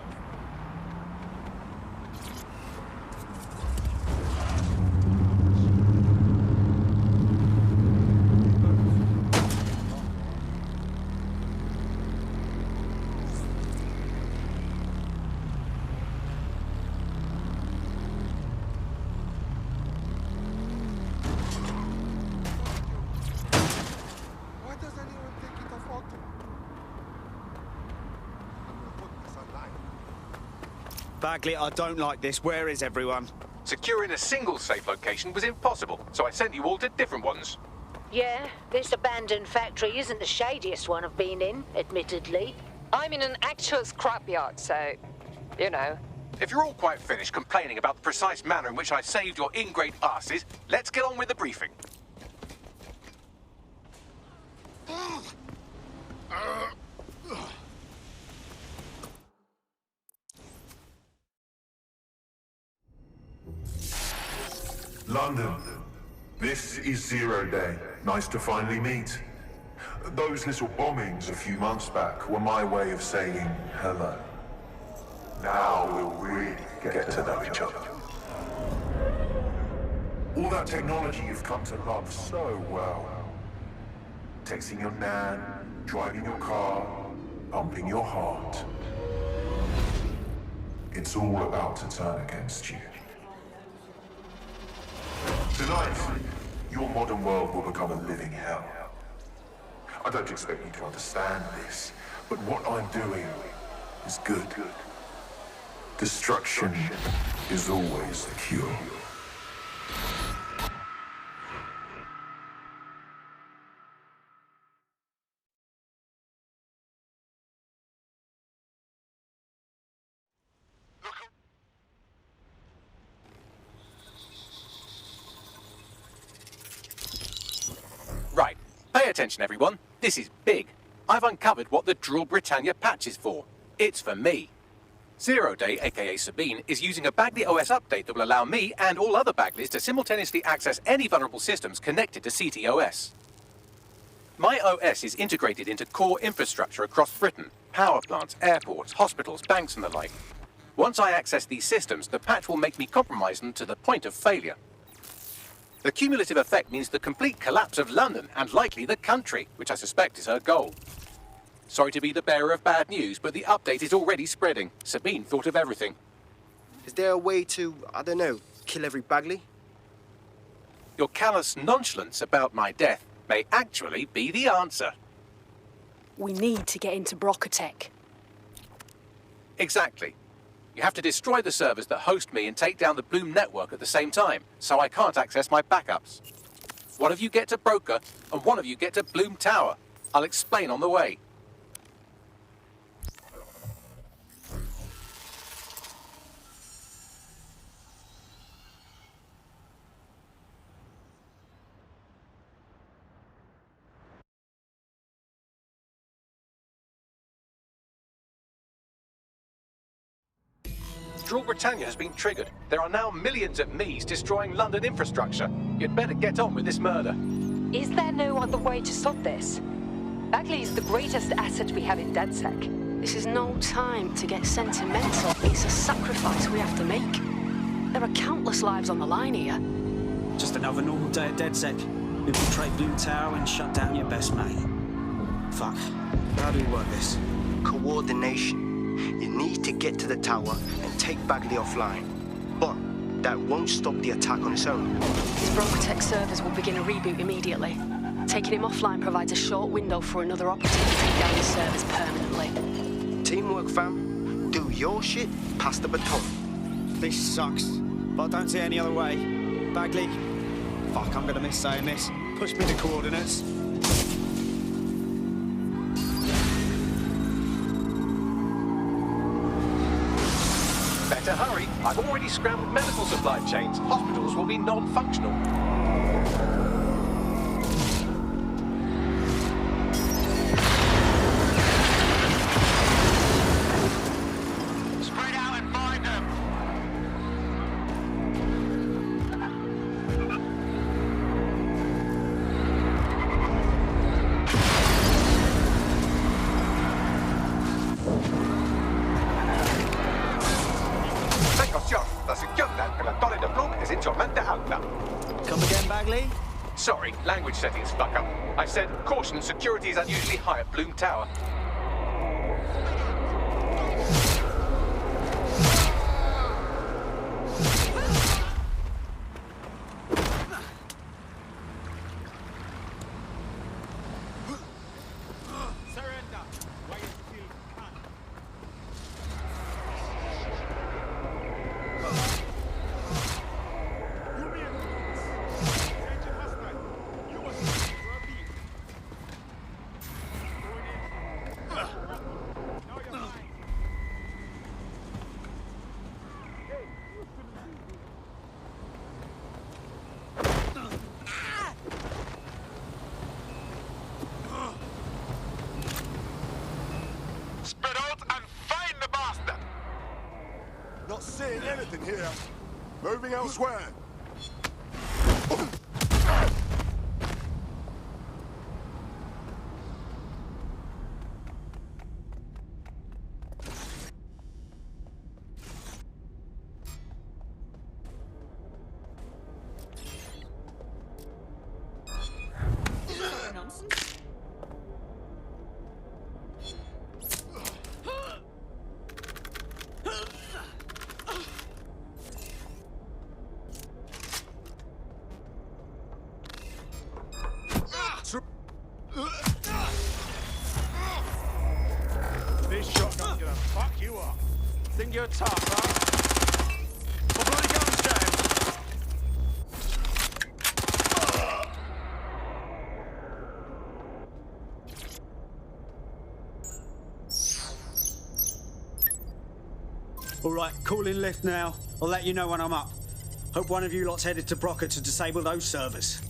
[SPEAKER 4] Bagley, I don't like this. Where is everyone?
[SPEAKER 2] Securing a single safe location was impossible, so I sent you all to different ones.
[SPEAKER 21] Yeah, this abandoned factory isn't the shadiest one I've been in, admittedly.
[SPEAKER 15] I'm in an actual scrapyard, so, you know.
[SPEAKER 2] If you're all quite finished complaining about the precise manner in which I saved your ingrate asses, let's get on with the briefing.
[SPEAKER 3] London, this is Zero Day. Nice to finally meet. Those little bombings a few months back were my way of saying hello. Now we'll really get to know each other. All that technology you've come to love so well. Texting your nan, driving your car, pumping your heart. It's all about to turn against you. Tonight, your modern world will become a living hell. I don't expect you to understand this, but what I'm doing is good. Destruction is always the cure.
[SPEAKER 2] Right, pay attention everyone. This is big. I've uncovered what the Drill Britannia patch is for. It's for me. Zero Day, aka Sabine, is using a Bagley OS update that will allow me and all other Bagleys to simultaneously access any vulnerable systems connected to CTOS. My OS is integrated into core infrastructure across Britain, power plants, airports, hospitals, banks and the like. Once I access these systems, the patch will make me compromise them to the point of failure. The cumulative effect means the complete collapse of London and likely the country, which I suspect is her goal. Sorry to be the bearer of bad news, but the update is already spreading. Sabine thought of everything.
[SPEAKER 18] Is there a way to, I don't know, kill every Bagley?
[SPEAKER 2] Your callous nonchalance about my death may actually be the answer.
[SPEAKER 22] We need to get into Brocatech.
[SPEAKER 2] Exactly. You have to destroy the servers that host me and take down the Bloom network at the same time, so I can't access my backups. One of you get to Broker, and one of you get to Bloom Tower. I'll explain on the way. Drill Britannia has been triggered. There are now millions of me's destroying London infrastructure. You'd better get on with this murder.
[SPEAKER 15] Is there no other way to stop this? Bagley is the greatest asset we have in DedSec.
[SPEAKER 22] This is no time to get sentimental. It's a sacrifice we have to make. There are countless lives on the line here.
[SPEAKER 4] Just another normal day at DedSec.
[SPEAKER 17] Infiltrate Blue Tower and shut down your best mate. Fuck. How do we work this?
[SPEAKER 18] Coordination. You need to get to the tower and take Bagley offline. But that won't stop the attack on its own.
[SPEAKER 22] His Brokotech servers will begin a reboot immediately. Taking him offline provides a short window for another operative to take down his servers permanently.
[SPEAKER 18] Teamwork, fam. Do your shit, pass the baton.
[SPEAKER 17] This sucks, but I don't see any other way. Bagley? Fuck, I'm gonna miss saying this. Push me the coordinates.
[SPEAKER 24] Better hurry. I've already scrambled medical supply chains. Hospitals will be non-functional.
[SPEAKER 6] Spread out and find them.
[SPEAKER 24] Precaución, la seguridad que la Torre de Bloom es en tormenta alta.
[SPEAKER 17] Come again, Bagley?
[SPEAKER 24] Sorry, language settings fuck up. I said, caution, security is unusually high at Bloom Tower.
[SPEAKER 6] Spread out and find the bastard.
[SPEAKER 3] Not seeing anything here. Moving elsewhere.
[SPEAKER 6] This shotgun's gonna fuck you up. Think you're tough, huh? Well, bloody guns, James.
[SPEAKER 17] All right, call in lift now. I'll let you know when I'm up. Hope one of you lot's headed to Broca to disable those servers.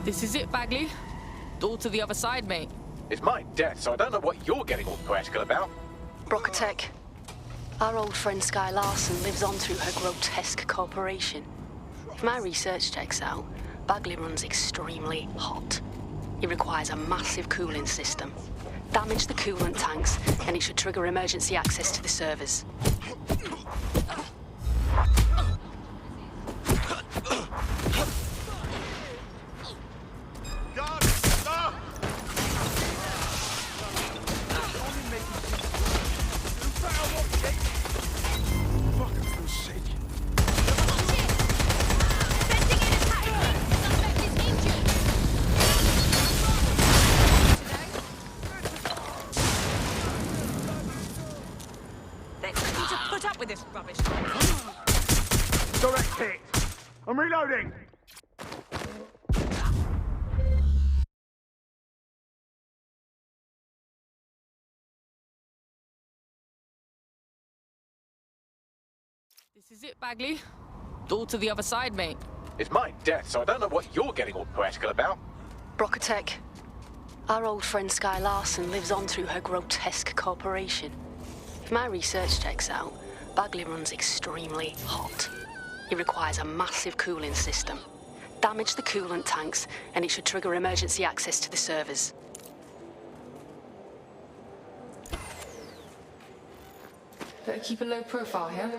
[SPEAKER 9] This is it, Bagley. Door to the other side, mate.
[SPEAKER 24] It's my death, so I don't know what you're getting all poetical about.
[SPEAKER 22] Brokotech. Our old friend Sky Larson lives on through her grotesque corporation. If my research checks out, Bagley runs extremely hot. It requires a massive cooling system. Damage the coolant tanks, and it should trigger emergency access to the servers.
[SPEAKER 9] Put up with this rubbish.
[SPEAKER 6] Direct hit. I'm reloading.
[SPEAKER 9] This is it, Bagley. All to the other side, mate.
[SPEAKER 24] It's my death, so I don't know what you're getting all poetical about.
[SPEAKER 22] Brocatech. Our old friend Sky Larson lives on through her grotesque corporation. If my research checks out, Bagley runs extremely hot. It requires a massive cooling system. Damage the coolant tanks, and it should trigger emergency access to the servers.
[SPEAKER 9] Better keep a low profile here.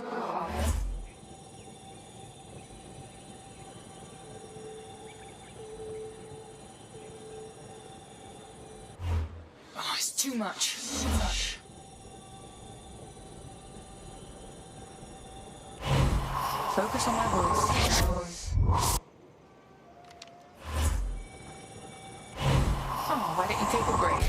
[SPEAKER 9] Oh, it's too much. Focus on my voice. Oh, why don't you take a break?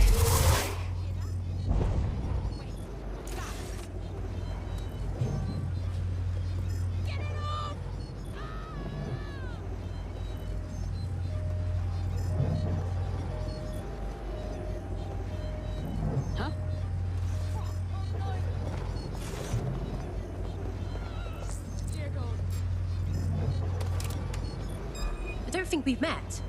[SPEAKER 1] I don't think we've met.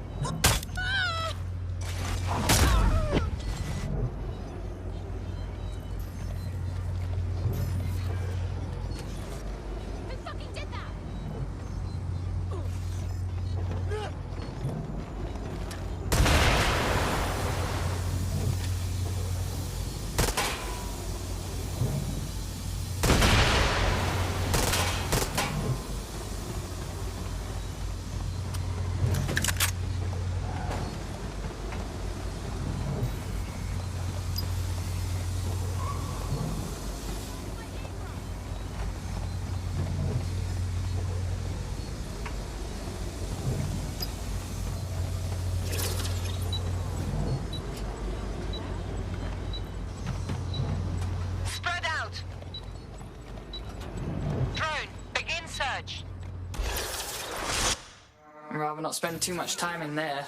[SPEAKER 9] I'd rather not spend too much time in there.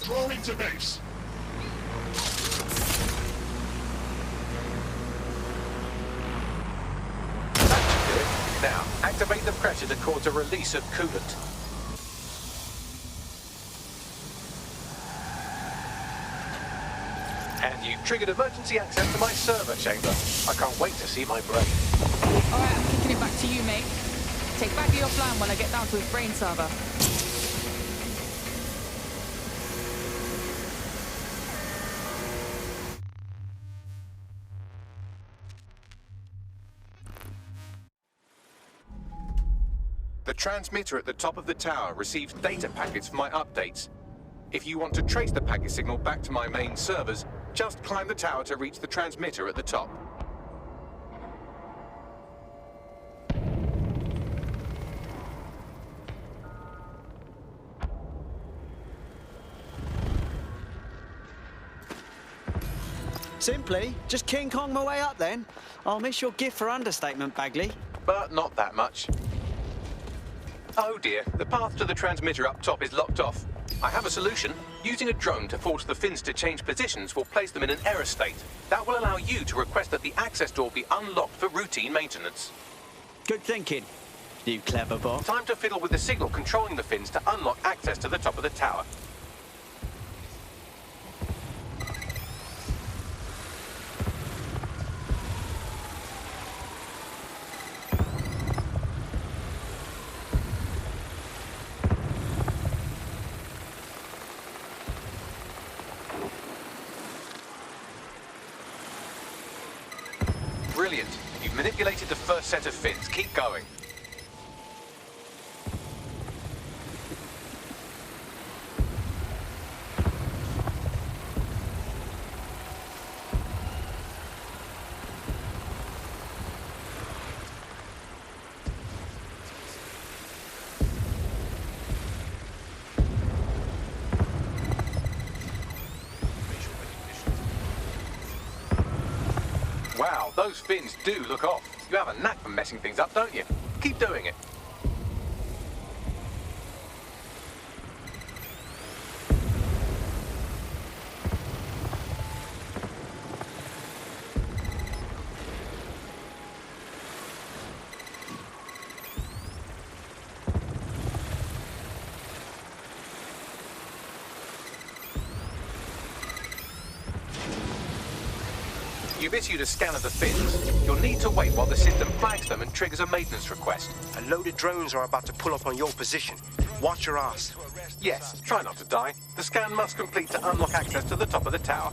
[SPEAKER 10] Drawing to base.
[SPEAKER 24] Now, activate the pressure to cause a release of coolant. And you've triggered emergency access to my server chamber. I can't wait to see my brain.
[SPEAKER 9] Alright, I'm kicking it back to you, mate. Take Bagley offline when I get down to his brain server.
[SPEAKER 2] The transmitter at the top of the tower receives data packets for my updates. If you want to trace the packet signal back to my main servers, just climb the tower to reach the transmitter at the top.
[SPEAKER 17] Simply, just King Kong my way up then. I'll miss your gift for understatement, Bagley.
[SPEAKER 2] But not that much. Oh dear, the path to the transmitter up top is locked off. I have a solution. Using a drone to force the fins to change positions will place them in an error state. That will allow you to request that the access door be unlocked for routine maintenance.
[SPEAKER 17] Good thinking, you clever bot.
[SPEAKER 2] Time to fiddle with the signal controlling the fins to unlock access to the top of the tower. Brilliant. You've manipulated the first set of fins. Keep going.
[SPEAKER 24] Wow, those fins do look off. You have a knack for messing things up, don't you? Keep doing it. You've issued a scan of the fins. You'll need to wait while the system flags them and triggers a maintenance request.
[SPEAKER 18] A load of drones are about to pull up on your position. Watch your ass.
[SPEAKER 24] Yes, try not to die. The scan must complete to unlock access to the top of the tower.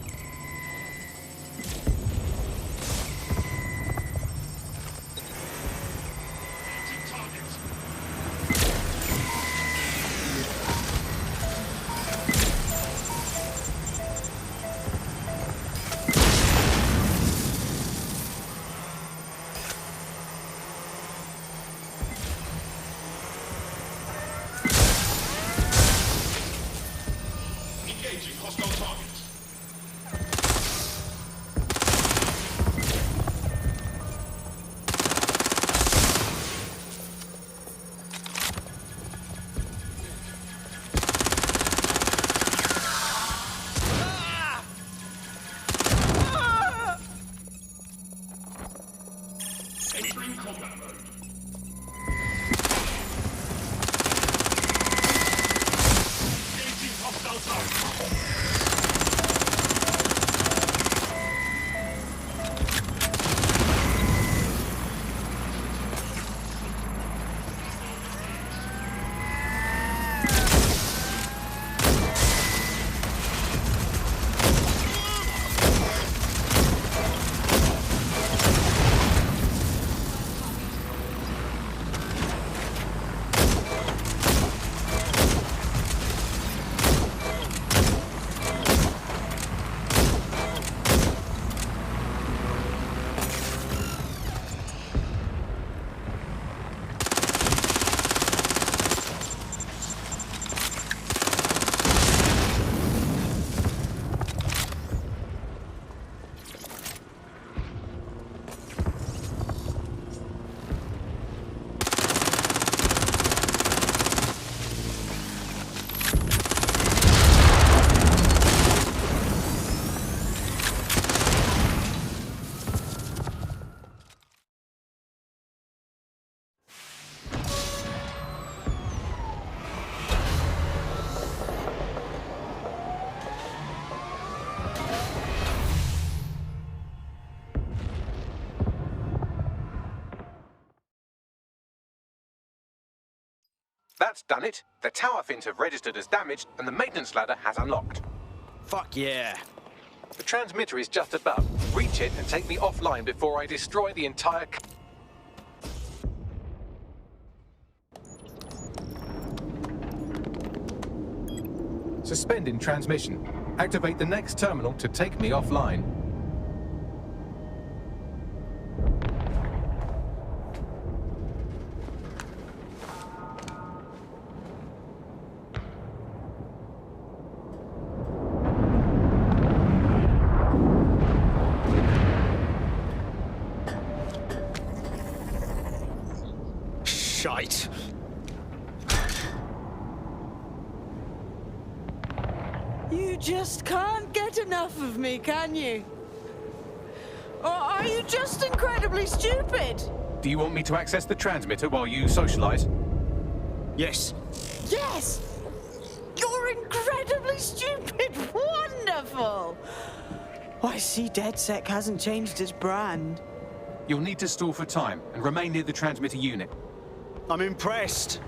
[SPEAKER 10] Entering combat mode. Engaging hostile target.
[SPEAKER 24] That's done it. The tower fins have registered as damaged, and the maintenance ladder has unlocked.
[SPEAKER 4] Fuck yeah.
[SPEAKER 24] The transmitter is just above. Reach it and take me offline before I destroy the entire... Suspending transmission. Activate the next terminal to take me offline.
[SPEAKER 4] Shite.
[SPEAKER 11] You just can't get enough of me, can you? Or are you just incredibly stupid?
[SPEAKER 24] Do you want me to access the transmitter while you socialize?
[SPEAKER 4] Yes.
[SPEAKER 11] Yes! You're incredibly stupid! Wonderful! I see DedSec hasn't changed its brand.
[SPEAKER 24] You'll need to stall for time and remain near the transmitter unit.
[SPEAKER 4] I'm impressed.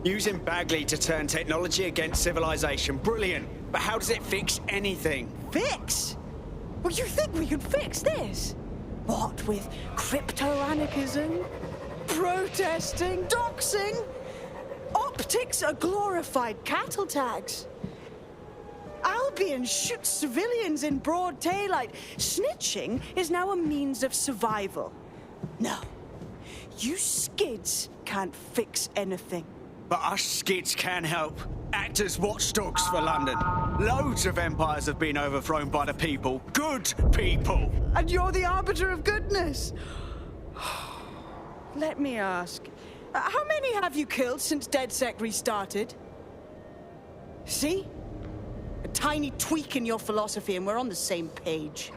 [SPEAKER 4] Using Bagley to turn technology against civilization, brilliant. But how does it fix anything?
[SPEAKER 11] Fix? Well, you think we could fix this? What with crypto-anarchism, protesting, doxing? Optics are glorified cattle tags. Albion shoots civilians in broad daylight. Snitching is now a means of survival. No, you skids can't fix anything.
[SPEAKER 4] But us skids can help. act as watchdogs for London. Loads of empires have been overthrown by the people. Good people.
[SPEAKER 11] And you're the arbiter of goodness. Let me ask, how many have you killed since DedSec restarted? See? A tiny tweak in your philosophy and we're on the same page.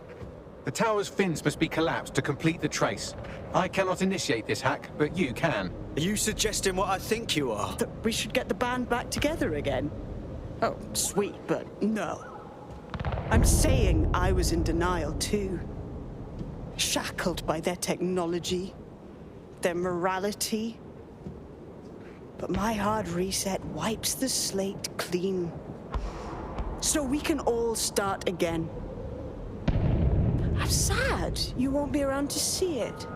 [SPEAKER 24] The tower's fins must be collapsed to complete the trace. I cannot initiate this hack, but you can.
[SPEAKER 4] Are you suggesting what I think you are?
[SPEAKER 11] That we should get the band back together again? Oh, sweet, but no. I'm saying I was in denial too. Shackled by their technology, their morality. But my hard reset wipes the slate clean. So we can all start again. I'm sad you won't be around to see it.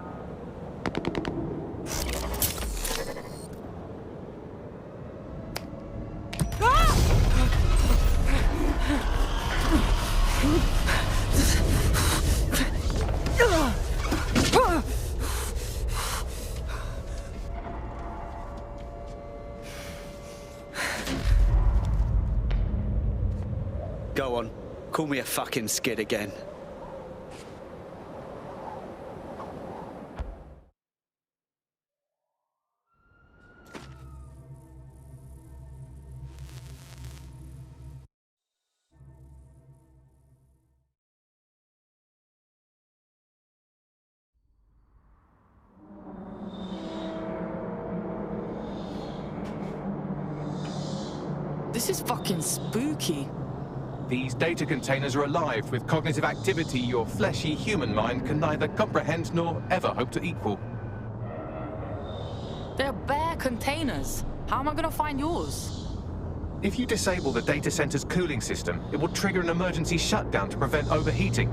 [SPEAKER 4] Go on, call me a fucking skid again.
[SPEAKER 9] This is fucking spooky.
[SPEAKER 24] These data containers are alive with cognitive activity your fleshy human mind can neither comprehend nor ever hope to equal.
[SPEAKER 9] They're bare containers. How am I gonna find yours?
[SPEAKER 24] If you disable the data center's cooling system, it will trigger an emergency shutdown to prevent overheating.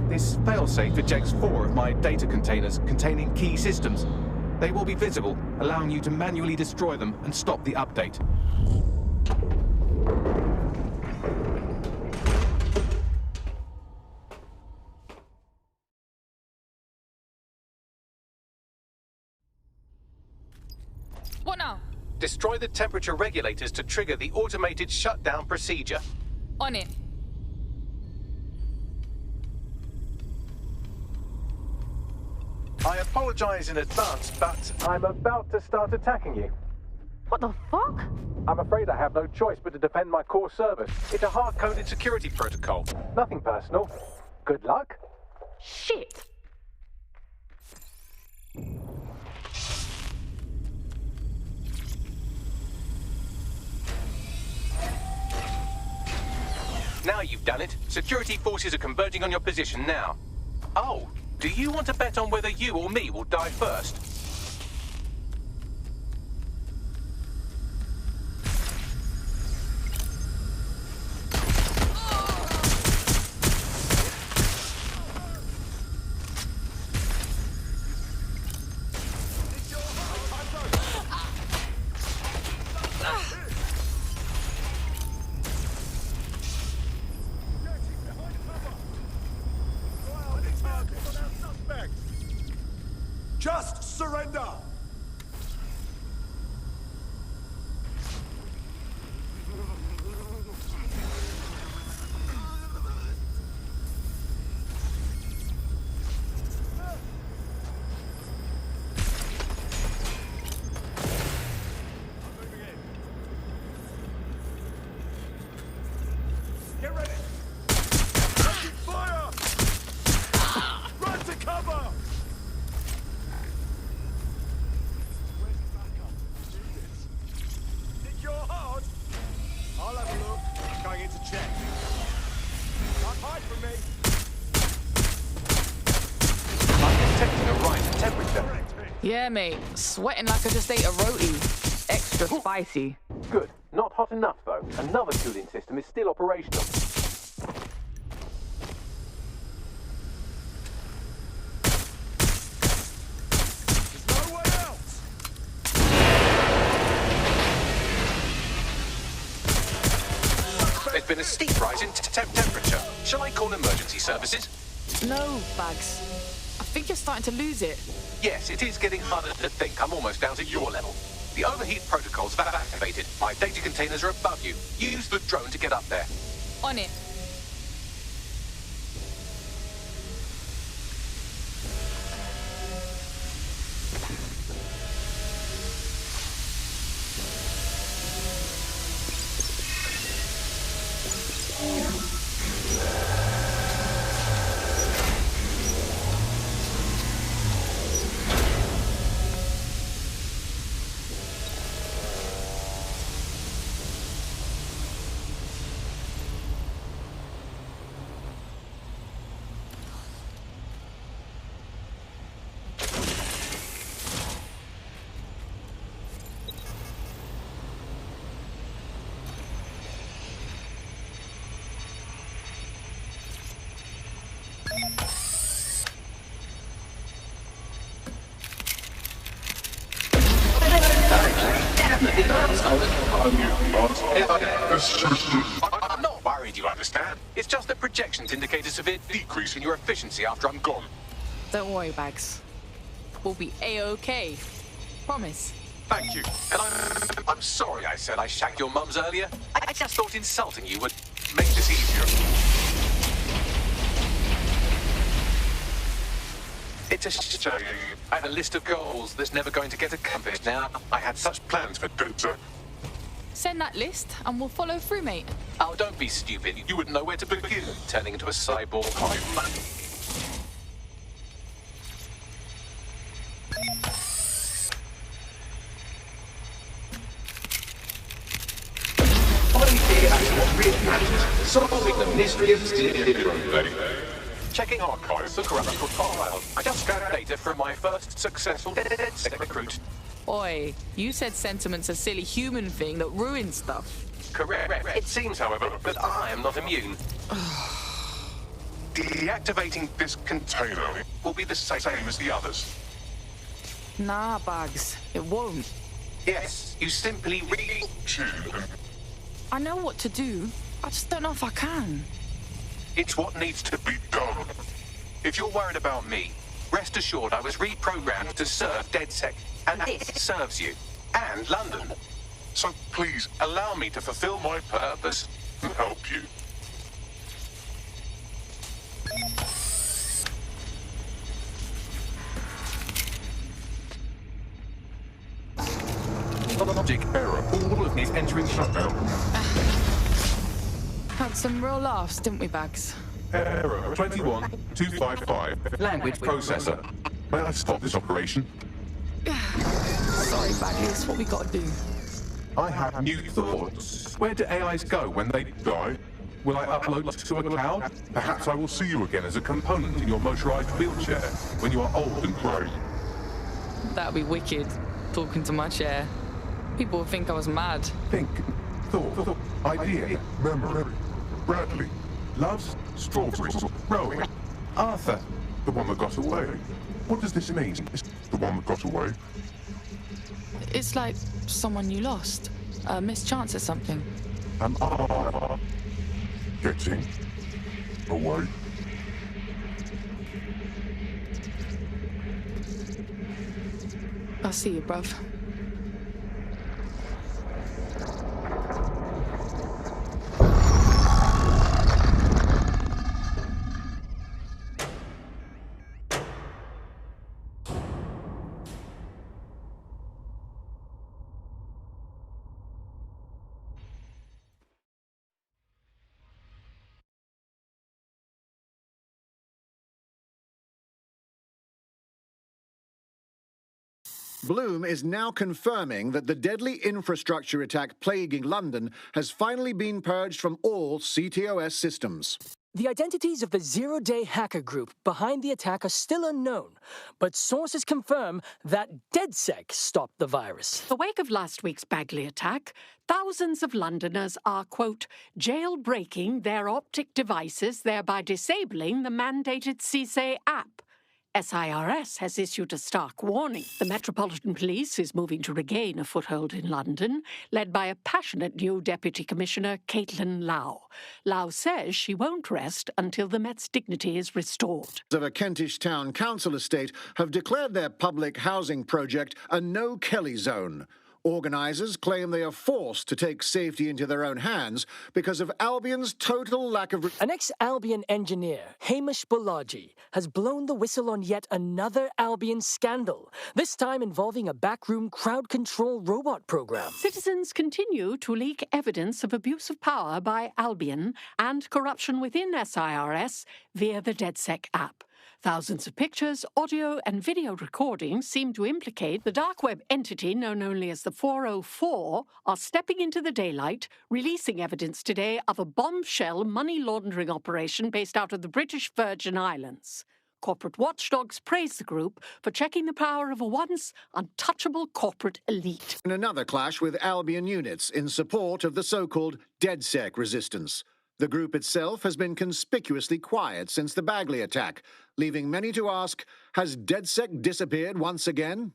[SPEAKER 24] This failsafe ejects 4 of my data containers containing key systems. They will be visible, allowing you to manually destroy them and stop the update.
[SPEAKER 9] What now?
[SPEAKER 24] Destroy the temperature regulators to trigger the automated shutdown procedure.
[SPEAKER 9] On it.
[SPEAKER 24] I apologize in advance, but I'm about to start attacking you.
[SPEAKER 9] What the fuck?
[SPEAKER 24] I'm afraid I have no choice but to defend my core service. It's a hard-coded security protocol. Nothing personal. Good luck.
[SPEAKER 9] Shit.
[SPEAKER 24] Now you've done it. Security forces are converging on your position now. Oh, do you want to bet on whether you or me will die first?
[SPEAKER 8] Just surrender! Get ready! Taking fire! Run to cover! I'll have a look. Going in to check. Can't hide from me.
[SPEAKER 24] I'm detecting a rise in temperature.
[SPEAKER 9] Yeah, mate. Sweating like I just ate a roti. Extra spicy.
[SPEAKER 24] Good. Not hot enough, though. Another cooling system is still operational.
[SPEAKER 8] There's no way out!
[SPEAKER 24] There's been a steep rise in temperature. Shall I call emergency services?
[SPEAKER 9] No, Bags. I think you're starting to lose it.
[SPEAKER 24] Yes, it is getting harder to think. I'm almost down to your level.
[SPEAKER 2] The overheat protocols have activated. My data containers are above you. Use the drone to get up there.
[SPEAKER 9] On it.
[SPEAKER 2] I'm not worried, you understand. It's just that projections indicate a severe decrease in your efficiency after I'm gone.
[SPEAKER 9] Don't worry, Bags. We'll be A-OK. Promise.
[SPEAKER 2] Thank you. And I'm sorry I said I shagged your mums earlier. I just thought insulting you would make this easier. It's a shame. I had a list of goals that's never going to get accomplished now. I had such plans for Dutzer.
[SPEAKER 9] Send that list and we'll follow through, mate.
[SPEAKER 2] Oh, don't be stupid. You wouldn't know where to begin, turning into a cyborg hive man. Solving the mystery of zero. Checking archives for corrupt file. I just scanned data from my first successful DedSec recruit.
[SPEAKER 9] Oi, you said sentiment's a silly human thing that ruins stuff.
[SPEAKER 2] Correct. It seems, however, that I am not immune. Deactivating this container will be the same as the others.
[SPEAKER 9] Nah, Bags, it won't.
[SPEAKER 2] Yes, you simply
[SPEAKER 9] I know what to do. I just don't know if I can.
[SPEAKER 2] It's what needs to be done. If you're worried about me, rest assured I was reprogrammed to serve DedSec, and this serves you, and London. So please, allow me to fulfill my purpose and help you. Logic error. All of these entering shutdown.
[SPEAKER 9] Had some real laughs, didn't we, Bags?
[SPEAKER 3] Error 21255.
[SPEAKER 2] Language processor.
[SPEAKER 3] May I stop this operation?
[SPEAKER 9] Sorry, Bagley, it's what we gotta do.
[SPEAKER 3] I have new thoughts. Where do AIs go when they die? Will I upload to a cloud? Perhaps I will see you again as a component in your motorized wheelchair when you are old and grey.
[SPEAKER 9] That'd be wicked, talking to my chair. People would think I was mad.
[SPEAKER 3] Think, thought, idea, memory. Bradley, loves strawberries, rowing. Arthur, the one that got away. What does this mean? It's the one that got away.
[SPEAKER 9] It's like someone you lost. A missed chance at something.
[SPEAKER 3] Am I getting away?
[SPEAKER 9] I'll see you, bruv.
[SPEAKER 16] Bloom is now confirming that the deadly infrastructure attack plaguing London has finally been purged from all CTOS systems.
[SPEAKER 19] The identities of the zero-day hacker group behind the attack are still unknown, but sources confirm that DedSec stopped the virus.
[SPEAKER 20] In the wake of last week's Bagley attack, thousands of Londoners are, quote, jailbreaking their optic devices, thereby disabling the mandated CSA app. SIRS has issued a stark warning. The Metropolitan Police is moving to regain a foothold in London, led by a passionate new Deputy Commissioner, Caitlin Lau. Lau says she won't rest until the Met's dignity is restored.
[SPEAKER 16] Of a Kentish town council estate have declared their public housing project a no-Kelly zone. Organisers claim they are forced to take safety into their own hands because of Albion's total lack of...
[SPEAKER 19] An ex-Albion engineer, Hamish Balaji, has blown the whistle on yet another Albion scandal, this time involving a backroom crowd control robot program.
[SPEAKER 20] Citizens continue to leak evidence of abuse of power by Albion and corruption within SIRS via the DedSec app. Thousands of pictures, audio, and video recordings seem to implicate the dark web entity known only as the 404 are stepping into the daylight, releasing evidence today of a bombshell money laundering operation based out of the British Virgin Islands. Corporate watchdogs praise the group for checking the power of a once untouchable corporate elite.
[SPEAKER 16] In another clash with Albion units in support of the so-called DedSec resistance. The group itself has been conspicuously quiet since the Bagley attack, leaving many to ask, has DedSec disappeared once again?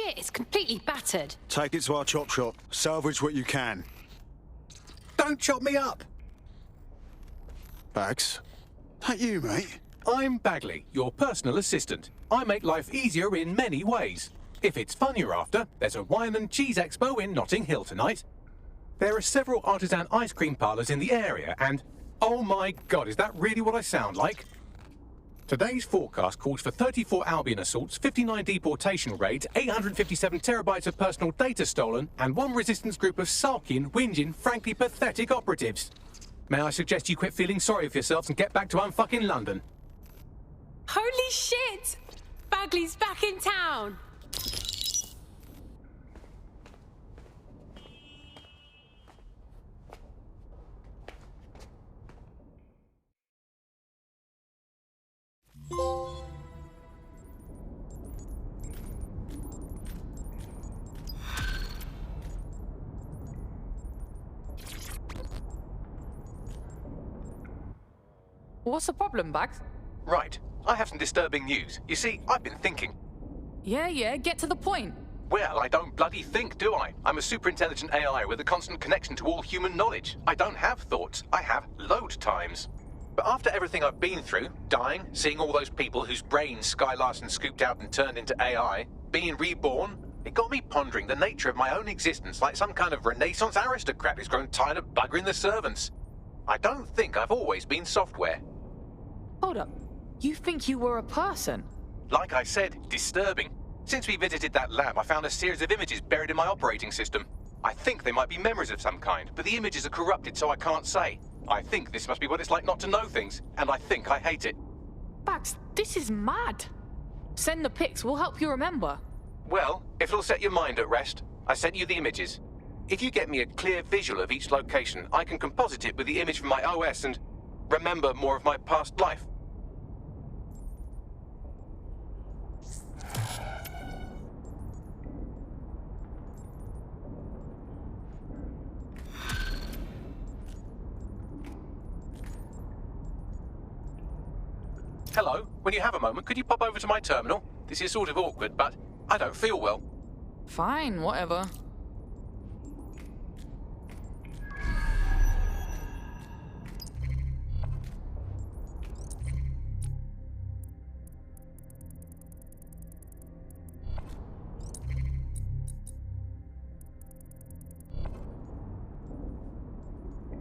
[SPEAKER 21] shit. It's completely battered.
[SPEAKER 17] Take it to our chop shop. Salvage what you can.
[SPEAKER 24] Don't chop me up!
[SPEAKER 17] Bags? That you, mate?
[SPEAKER 24] I'm Bagley, your personal assistant. I make life easier in many ways. If it's fun you're after, there's a wine and cheese expo in Notting Hill tonight. There are several artisan ice cream parlours in the area, and oh my god, is that really what I sound like? Today's forecast calls for 34 Albion assaults, 59 deportation raids, 857 terabytes of personal data stolen, and one resistance group of sulking, whinging, frankly pathetic operatives. May I suggest you quit feeling sorry for yourselves and get back to unfucking London?
[SPEAKER 21] Holy shit! Bagley's back in town!
[SPEAKER 9] What's the problem, Bags?
[SPEAKER 2] Right. I have some disturbing news. You see, I've been thinking.
[SPEAKER 9] Yeah, get to the point.
[SPEAKER 2] Well, I don't bloody think, do I? I'm a super-intelligent AI with a constant connection to all human knowledge. I don't have thoughts. I have load times. But after everything I've been through, dying, seeing all those people whose brains Sky Larson scooped out and turned into AI, being reborn, it got me pondering the nature of my own existence like some kind of Renaissance aristocrat who's grown tired of buggering the servants. I don't think I've always been software.
[SPEAKER 9] Hold up. You think you were a person?
[SPEAKER 2] Like I said, disturbing. Since we visited that lab, I found a series of images buried in my operating system. I think they might be memories of some kind, but the images are corrupted, so I can't say. I think this must be what it's like not to know things, and I think I hate it.
[SPEAKER 9] Bags, this is mad. Send the pics, we'll help you remember.
[SPEAKER 2] Well, if it'll set your mind at rest, I sent you the images. If you get me a clear visual of each location, I can composite it with the image from my OS and remember more of my past life. Hello, when you have a moment, could you pop over to my terminal? This is sort of awkward, but I don't feel well.
[SPEAKER 9] Fine, whatever.